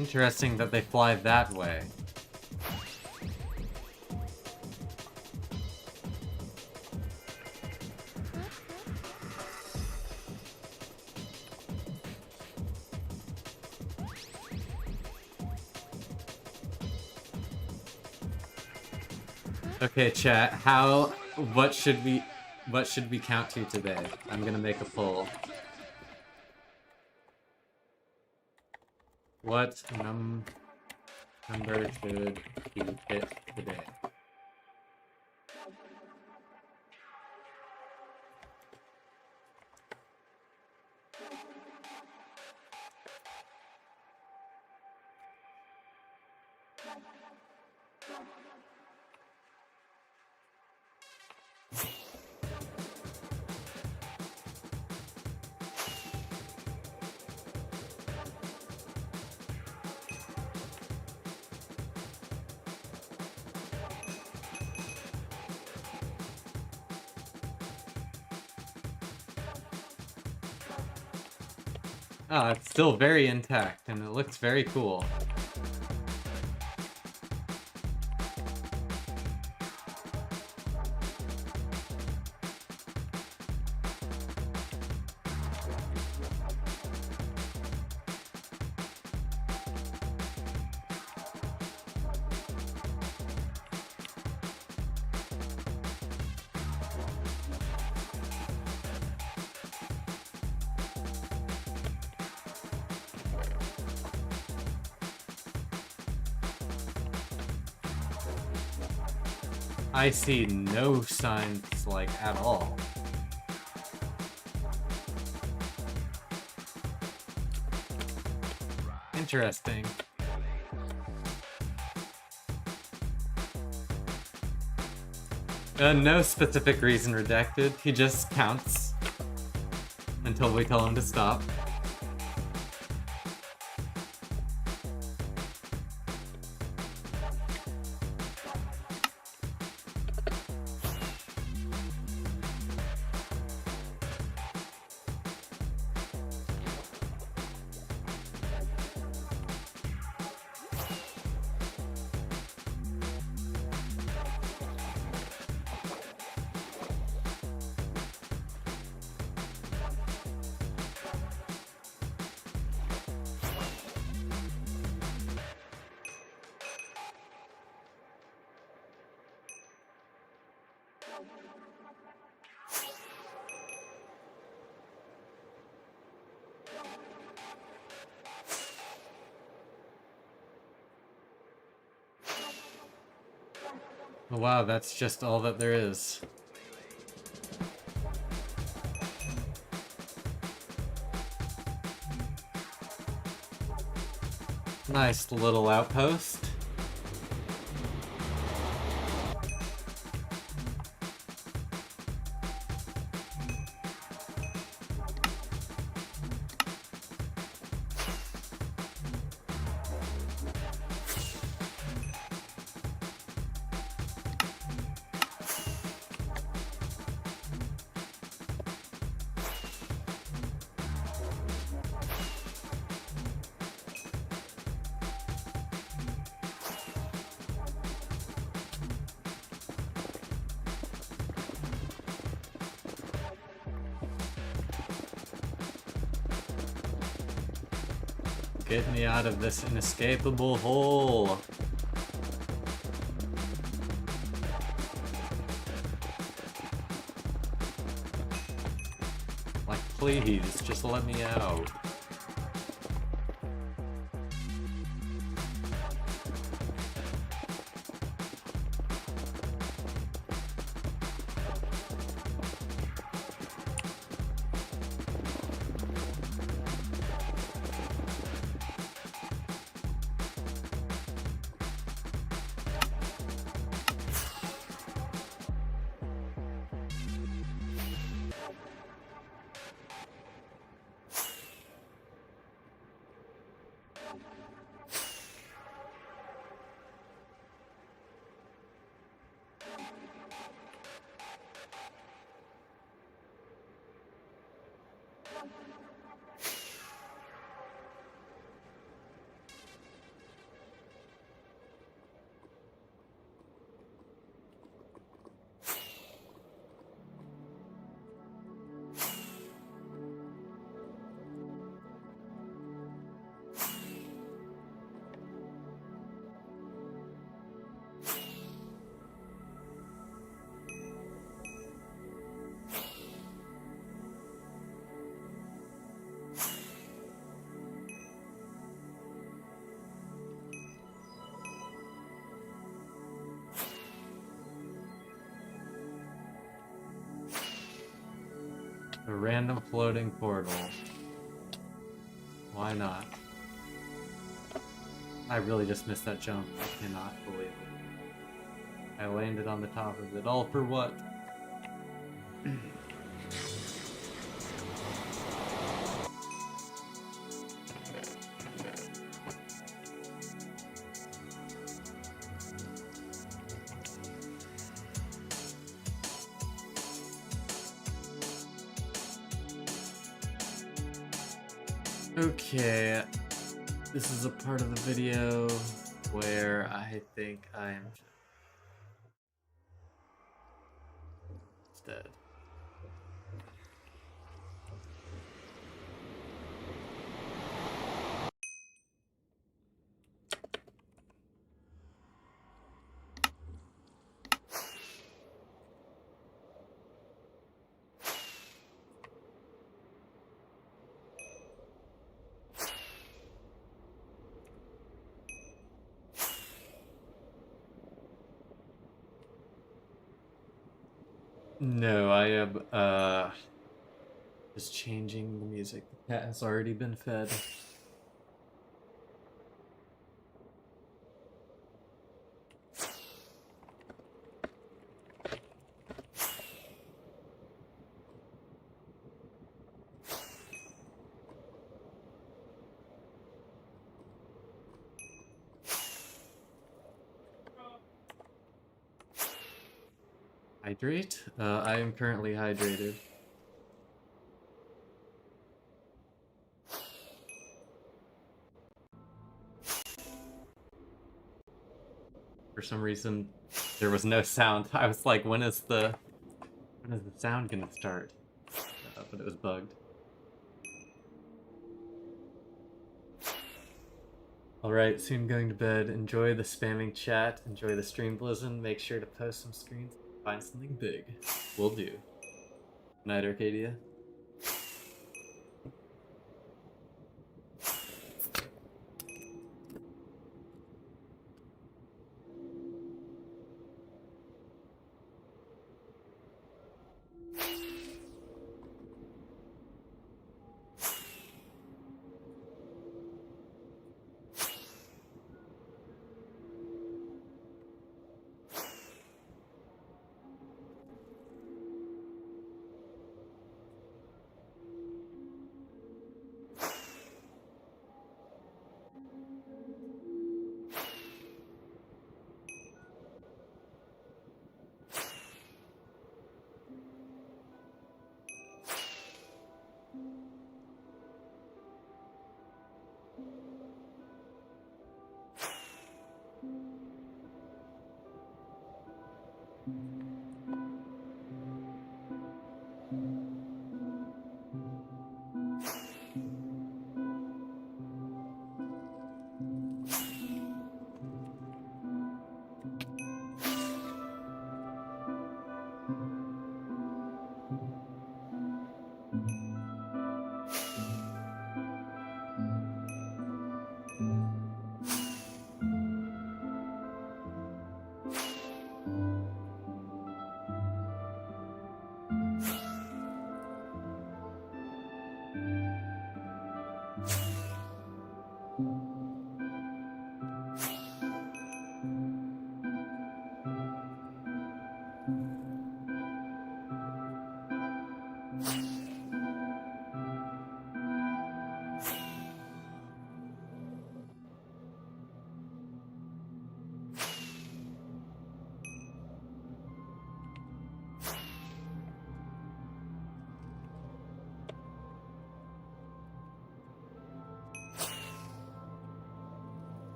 Interesting that they fly that way. Okay, chat, what should we count to today? I'm gonna make a poll. What number should we hit today? Oh, it's still very intact, and it looks very cool. I see no signs, like, at all. Interesting. No specific reason redacted. He just counts until we tell him to stop. Wow, that's just all that there is. Nice little outpost. Get me out of this inescapable hole. Like, please, just let me out. A random floating portal. Why not? I really just missed that jump. I cannot believe it. I landed on the top of it. All for what? Okay, this is a part of the video where I think I am dead. No, I am just changing the music. The cat has already been fed. Hydrate? I am currently hydrated. For some reason, there was no sound. I was like, when is the sound gonna start? But it was bugged. Alright, soon going to bed. Enjoy the spamming chat. Enjoy the stream blizzard. Make sure to post some screens. Find something big. Will do. Good night, Arcadia.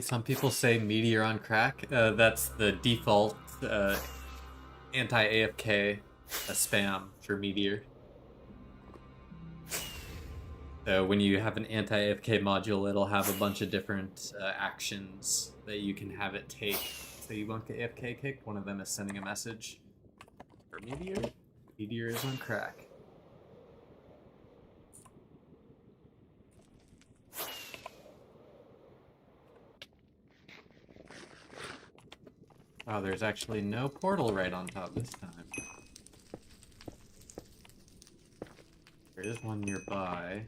Some people say meteor on crack. That's the default anti-AFK spam for meteor. So when you have an anti-AFK module, it'll have a bunch of different actions that you can have it take. So you won't get AFK kicked. One of them is sending a message for meteor. Meteor is on crack. Oh, there's actually no portal right on top this time. There is one nearby.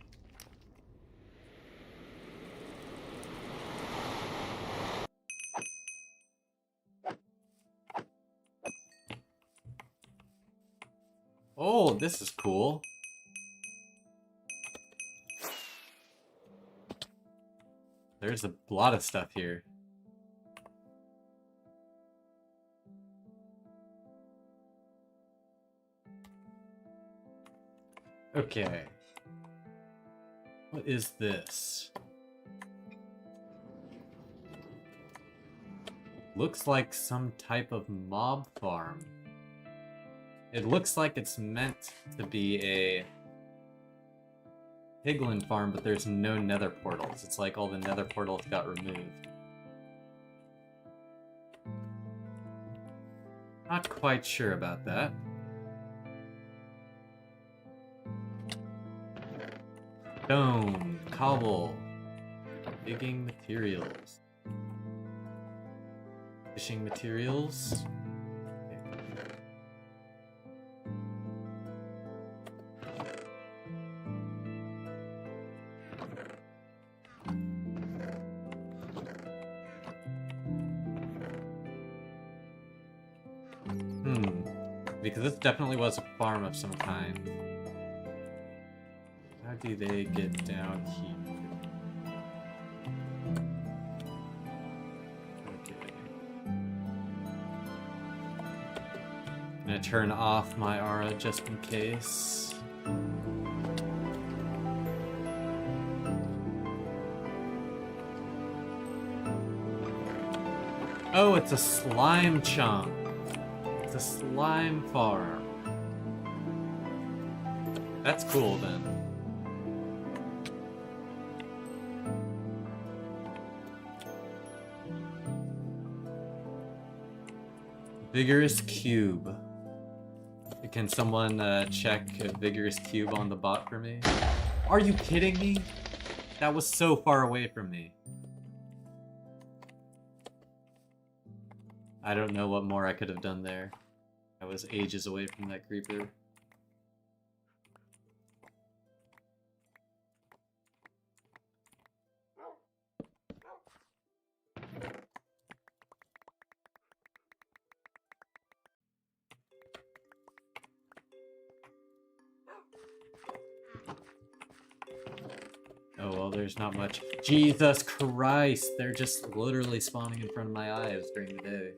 Oh, this is cool. There's a lot of stuff here. Okay. What is this? Looks like some type of mob farm. It looks like it's meant to be a piglin farm, but there's no nether portals. It's like all the nether portals got removed. Not quite sure about that. Stone, cobble, digging materials, fishing materials. Because this definitely was a farm of some kind. How do they get down here? Okay. I'm gonna turn off my aura just in case. Oh, it's a slime chunk. It's a slime farm. That's cool then. Vigorous cube. Can someone check a vigorous cube on the bot for me? Are you kidding me? That was so far away from me. I don't know what more I could have done there. I was ages away from that creeper. Oh, well, there's not much. Jesus Christ! They're just literally spawning in front of my eyes during the day.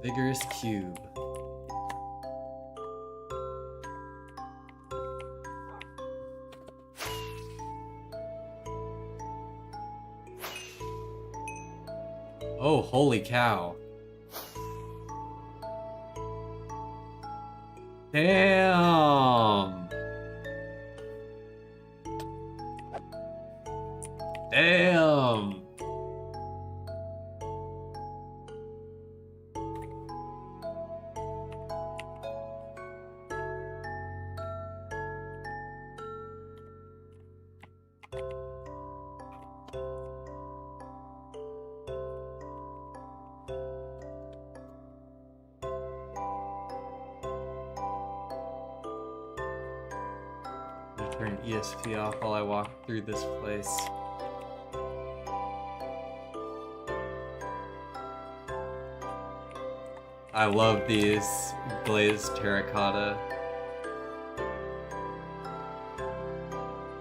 Vigorous cube. Oh, holy cow. Damn. Damn. Turn ESP off while I walk through this place. I love these glazed terracotta.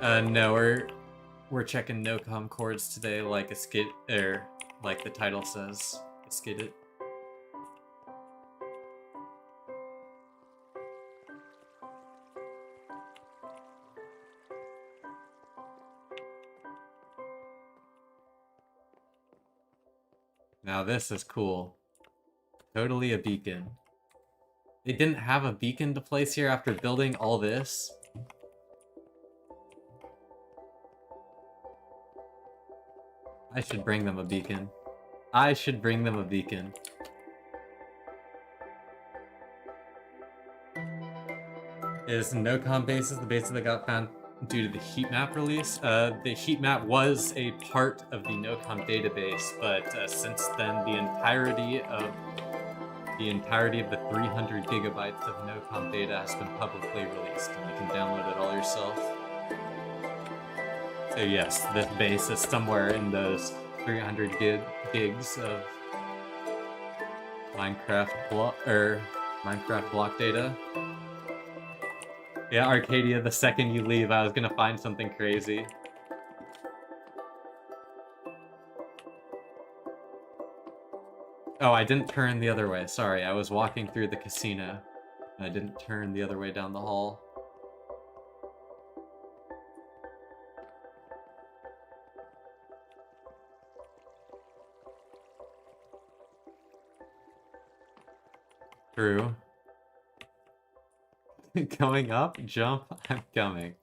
No, we're checking nocom chords today, like a skid, or like the title says, a skid it. Now this is cool. Totally a beacon. They didn't have a beacon to place here after building all this. I should bring them a beacon. I should bring them a beacon. Is nocom bases the bases that got found due to the heat map release? The heat map was a part of the nocom database, but since then the entirety of the 300 gigabytes of nocom data has been publicly released, and you can download it all yourself. So yes, this base is somewhere in those 300 gigs of Minecraft block data. Yeah, Arcadia, the second you leave, I was gonna find something crazy. Oh, I didn't turn the other way. Sorry, I was walking through the casino. I didn't turn the other way down the hall. True. Going up? Jump? I'm coming.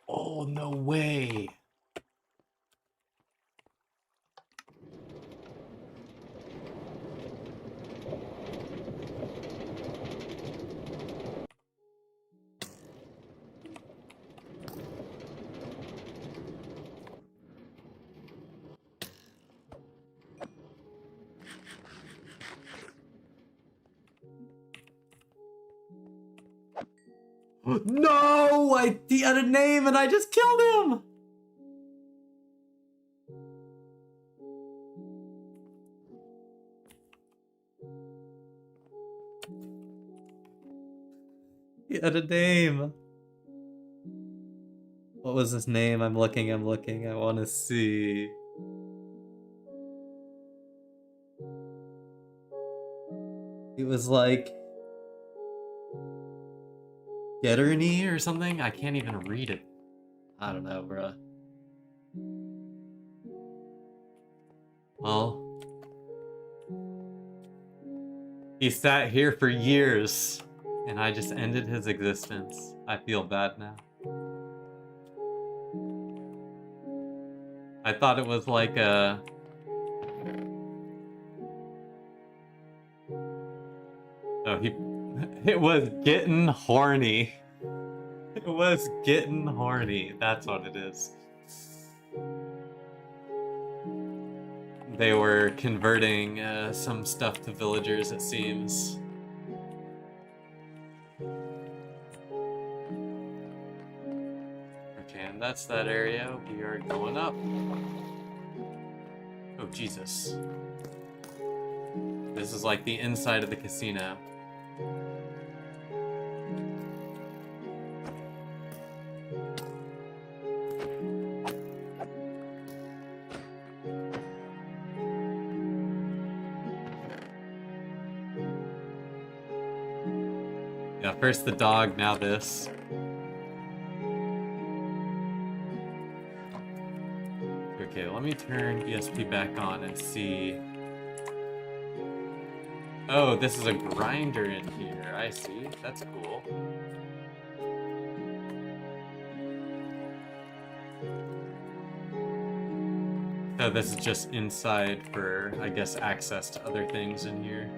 Oh, no way! No! He had a name and I just killed him! He had a name. What was his name? I'm looking. I want to see. He was like... Getterny or something? I can't even read it. I don't know, bruh. Well... He sat here for years, and I just ended his existence. I feel bad now. I thought it was like a... Oh, it was getting horny. It was getting horny. That's what it is. They were converting some stuff to villagers, it seems. Okay, and that's that area. We are going up. Oh, Jesus. This is like the inside of the casino. Yeah, first the dog, now this. Okay, let me turn ESP back on and see. Oh, this is a grinder in here. I see. That's cool. Oh, this is just inside for, I guess, access to other things in here.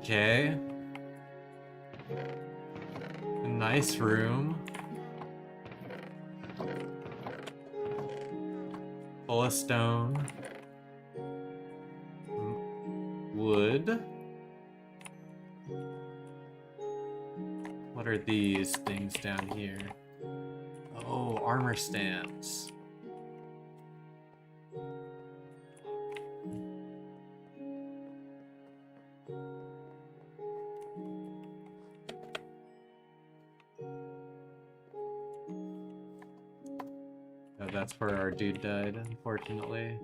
Okay. A nice room. Full of stone. Wood. What are these things down here? Oh, armor stands. that's where our dude died, unfortunately.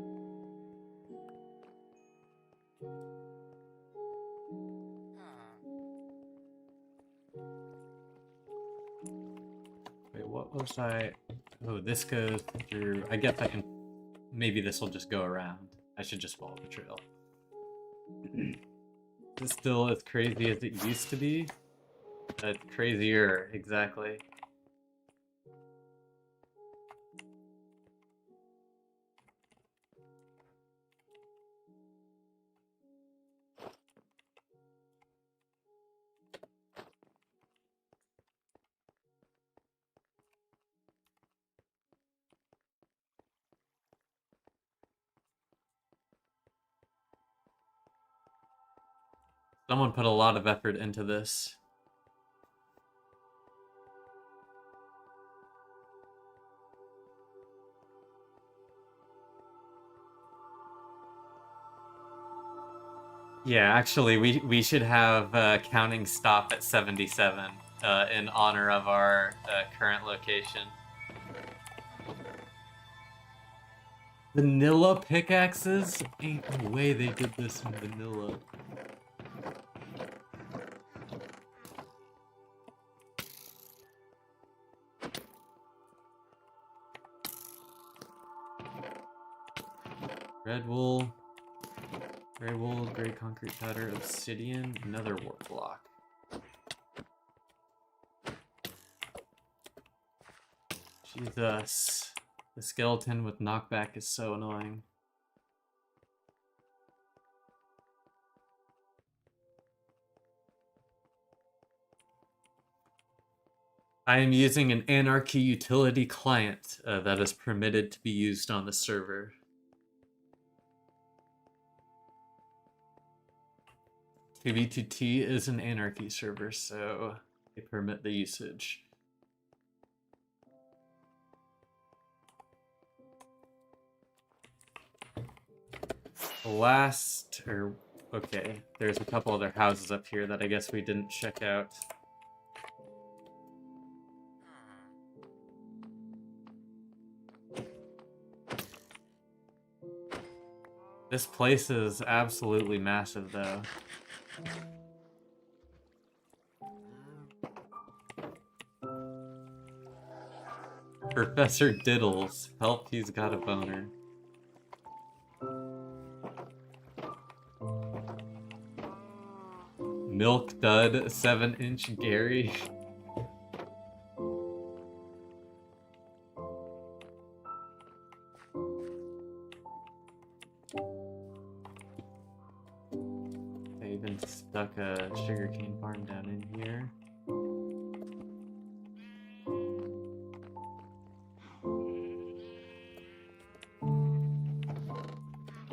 Wait, what was I... Oh, this goes through... I guess I can... Maybe this will just go around. I should just follow the trail. Is it still as crazy as it used to be? Crazier, exactly. Someone put a lot of effort into this. Yeah, actually, we should have counting stop at 77 in honor of our current location. Vanilla pickaxes? Ain't no way they did this in vanilla. Red wool, gray concrete powder, obsidian, another warp block. Jesus. The skeleton with knockback is so annoying. I am using an anarchy utility client that is permitted to be used on the server. 2v2t is an anarchy server, so they permit the usage. Okay, there's a couple other houses up here that I guess we didn't check out. This place is absolutely massive, though. Professor Diddles. Help, he's got a boner. Milk Dud, 7-inch Gary. They even stuck a sugarcane farm down in here.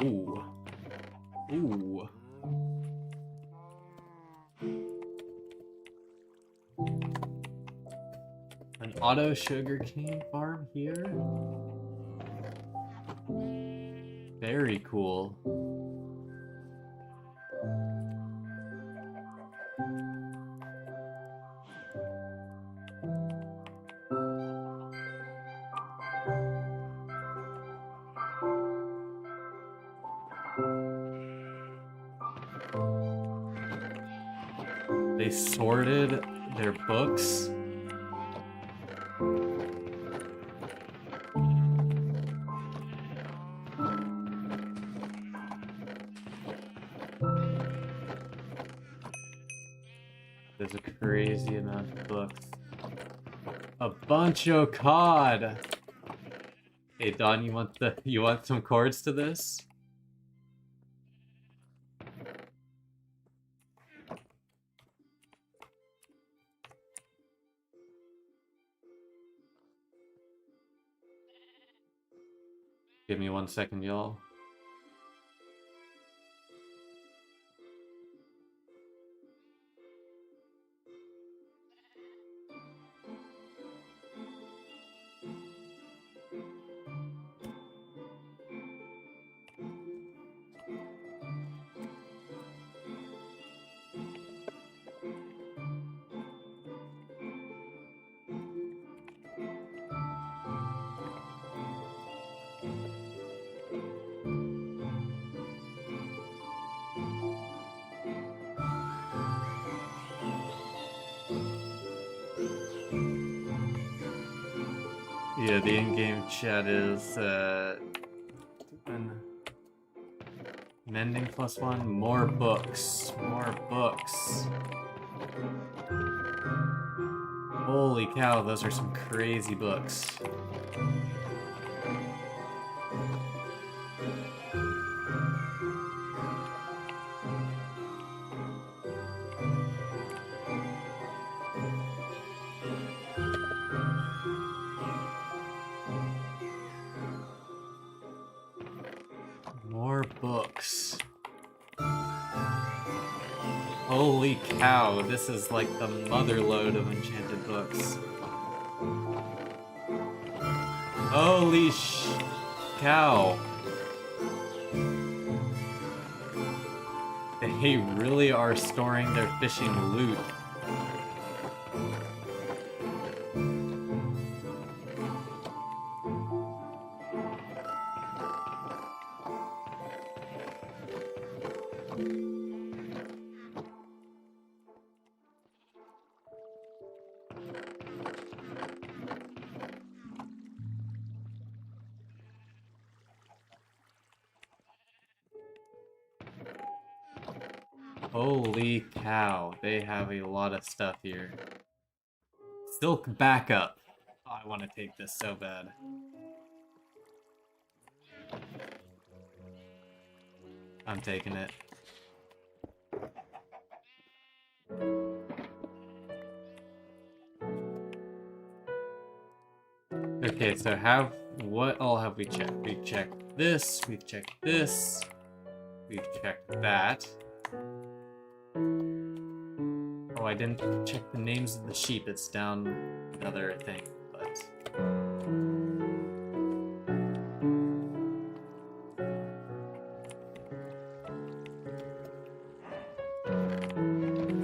Ooh. Ooh. An auto sugarcane farm here? Very cool. They sorted their books. There's a crazy amount of books. A bunch of cod. Hey Don, you want some chords to this? Give me 1 second, y'all. Yeah, the in-game chat is mending +1, more books, more books. Holy cow, those are some crazy books. More books. Holy cow, this is like the motherlode of enchanted books. Holy cow. They really are storing their fishing loot. Holy cow, they have a lot of stuff here. Silk backup. Oh, I want to take this so bad. I'm taking it. Okay, so what all have we checked? We've checked this, we've checked this, we've checked that. Oh, I didn't check the names of the sheep. It's down another thing, but...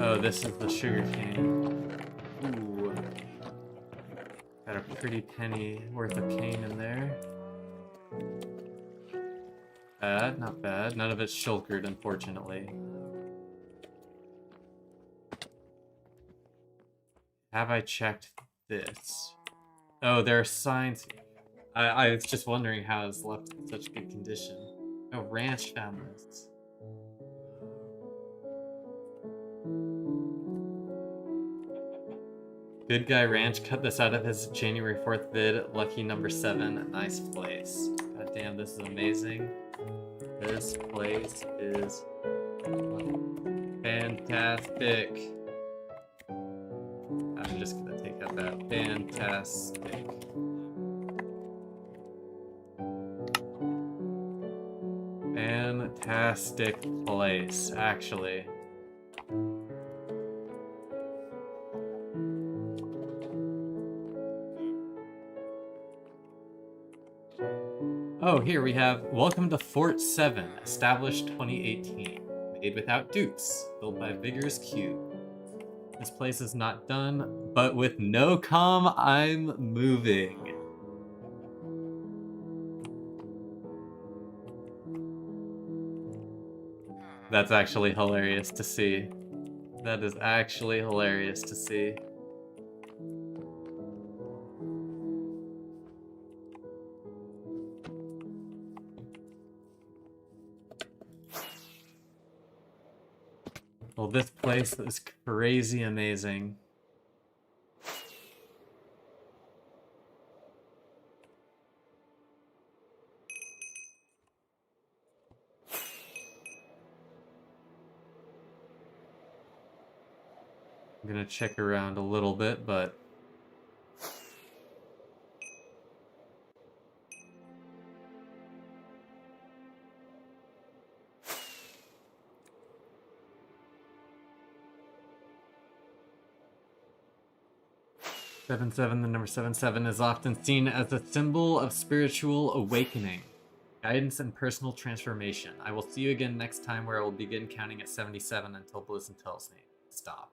Oh, this is the sugar cane. Ooh. Got a pretty penny worth of cane in there. Bad, not bad. None of it's shulkered, unfortunately. Have I checked this? Oh, there are signs. I was just wondering how it's left in such good condition. Oh, ranch found this. Good Guy Ranch cut this out of his January 4th vid. Lucky number 7. Nice place. God damn, this is amazing. This place is fantastic. I'm just gonna take out that fantastic. Fantastic place, actually. Oh, here we have Welcome to Fort 7, established 2018. Made without dupes, built by Vigorous Cube. This place is not done, but with nocom, I'm moving. That's actually hilarious to see. That is actually hilarious to see. Well, this place is crazy amazing. I'm gonna check around a little bit, but... The number 77 is often seen as a symbol of spiritual awakening, guidance, and personal transformation. I will see you again next time, where I will begin counting at 77 until Blizzard tells me to stop.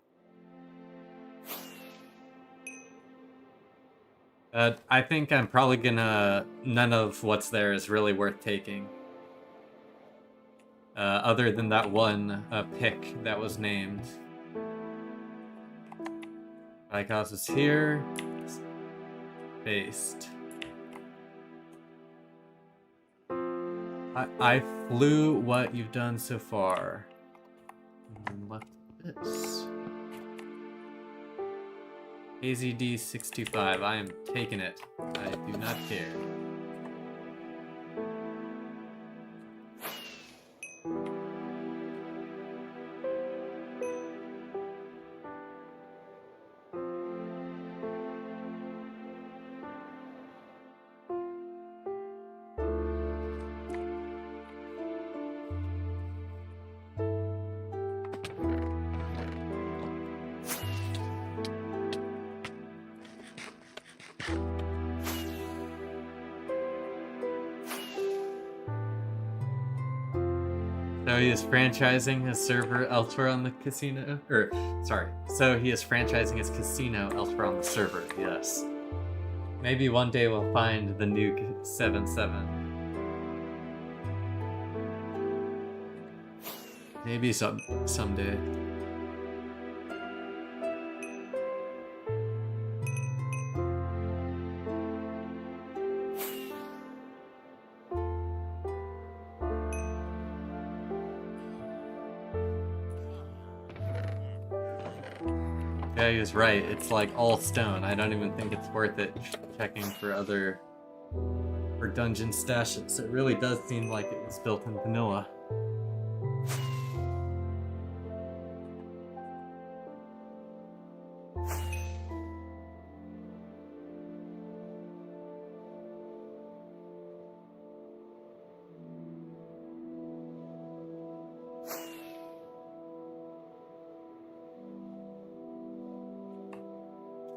I think I'm probably gonna... None of what's there is really worth taking. Other than that one pick that was named. Icos is here. Based. I flew what you've done so far. And then left this. AZD 625. I am taking it. I do not care. So he is franchising his server elsewhere on the casino, so he is franchising his casino elsewhere on the server, yes. Maybe one day we'll find the new 77. Maybe someday. Yeah, he was right. It's like all stone. I don't even think it's worth it checking for dungeon stashes. It really does seem like it was built in vanilla.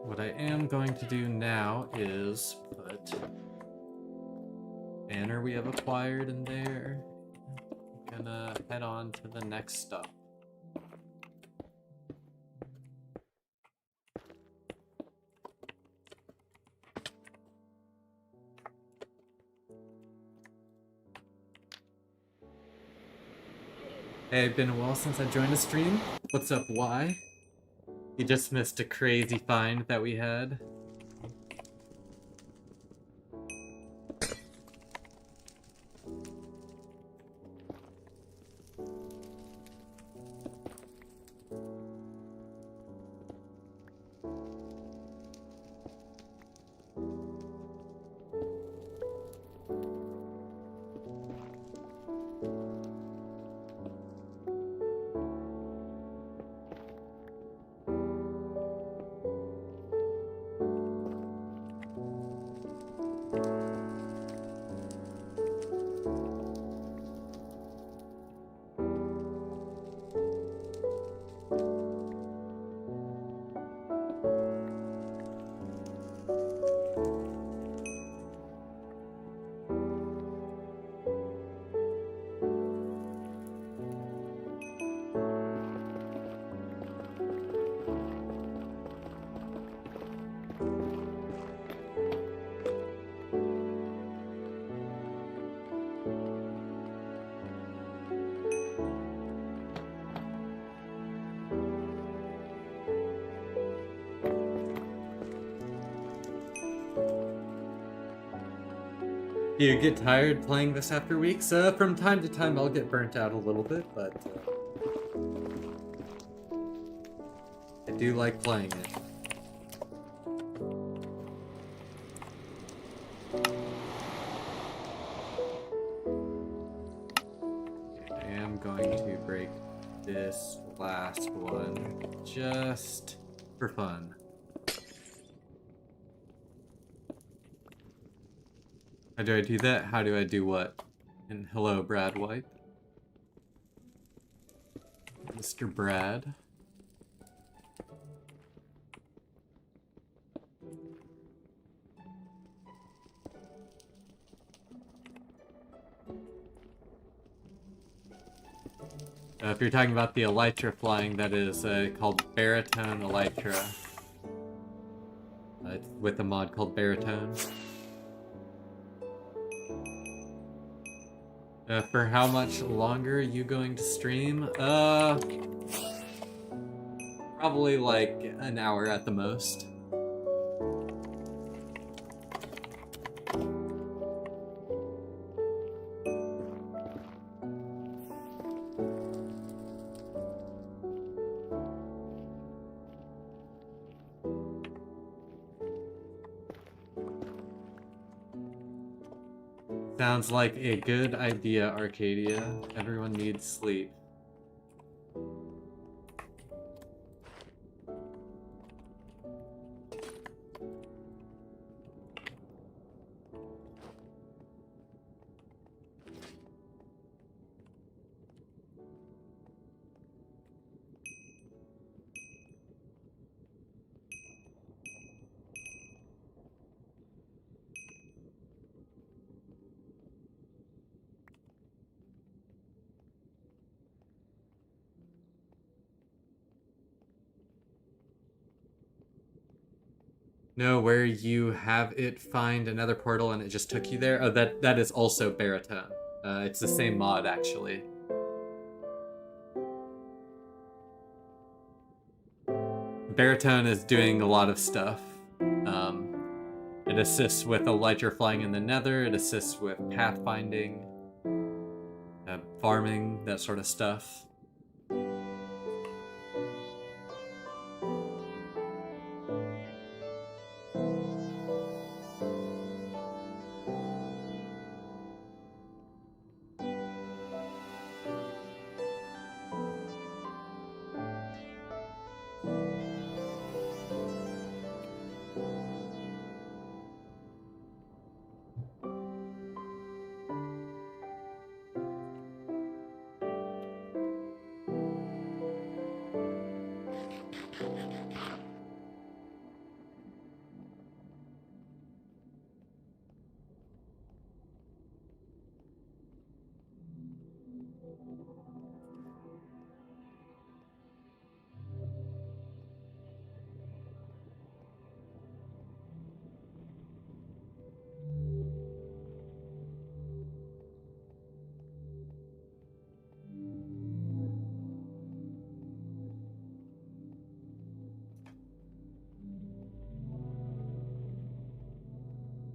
What I am going to do now is put banner we have acquired in there. I'm gonna head on to the next stop. Hey, it's been a while since I joined the stream. What's up, why? You just missed a crazy find that we had. Do you get tired playing this after weeks? From time to time I'll get burnt out a little bit, but I do like playing it. I am going to break this last one just for fun. How do I do that? How do I do what? And hello, Brad White. Mr. Brad. If you're talking about the elytra flying, that is called baritone elytra. With a mod called baritone. For how much longer are you going to stream? Probably like an hour at the most. Sounds like a good idea, Arcadia. Everyone needs sleep. No, where you have it find another portal and it just took you there? Oh, that is also baritone. It's the same mod, actually. Baritone is doing a lot of stuff. It assists with Elytra flying in the nether, it assists with pathfinding, farming, that sort of stuff.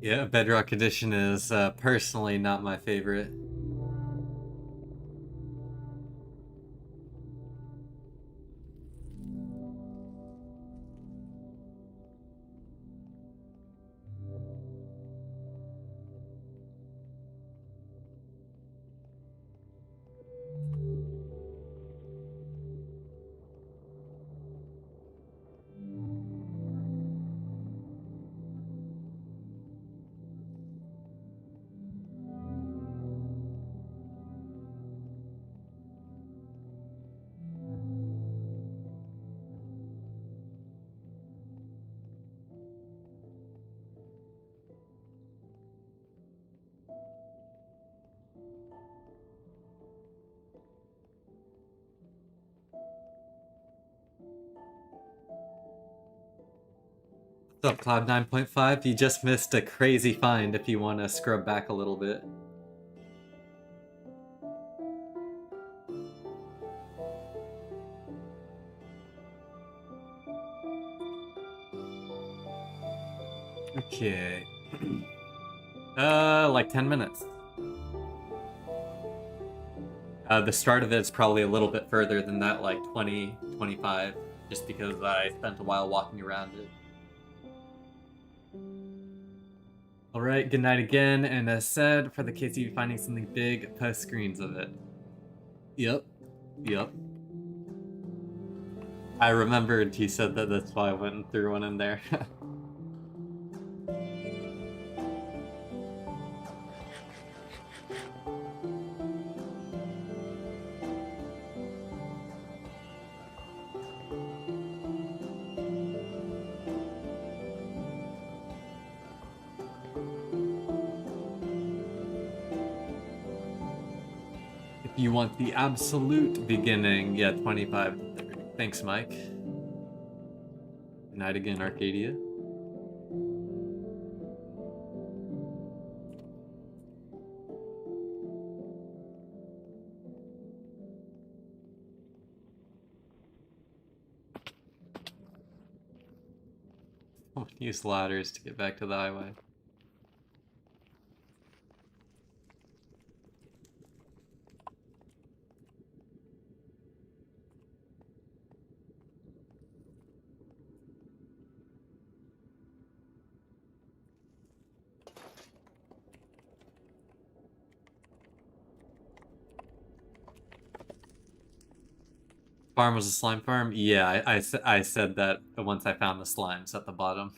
Yeah, Bedrock Edition is personally not my favorite. What's up, Cloud 9.5? You just missed a crazy find if you want to scrub back a little bit. Okay. Like 10 minutes. The start of it's probably a little bit further than that, like 20, 25, just because I spent a while walking around it. Alright, good night again, and as said, for the case of you finding something big, post screens of it. Yep. I remembered he said that, that's why I went and threw one in there. If you want the absolute beginning, yeah, 25 to 30. Thanks, Mike. Good night again, Arcadia. I'll use ladders to get back to the highway. Farm was a slime farm? Yeah, I said that once I found the slimes at the bottom.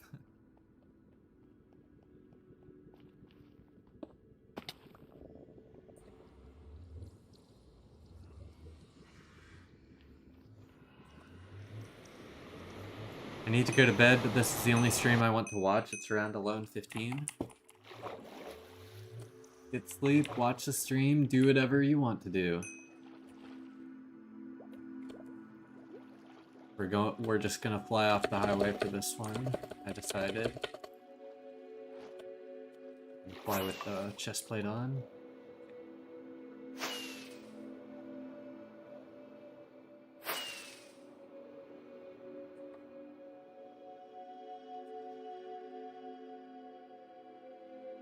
I need to go to bed, but this is the only stream I want to watch. It's around 11:15. Get sleep, watch the stream, do whatever you want to do. We're just gonna fly off the highway for this one, I decided. And fly with the chest plate on.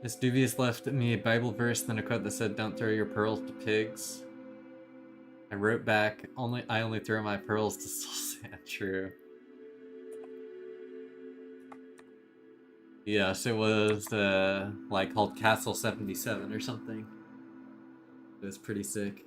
This Duvius left me a Bible verse, then a quote that said, "Don't throw your pearls to pigs." I wrote back, I only throw my pearls to soul sand." True. Yes, it was like called Castle 77 or something. It was pretty sick.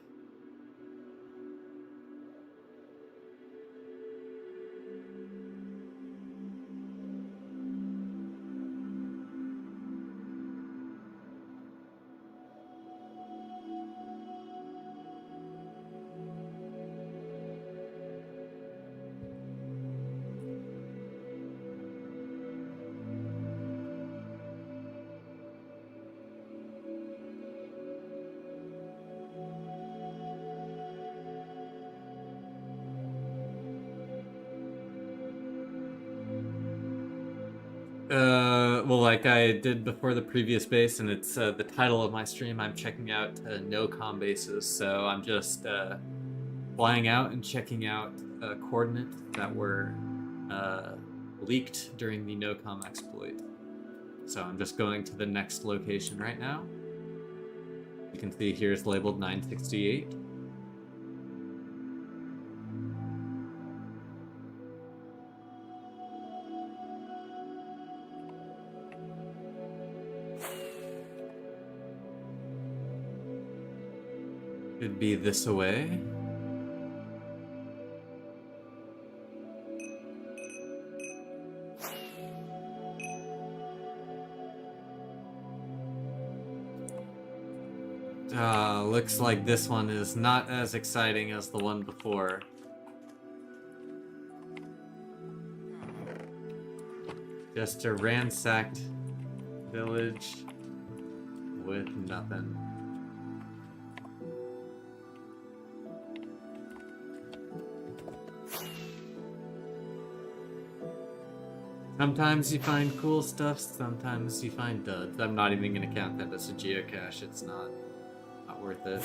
Well, like I did before the previous base, and it's the title of my stream, I'm checking out nocom bases, so I'm just flying out and checking out coordinates that were leaked during the nocom exploit. So I'm just going to the next location right now. You can see here it's labeled 968. Should be this away. Looks like this one is not as exciting as the one before. Just a ransacked village with nothing. Sometimes you find cool stuff, sometimes you find duds. I'm not even gonna count that as a geocache, it's not worth it.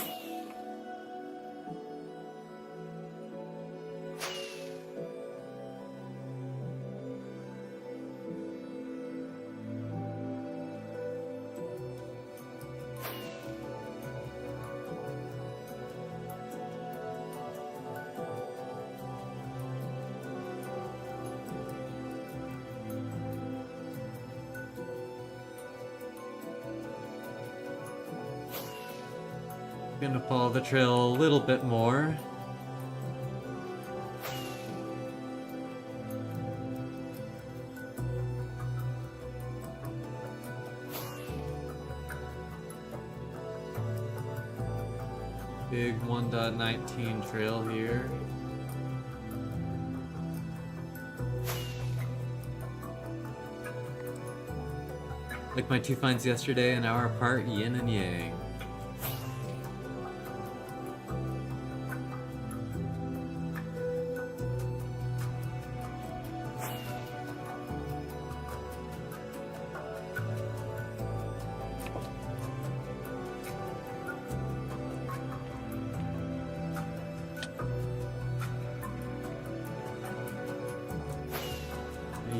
Gonna follow the trail a little bit more. Big 1.19 trail here. Like my two finds yesterday, an hour apart, yin and yang.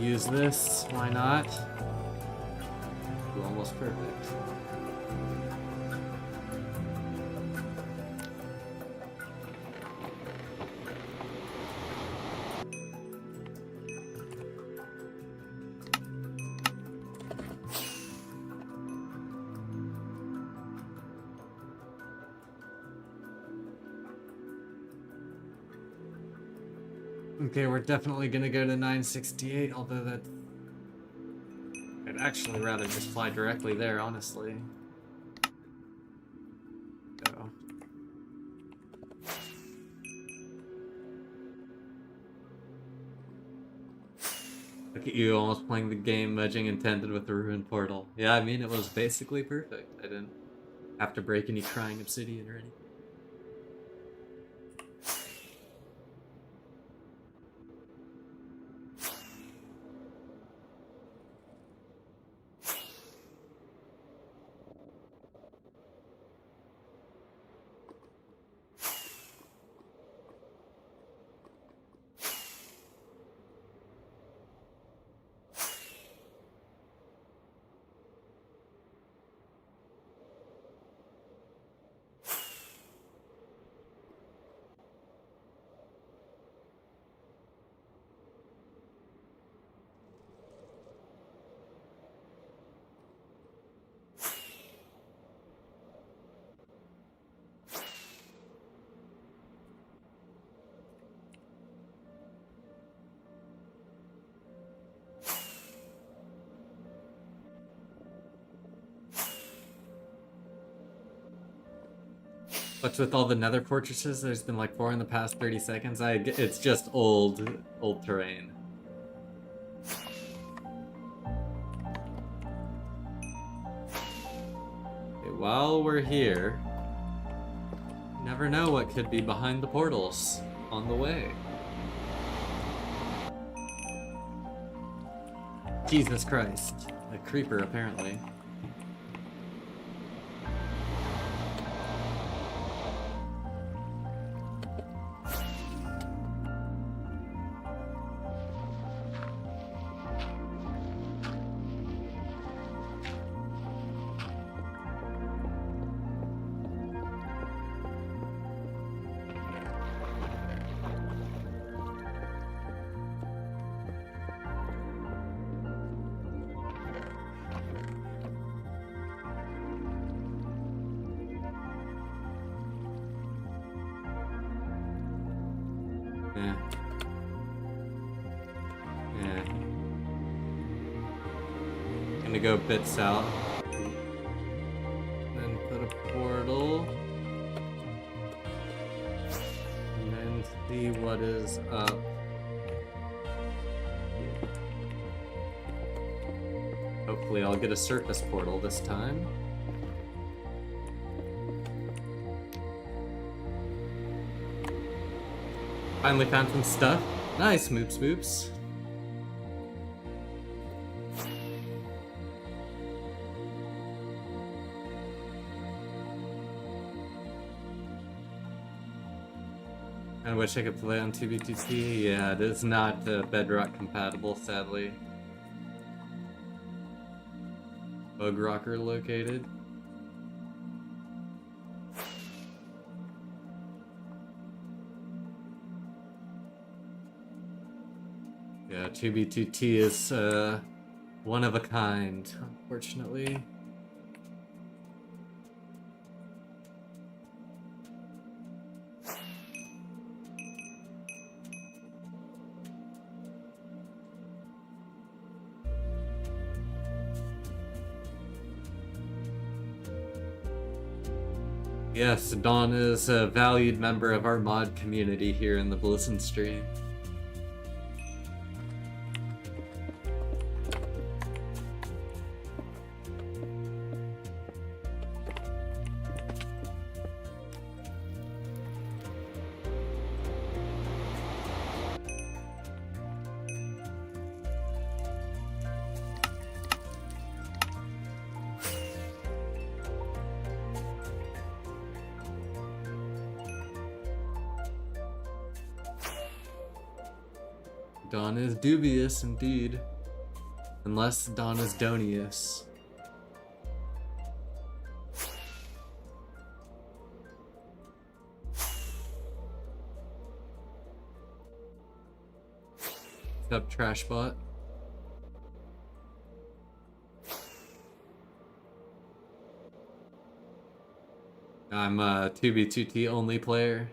Use this, why not? Almost perfect. Okay, we're definitely gonna go to 968, although that... I'd actually rather just fly directly there, honestly. So... Look at you almost playing the game Medging intended with the ruined portal. Yeah, I mean, it was basically perfect. I didn't have to break any crying obsidian or anything. What's with all the nether fortresses? There's been like 4 in the past 30 seconds. It's just old terrain. Okay, while we're here, you never know what could be behind the portals on the way. Jesus Christ. A creeper, apparently. Gonna go a bit south. Then put a portal. And then see what is up. Hopefully I'll get a surface portal this time. Finally found some stuff. Nice, moops moops. I wish I could play on 2B2T. Yeah, it is not Bedrock compatible, sadly. Bug rocker located. Yeah, 2B2T is one of a kind, unfortunately. Yes, Dawn is a valued member of our mod community here in the Blizzard stream. Dawn is dubious indeed. Unless Dawn is Donius. What's up, Trashbot? I'm a 2B2T only player.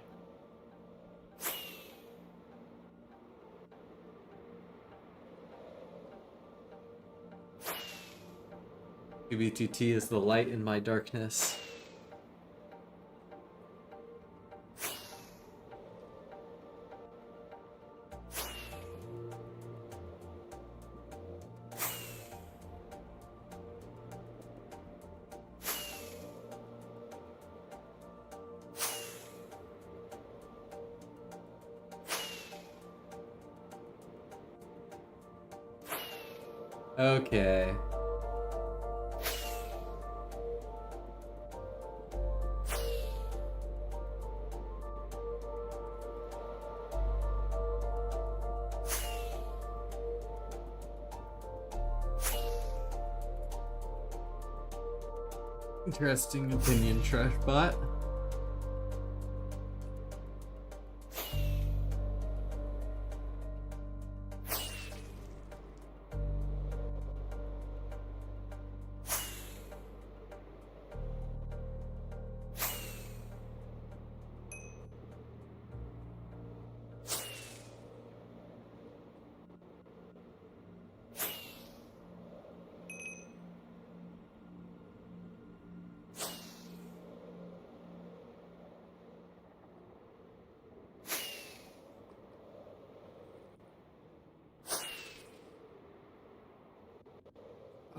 QB2T is the light in my darkness. Okay. Interesting opinion, trash bot.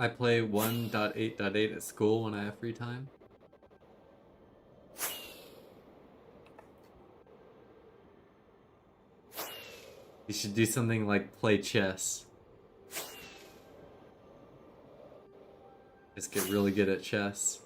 I play 1.8.8 at school when I have free time. You should do something like play chess. Just get really good at chess.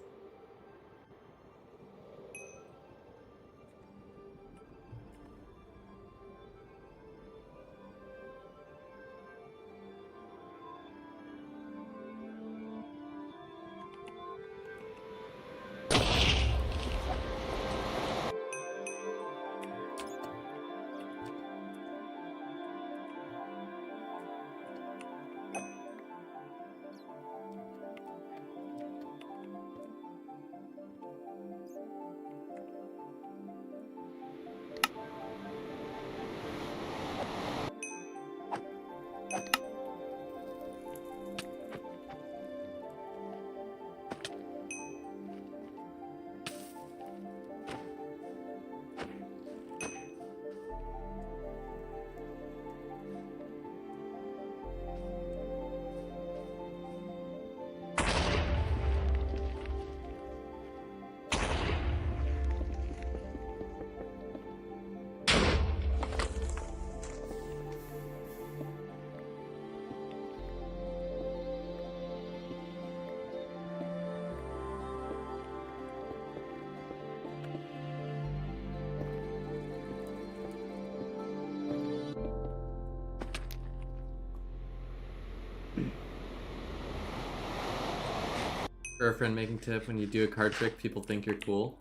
Girlfriend making tip: when you do a card trick, people think you're cool.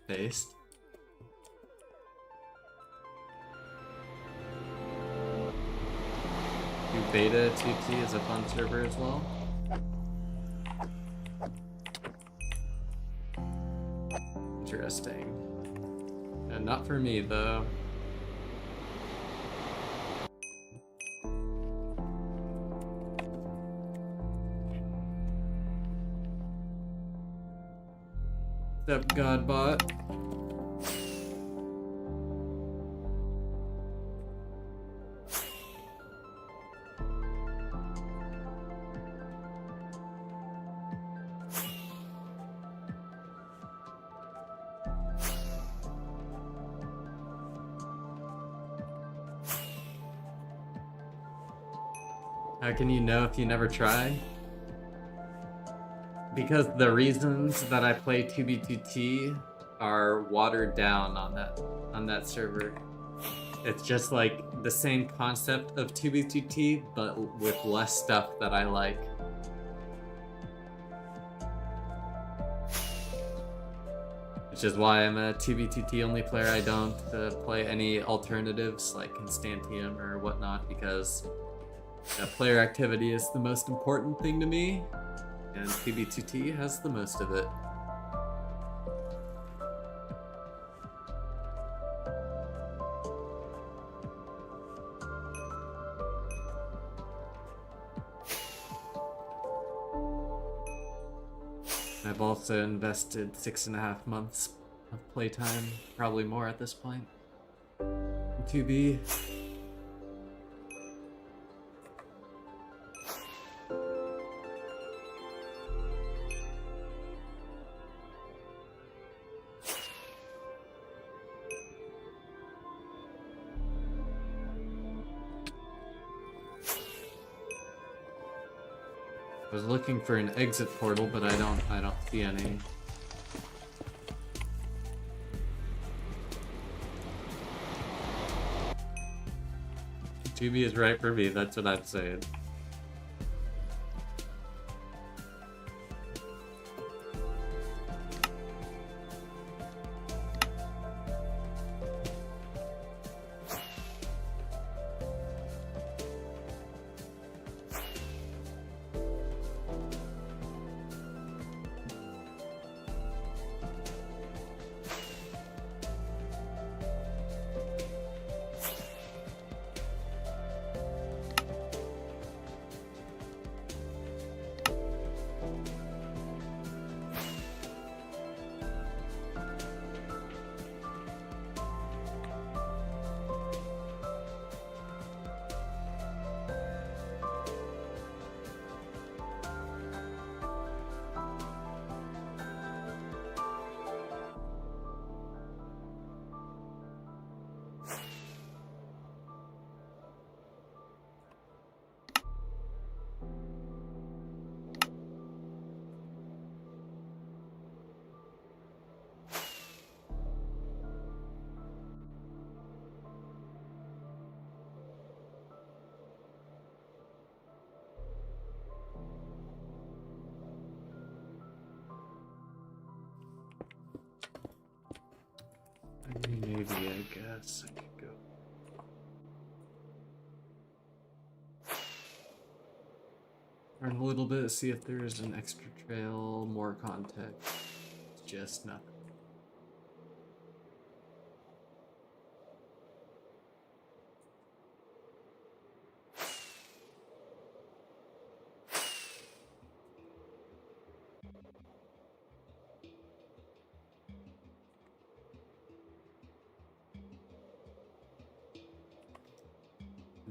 Based. Do beta 2T is a fun server as well. Interesting. Not for me though. What's up, Godbot? How can you know if you never try? Because the reasons that I play 2B2T are watered down on that server. It's just like the same concept of 2B2T, but with less stuff that I like. Which is why I'm a 2B2T only player. I don't play any alternatives like Instantium or whatnot, because player activity is the most important thing to me. And PB2T has the most of it. I've also invested 6.5 months of playtime, probably more at this point, in 2B. I was looking for an exit portal, but I don't see any. TV is right for me, that's what I'm saying. Maybe, I guess I could go. Learn a little bit, see if there's an extra trail, more context. It's just nothing.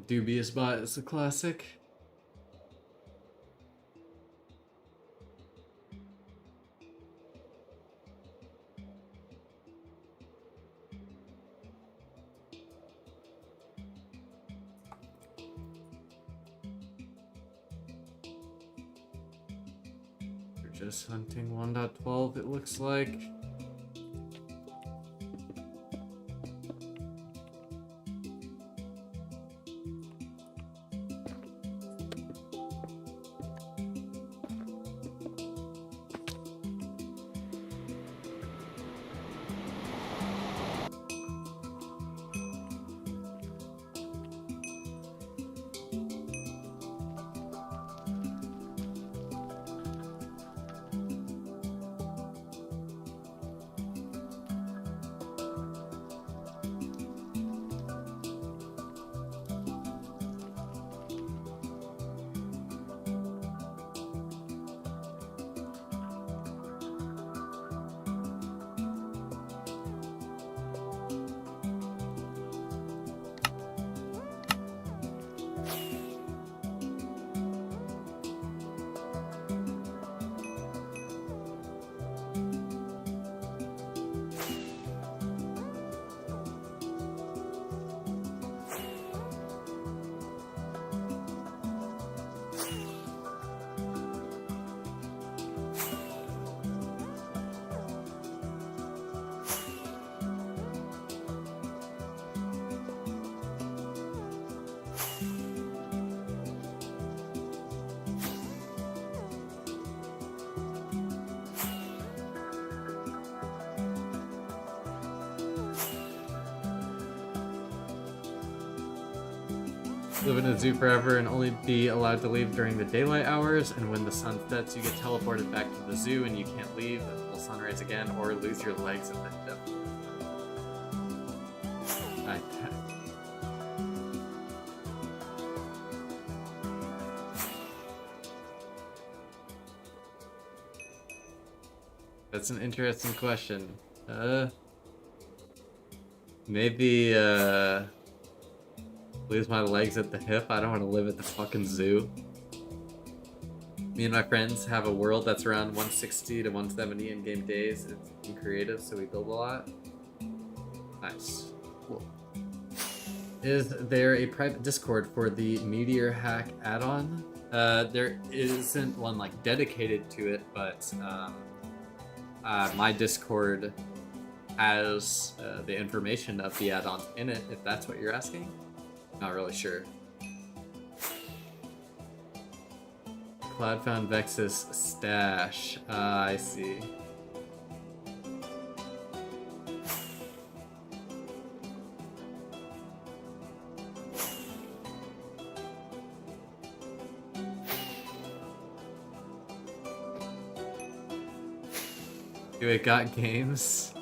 Dubious Bot is a classic. We're just hunting 1.12, it looks like. Live in a zoo forever and only be allowed to leave during the daylight hours, and when the sun sets you get teleported back to the zoo and you can't leave until sunrise again or lose your legs in the depth. That's an interesting question. Maybe lose my legs at the hip. I don't want to live at the fucking zoo. Me and my friends have a world that's around 160 to 170 in-game days. It's creative, so we build a lot. Nice. Cool. Is there a private Discord for the Meteor Hack add-on? There isn't one like dedicated to it, but my Discord has the information of the add-ons in it, if that's what you're asking. Not really sure. Cloud found Vex's stash. I see. Do it got games?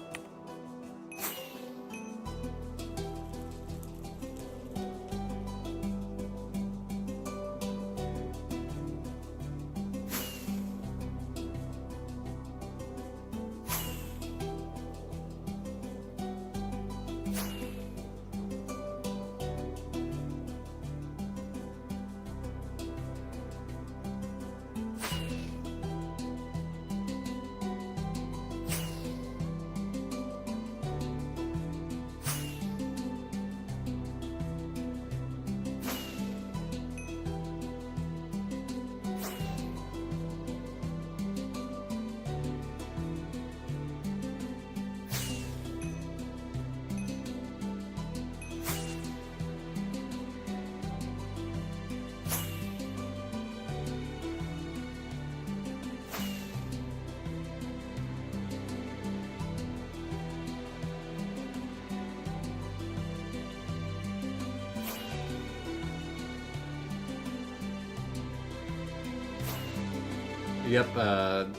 Yep,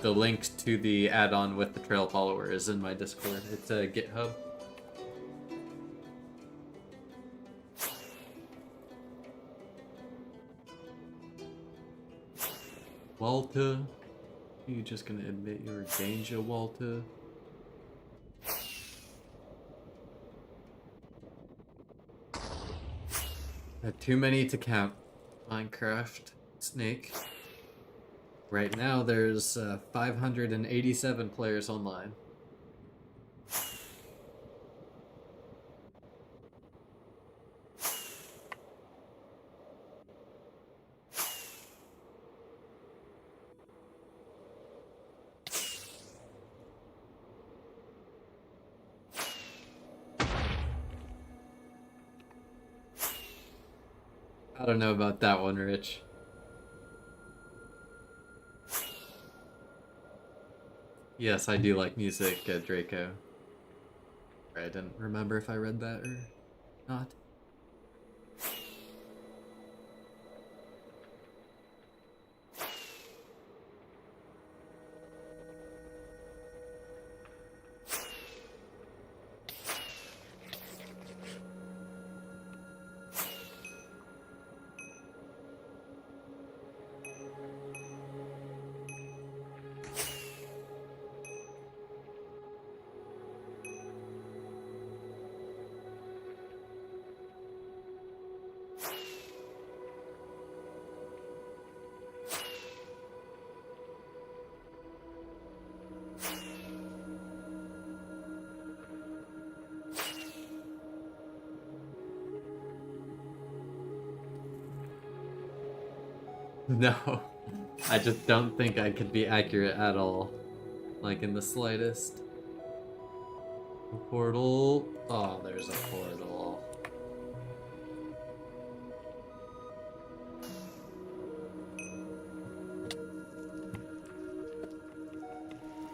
the link to the add-on with the trail follower is in my Discord. It's a GitHub. Walter, you just gonna admit you're in danger, Walter? Too many to count. Minecraft Snake. Right now, there's 587 players online. I don't know about that one, Rich. Yes, I do like music, Draco. I didn't remember if I read that or not. No, I just don't think I could be accurate at all. Like in the slightest. A portal. Oh, there's a portal.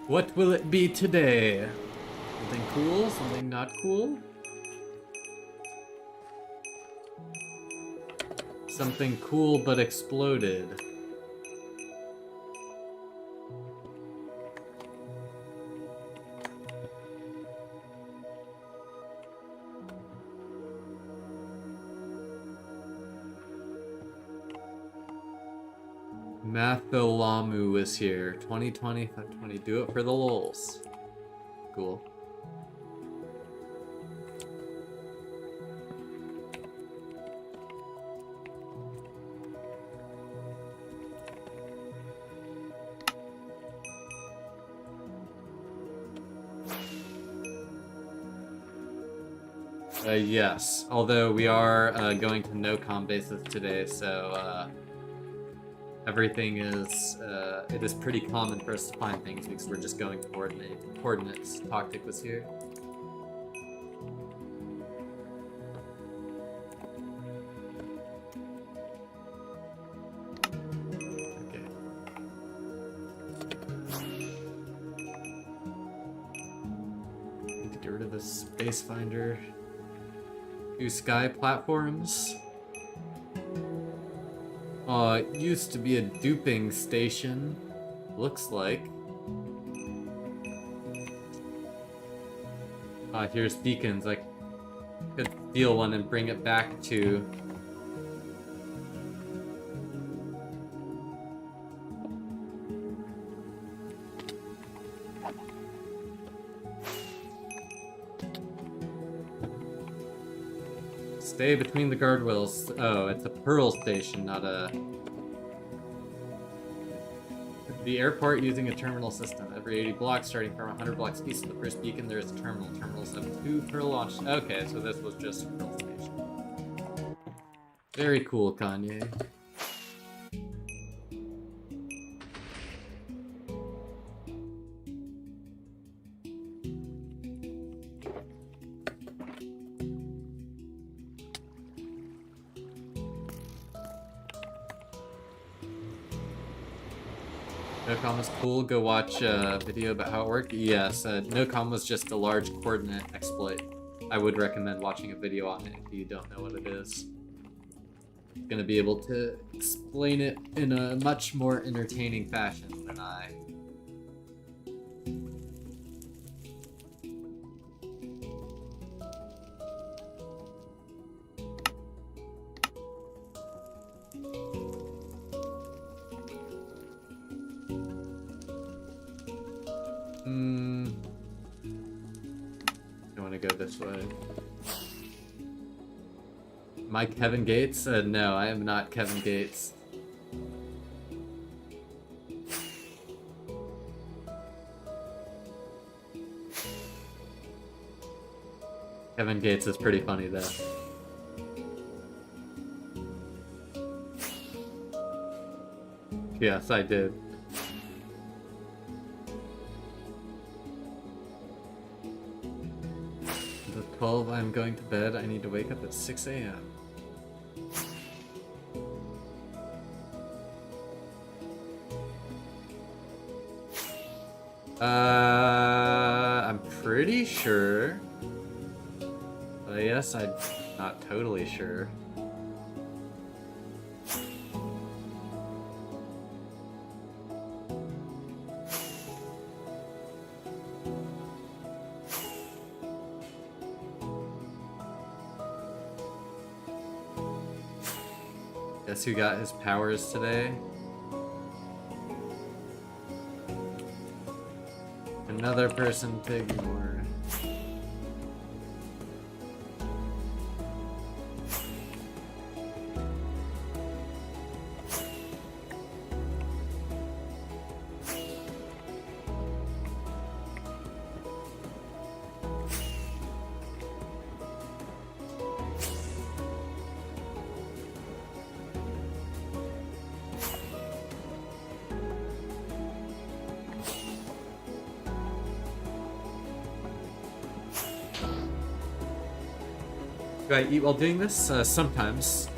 What will it be today? Something cool? Something not cool? Something cool but exploded. Matholamu is here. 2020, 520. Do it for the lols. Cool. Yes, although we are going to nocom basis today, so everything is, it is pretty common for us to find things because we're just going coordinates. Toctic was here. Okay. Need to get rid of the space finder. Two sky platforms. It used to be a duping station, looks like. Here's beacons. I could steal one and bring it back to... Stay between the guardrails. Oh, it's a Pearl station, not a... The airport using a terminal system. Every 80 blocks, starting from 100 blocks east of the first beacon, there is a terminal. Terminals have 2 Pearl launch... Okay, so this was just a Pearl station. Very cool, Kanye. Nocom was cool. Go watch a video about how it worked. Yes, Nocom was just a large coordinate exploit. I would recommend watching a video on it if you don't know what it is. I'm gonna be able to explain it in a much more entertaining fashion than I. I want to go this way. Am I Kevin Gates? No, I am not Kevin Gates. Kevin Gates is pretty funny though. Yes, I did. At 12, I'm going to bed. I need to wake up at 6 a.m. I'm pretty sure. But yes, I'm not totally sure. Guess who got his powers today? Another person to ignore. Do I eat while doing this? Sometimes.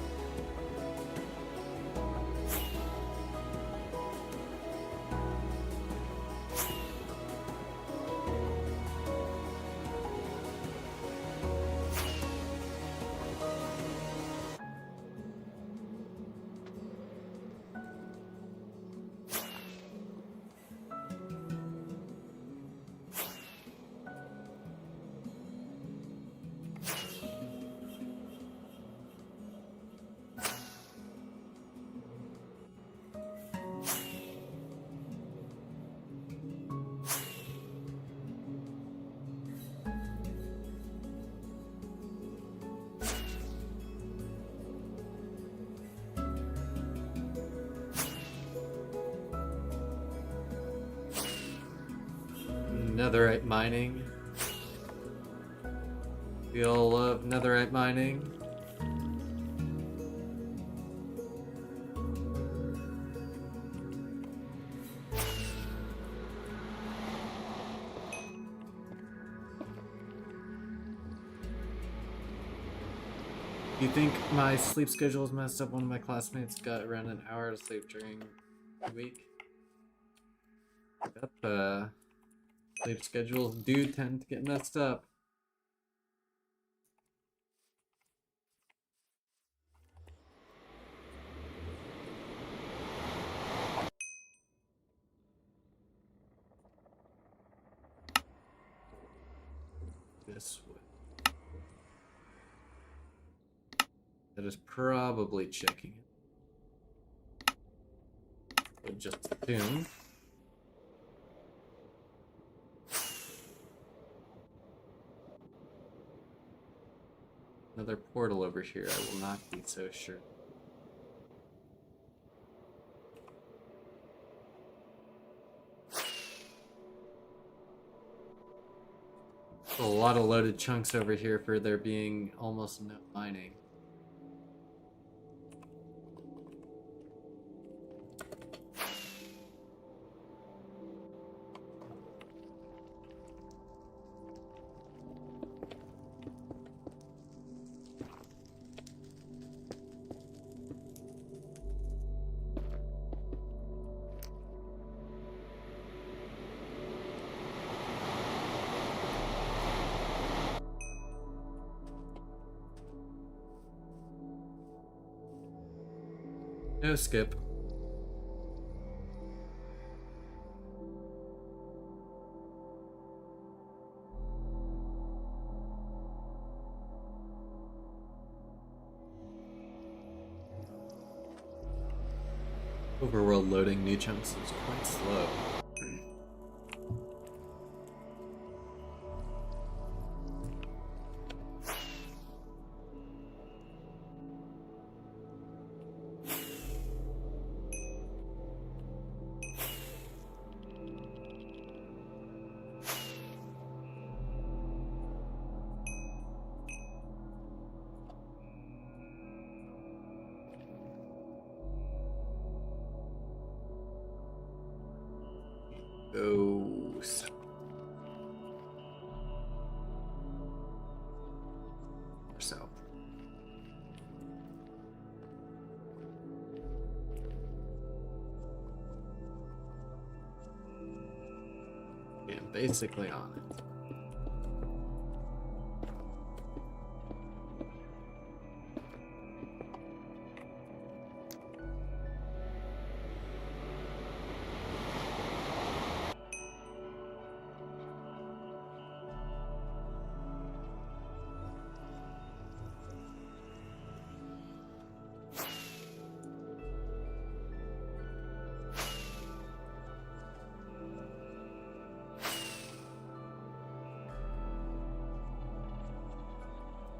netherite mining. We all love netherite mining. Do you think my sleep schedule is messed up? One of my classmates got around an hour of sleep during the week. Yep, sleep schedules do tend to get messed up. This way. That is probably checking it. But just assume. Another portal over here. I will not be so sure. A lot of loaded chunks over here for there being almost no mining. No skip. Overworld loading new chunks is quite slow. Go south. Or south. Yeah, basically on it.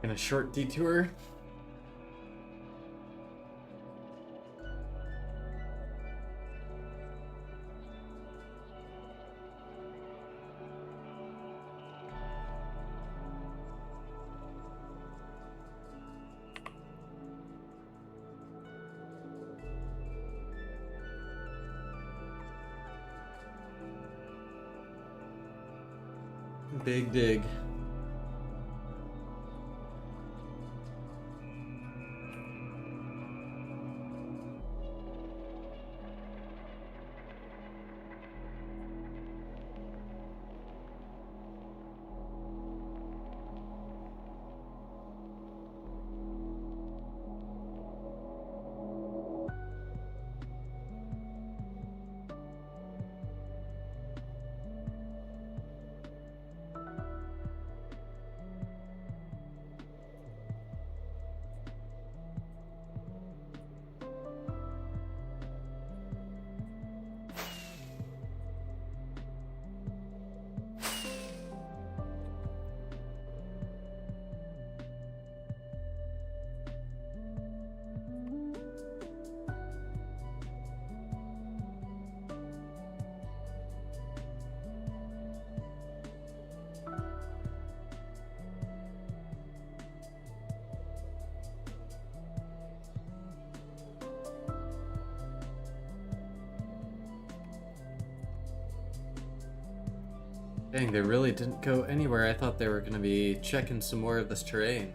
In a short detour. Big dig. Dang, they really didn't go anywhere. I thought they were gonna be checking some more of this terrain.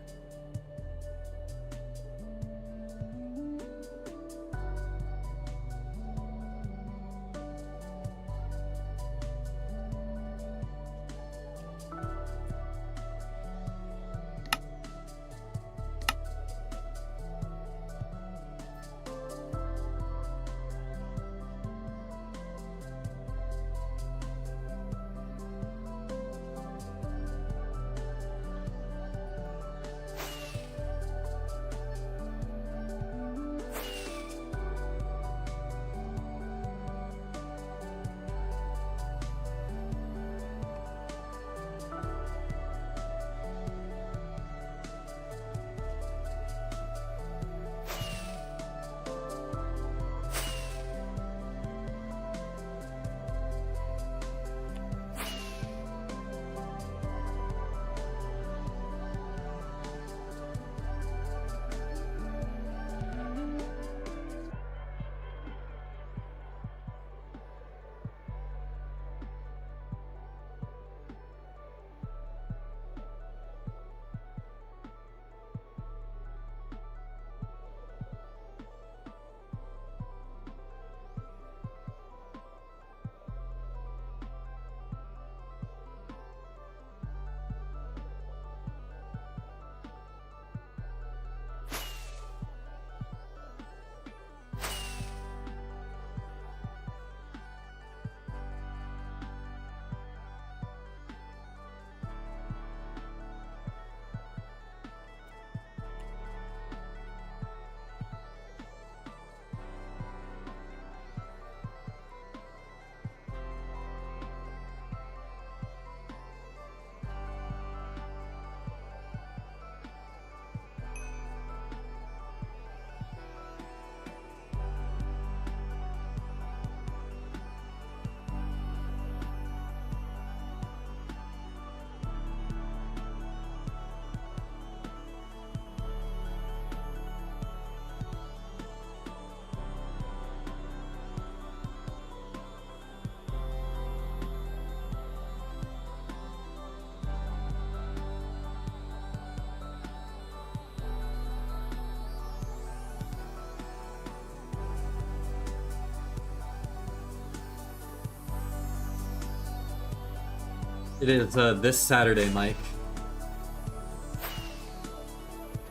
It is this Saturday, Mike.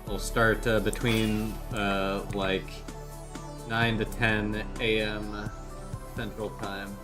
We'll start between like 9 to 10 a.m. Central Time.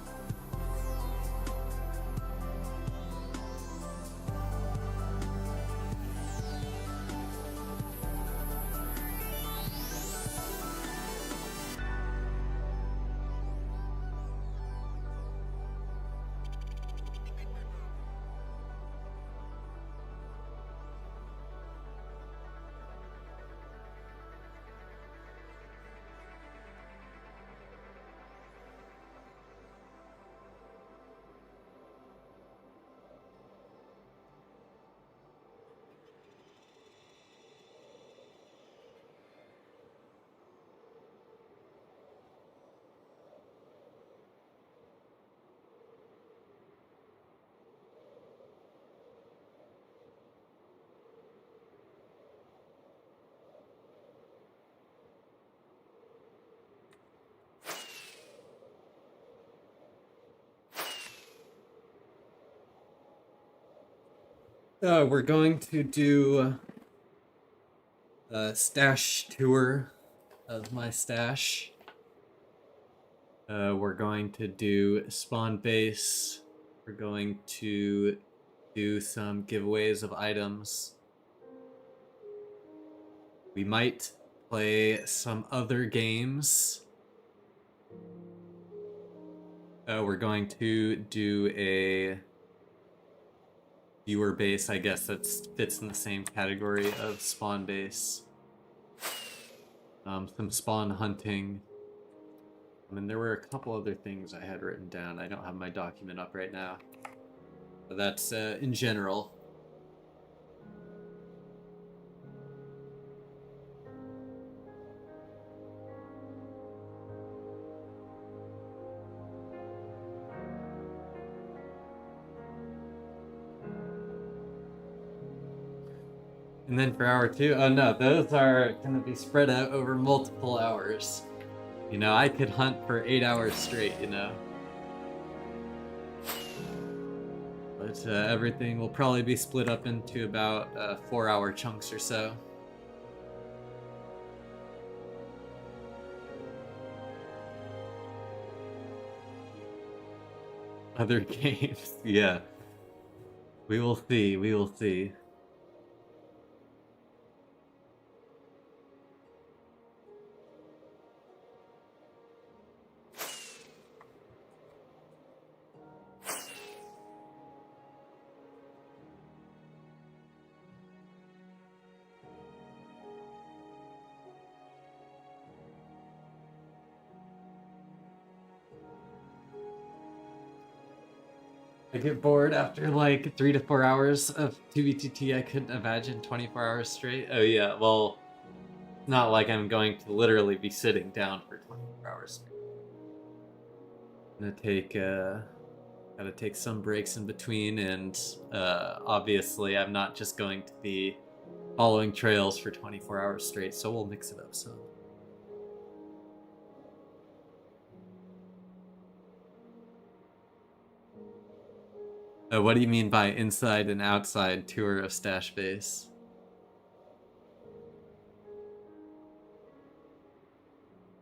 We're going to do a stash tour of my stash. We're going to do spawn base. We're going to do some giveaways of items. We might play some other games. We're going to do a viewer base, I guess that fits in the same category of spawn base. Some spawn hunting. I mean, there were a couple other things I had written down. I don't have my document up right now. But that's in general. And then for hour 2, oh no, those are gonna be spread out over multiple hours. You know, I could hunt for 8 hours straight, you know. But everything will probably be split up into about 4-hour chunks or so. Other games, yeah. We will see, we will see. I get bored after like 3 to 4 hours of 2BTT. I couldn't imagine 24 hours straight. Oh yeah, well, not like I'm going to literally be sitting down for 24 hours straight. Gotta take some breaks in between, and obviously I'm not just going to be following trails for 24 hours straight, so we'll mix it up some. What do you mean by inside and outside tour of Stash Base?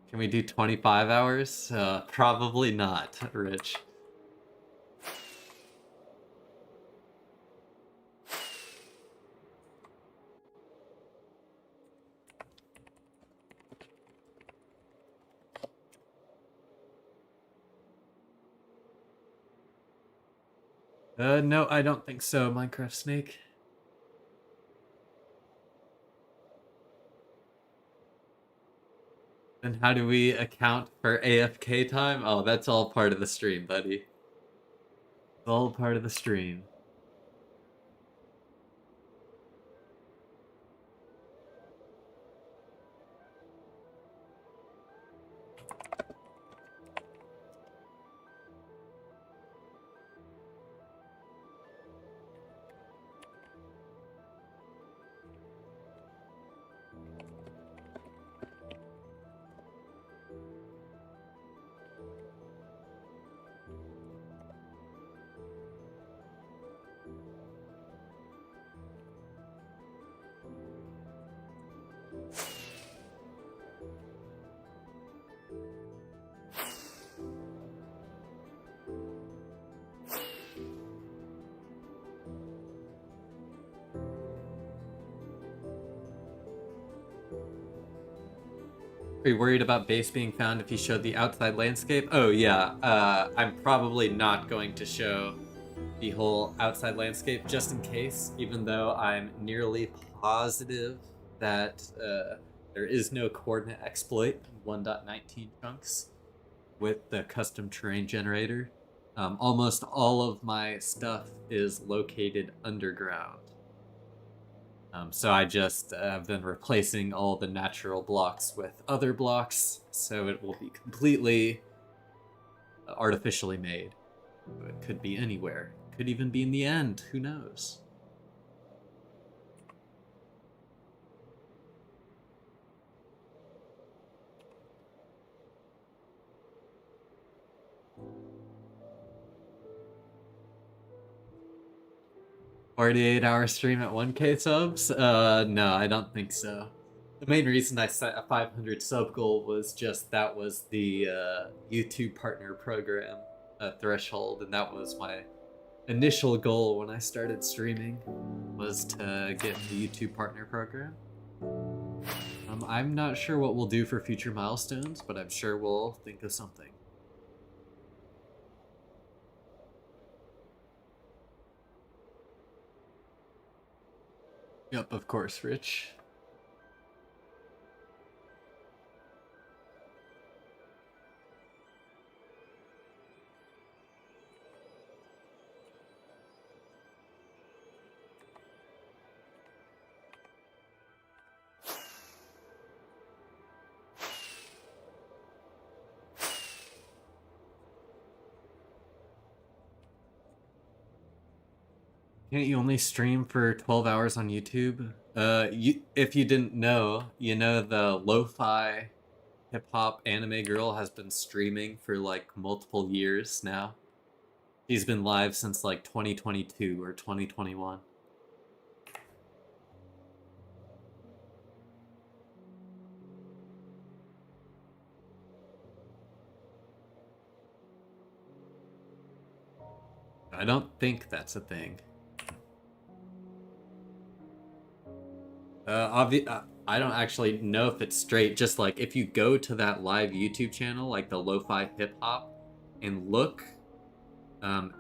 Can we do 25 hours? Probably not, Rich. No, I don't think so, Minecraft Snake. Then how do we account for AFK time? Oh, that's all part of the stream, buddy. It's all part of the stream. Are you worried about base being found if you showed the outside landscape? Oh yeah, I'm probably not going to show the whole outside landscape just in case, even though I'm nearly positive that there is no coordinate exploit in 1.19 chunks with the custom terrain generator. Almost all of my stuff is located underground. So I just have been replacing all the natural blocks with other blocks, so it will be completely artificially made. It could be anywhere. Could even be in the end. Who knows? $48-hour stream at 1K subs? No, I don't think so. The main reason I set a 500 sub goal was just that was the YouTube partner program threshold, and that was my initial goal when I started streaming, was to get the YouTube partner program. I'm not sure what we'll do for future milestones, but I'm sure we'll think of something. Yep, of course, Rich. Can't you only stream for 12 hours on YouTube? If you didn't know, you know the lo-fi hip-hop anime girl has been streaming for like multiple years now. She's been live since like 2022 or 2021. I don't think that's a thing. I don't actually know if it's straight. Just like if you go to that live YouTube channel, like the lo-fi hip hop, and look, um,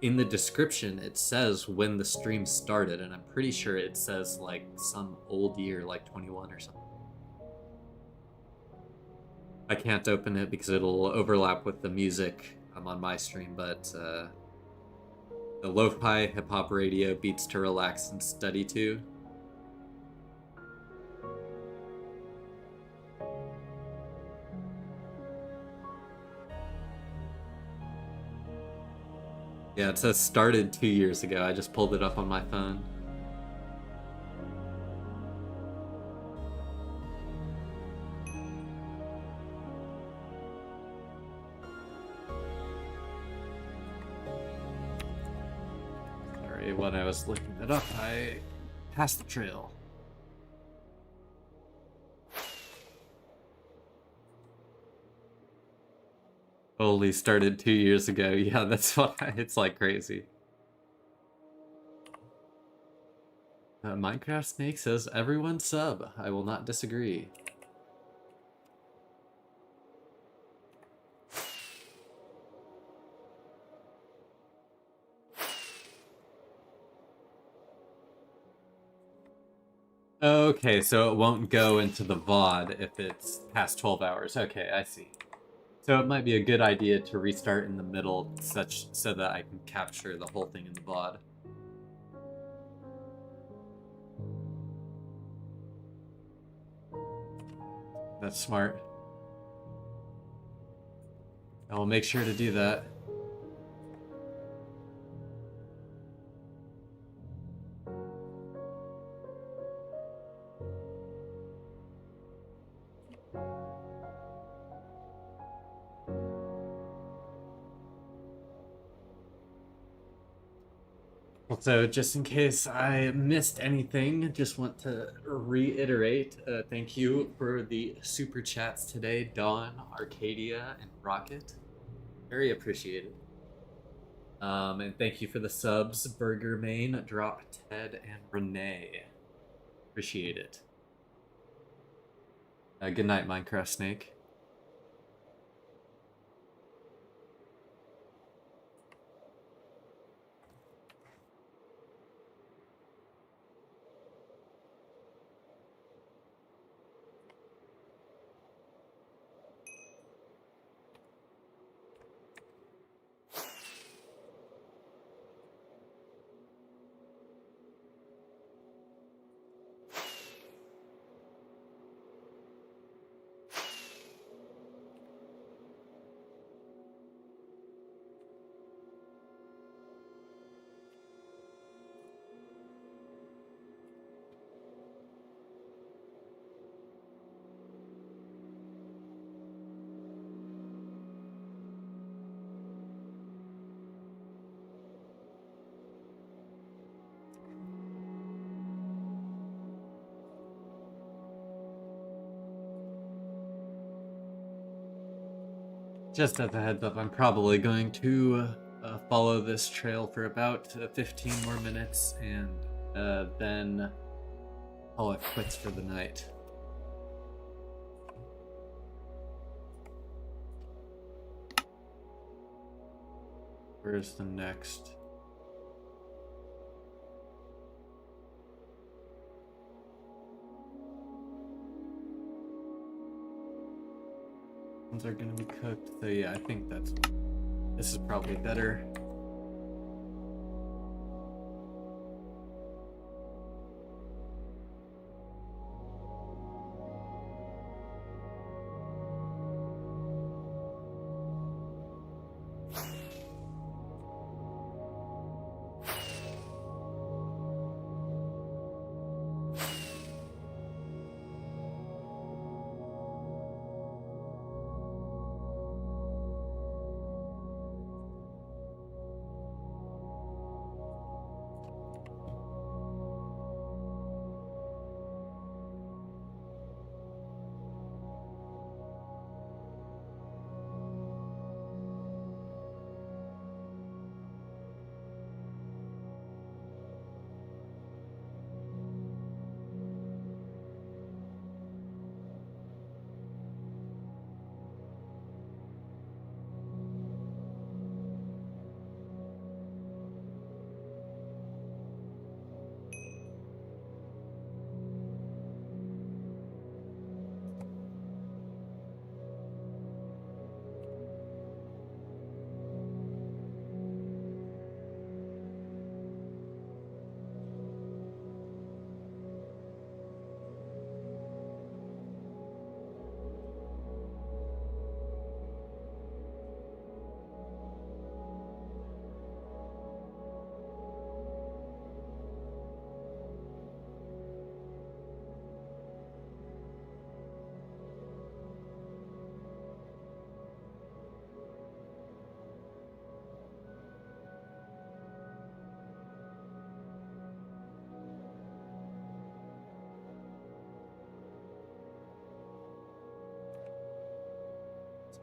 in the description it says when the stream started, and I'm pretty sure it says like some old year, like 21 or something. I can't open it because it'll overlap with the music on my stream, but the lo-fi hip hop radio beats to relax and study to. Yeah, it says started 2 years ago. I just pulled it up on my phone. Sorry, when I was looking it up, I passed the trail. Only started 2 years ago. Yeah, that's why it's like crazy. Minecraft Snake says, everyone sub. I will not disagree. Okay, so it won't go into the VOD if it's past 12 hours. Okay, I see. So it might be a good idea to restart in the middle so that I can capture the whole thing in the VOD. That's smart. I will make sure to do that. So just in case I missed anything, just want to reiterate, thank you for the super chats today, Dawn, Arcadia, and Rocket. Very appreciated. And thank you for the subs, Burger Main, Drop Ted, and Renee. Appreciate it. Good night, Minecraft Snake. Just as a heads up, I'm probably going to follow this trail for about 15 more minutes and then call it quits for the night. Where's the next? Are going to be cooked, so yeah, I think this is probably better.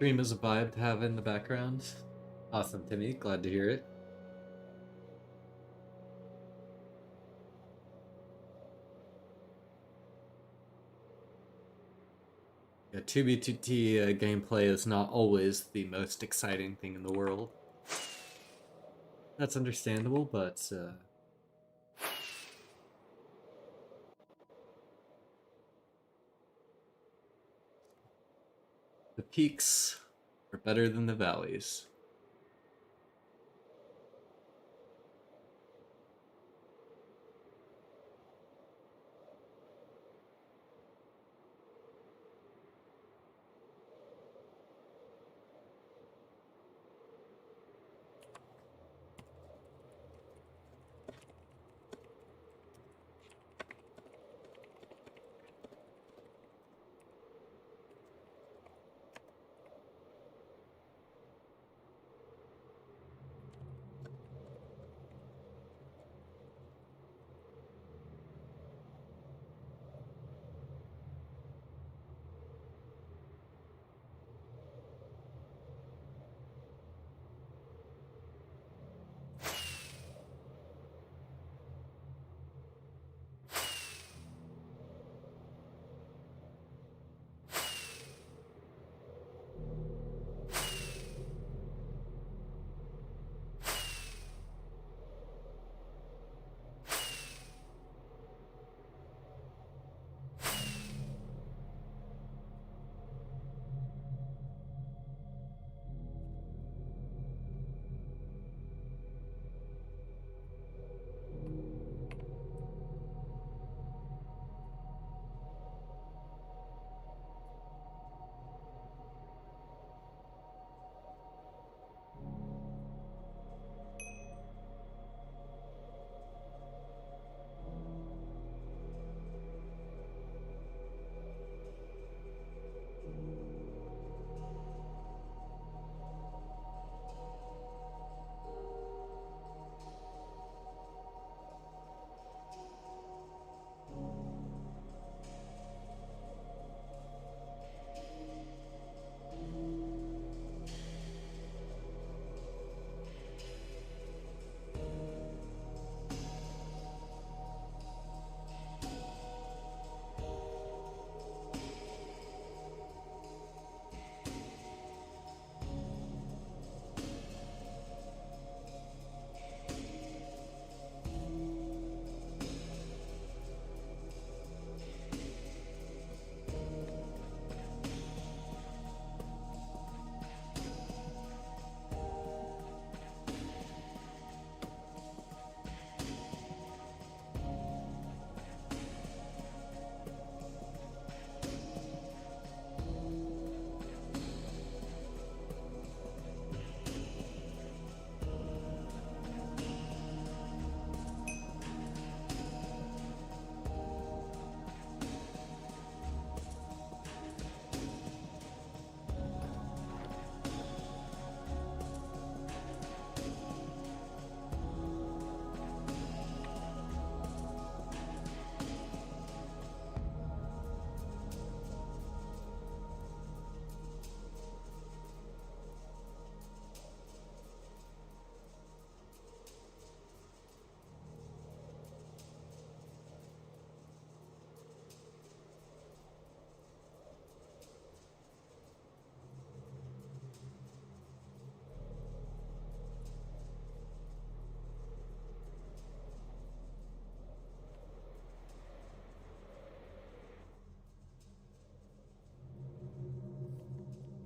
Stream is a vibe to have in the background. Awesome, Timmy. Glad to hear it. Yeah, 2B2T gameplay is not always the most exciting thing in the world. That's understandable, but the peaks are better than the valleys.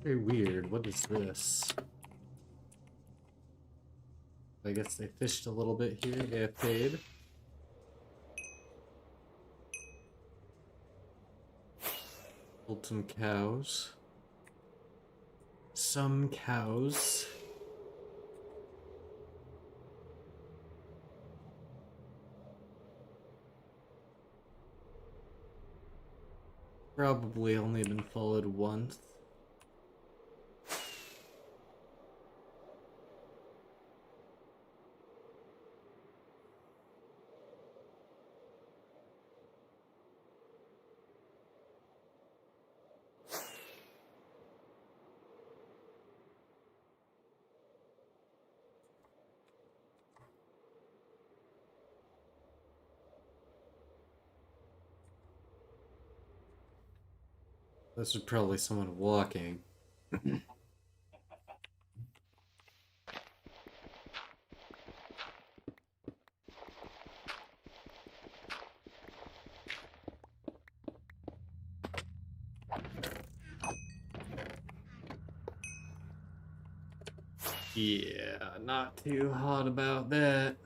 Very weird. What is this? I guess they fished a little bit here. They have paid. Killed some cows. Some cows. Probably only been followed once. This is probably someone walking. Yeah, not too hot about that.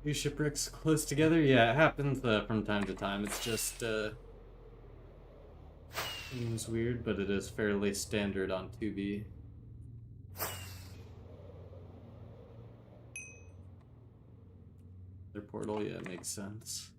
Two shipwrecks close together? Yeah, it happens from time to time. It's just, seems weird, but it is fairly standard on 2B. Their portal, yeah, makes sense.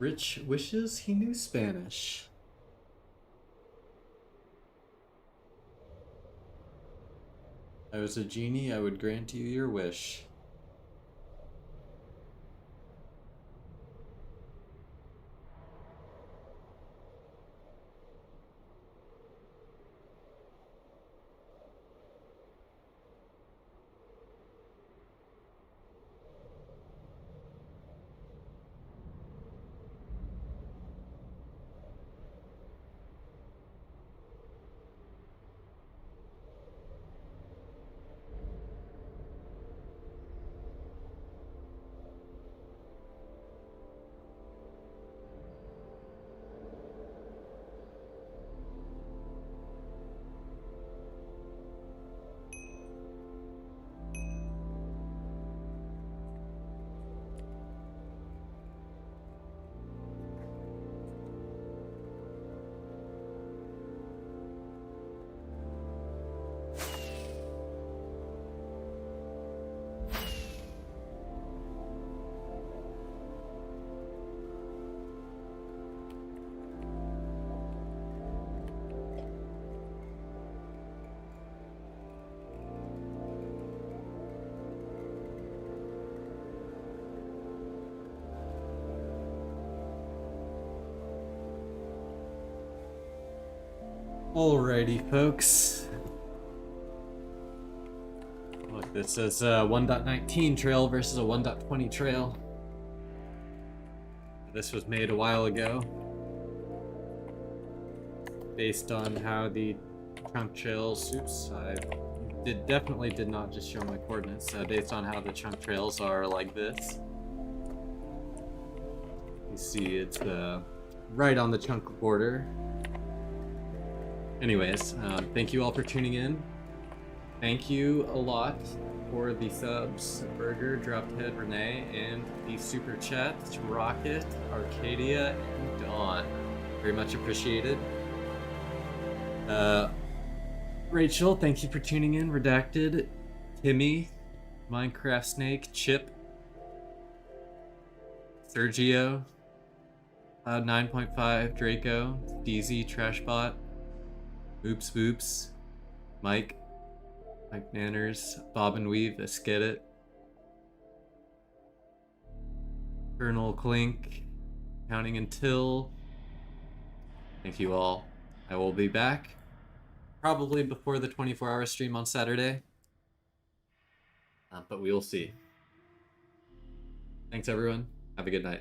Rich wishes he knew Spanish. If I was a genie, I would grant you your wish. Alrighty, folks. Look, this is a 1.19 trail versus a 1.20 trail. This was made a while ago, based on how the chunk trails. Oops, I definitely did not just show my coordinates. Based on how the chunk trails are like this. You see, it's right on the chunk border. Anyways, thank you all for tuning in. Thank you a lot for the subs, Burger, Drophead, Renee, and the super chats, Rocket, Arcadia, and Dawn. Very much appreciated. Rachel, thank you for tuning in. Redacted, Timmy, Minecraft Snake, Chip, Sergio, Cloud 9.5, Draco, DZ, Trashbot, Oops Boops, Mike Manners, Bob and Weave, let's get it. Colonel Clink, Counting Until. Thank you all. I will be back probably before the 24-hour stream on Saturday, but we will see. Thanks everyone. Have a good night.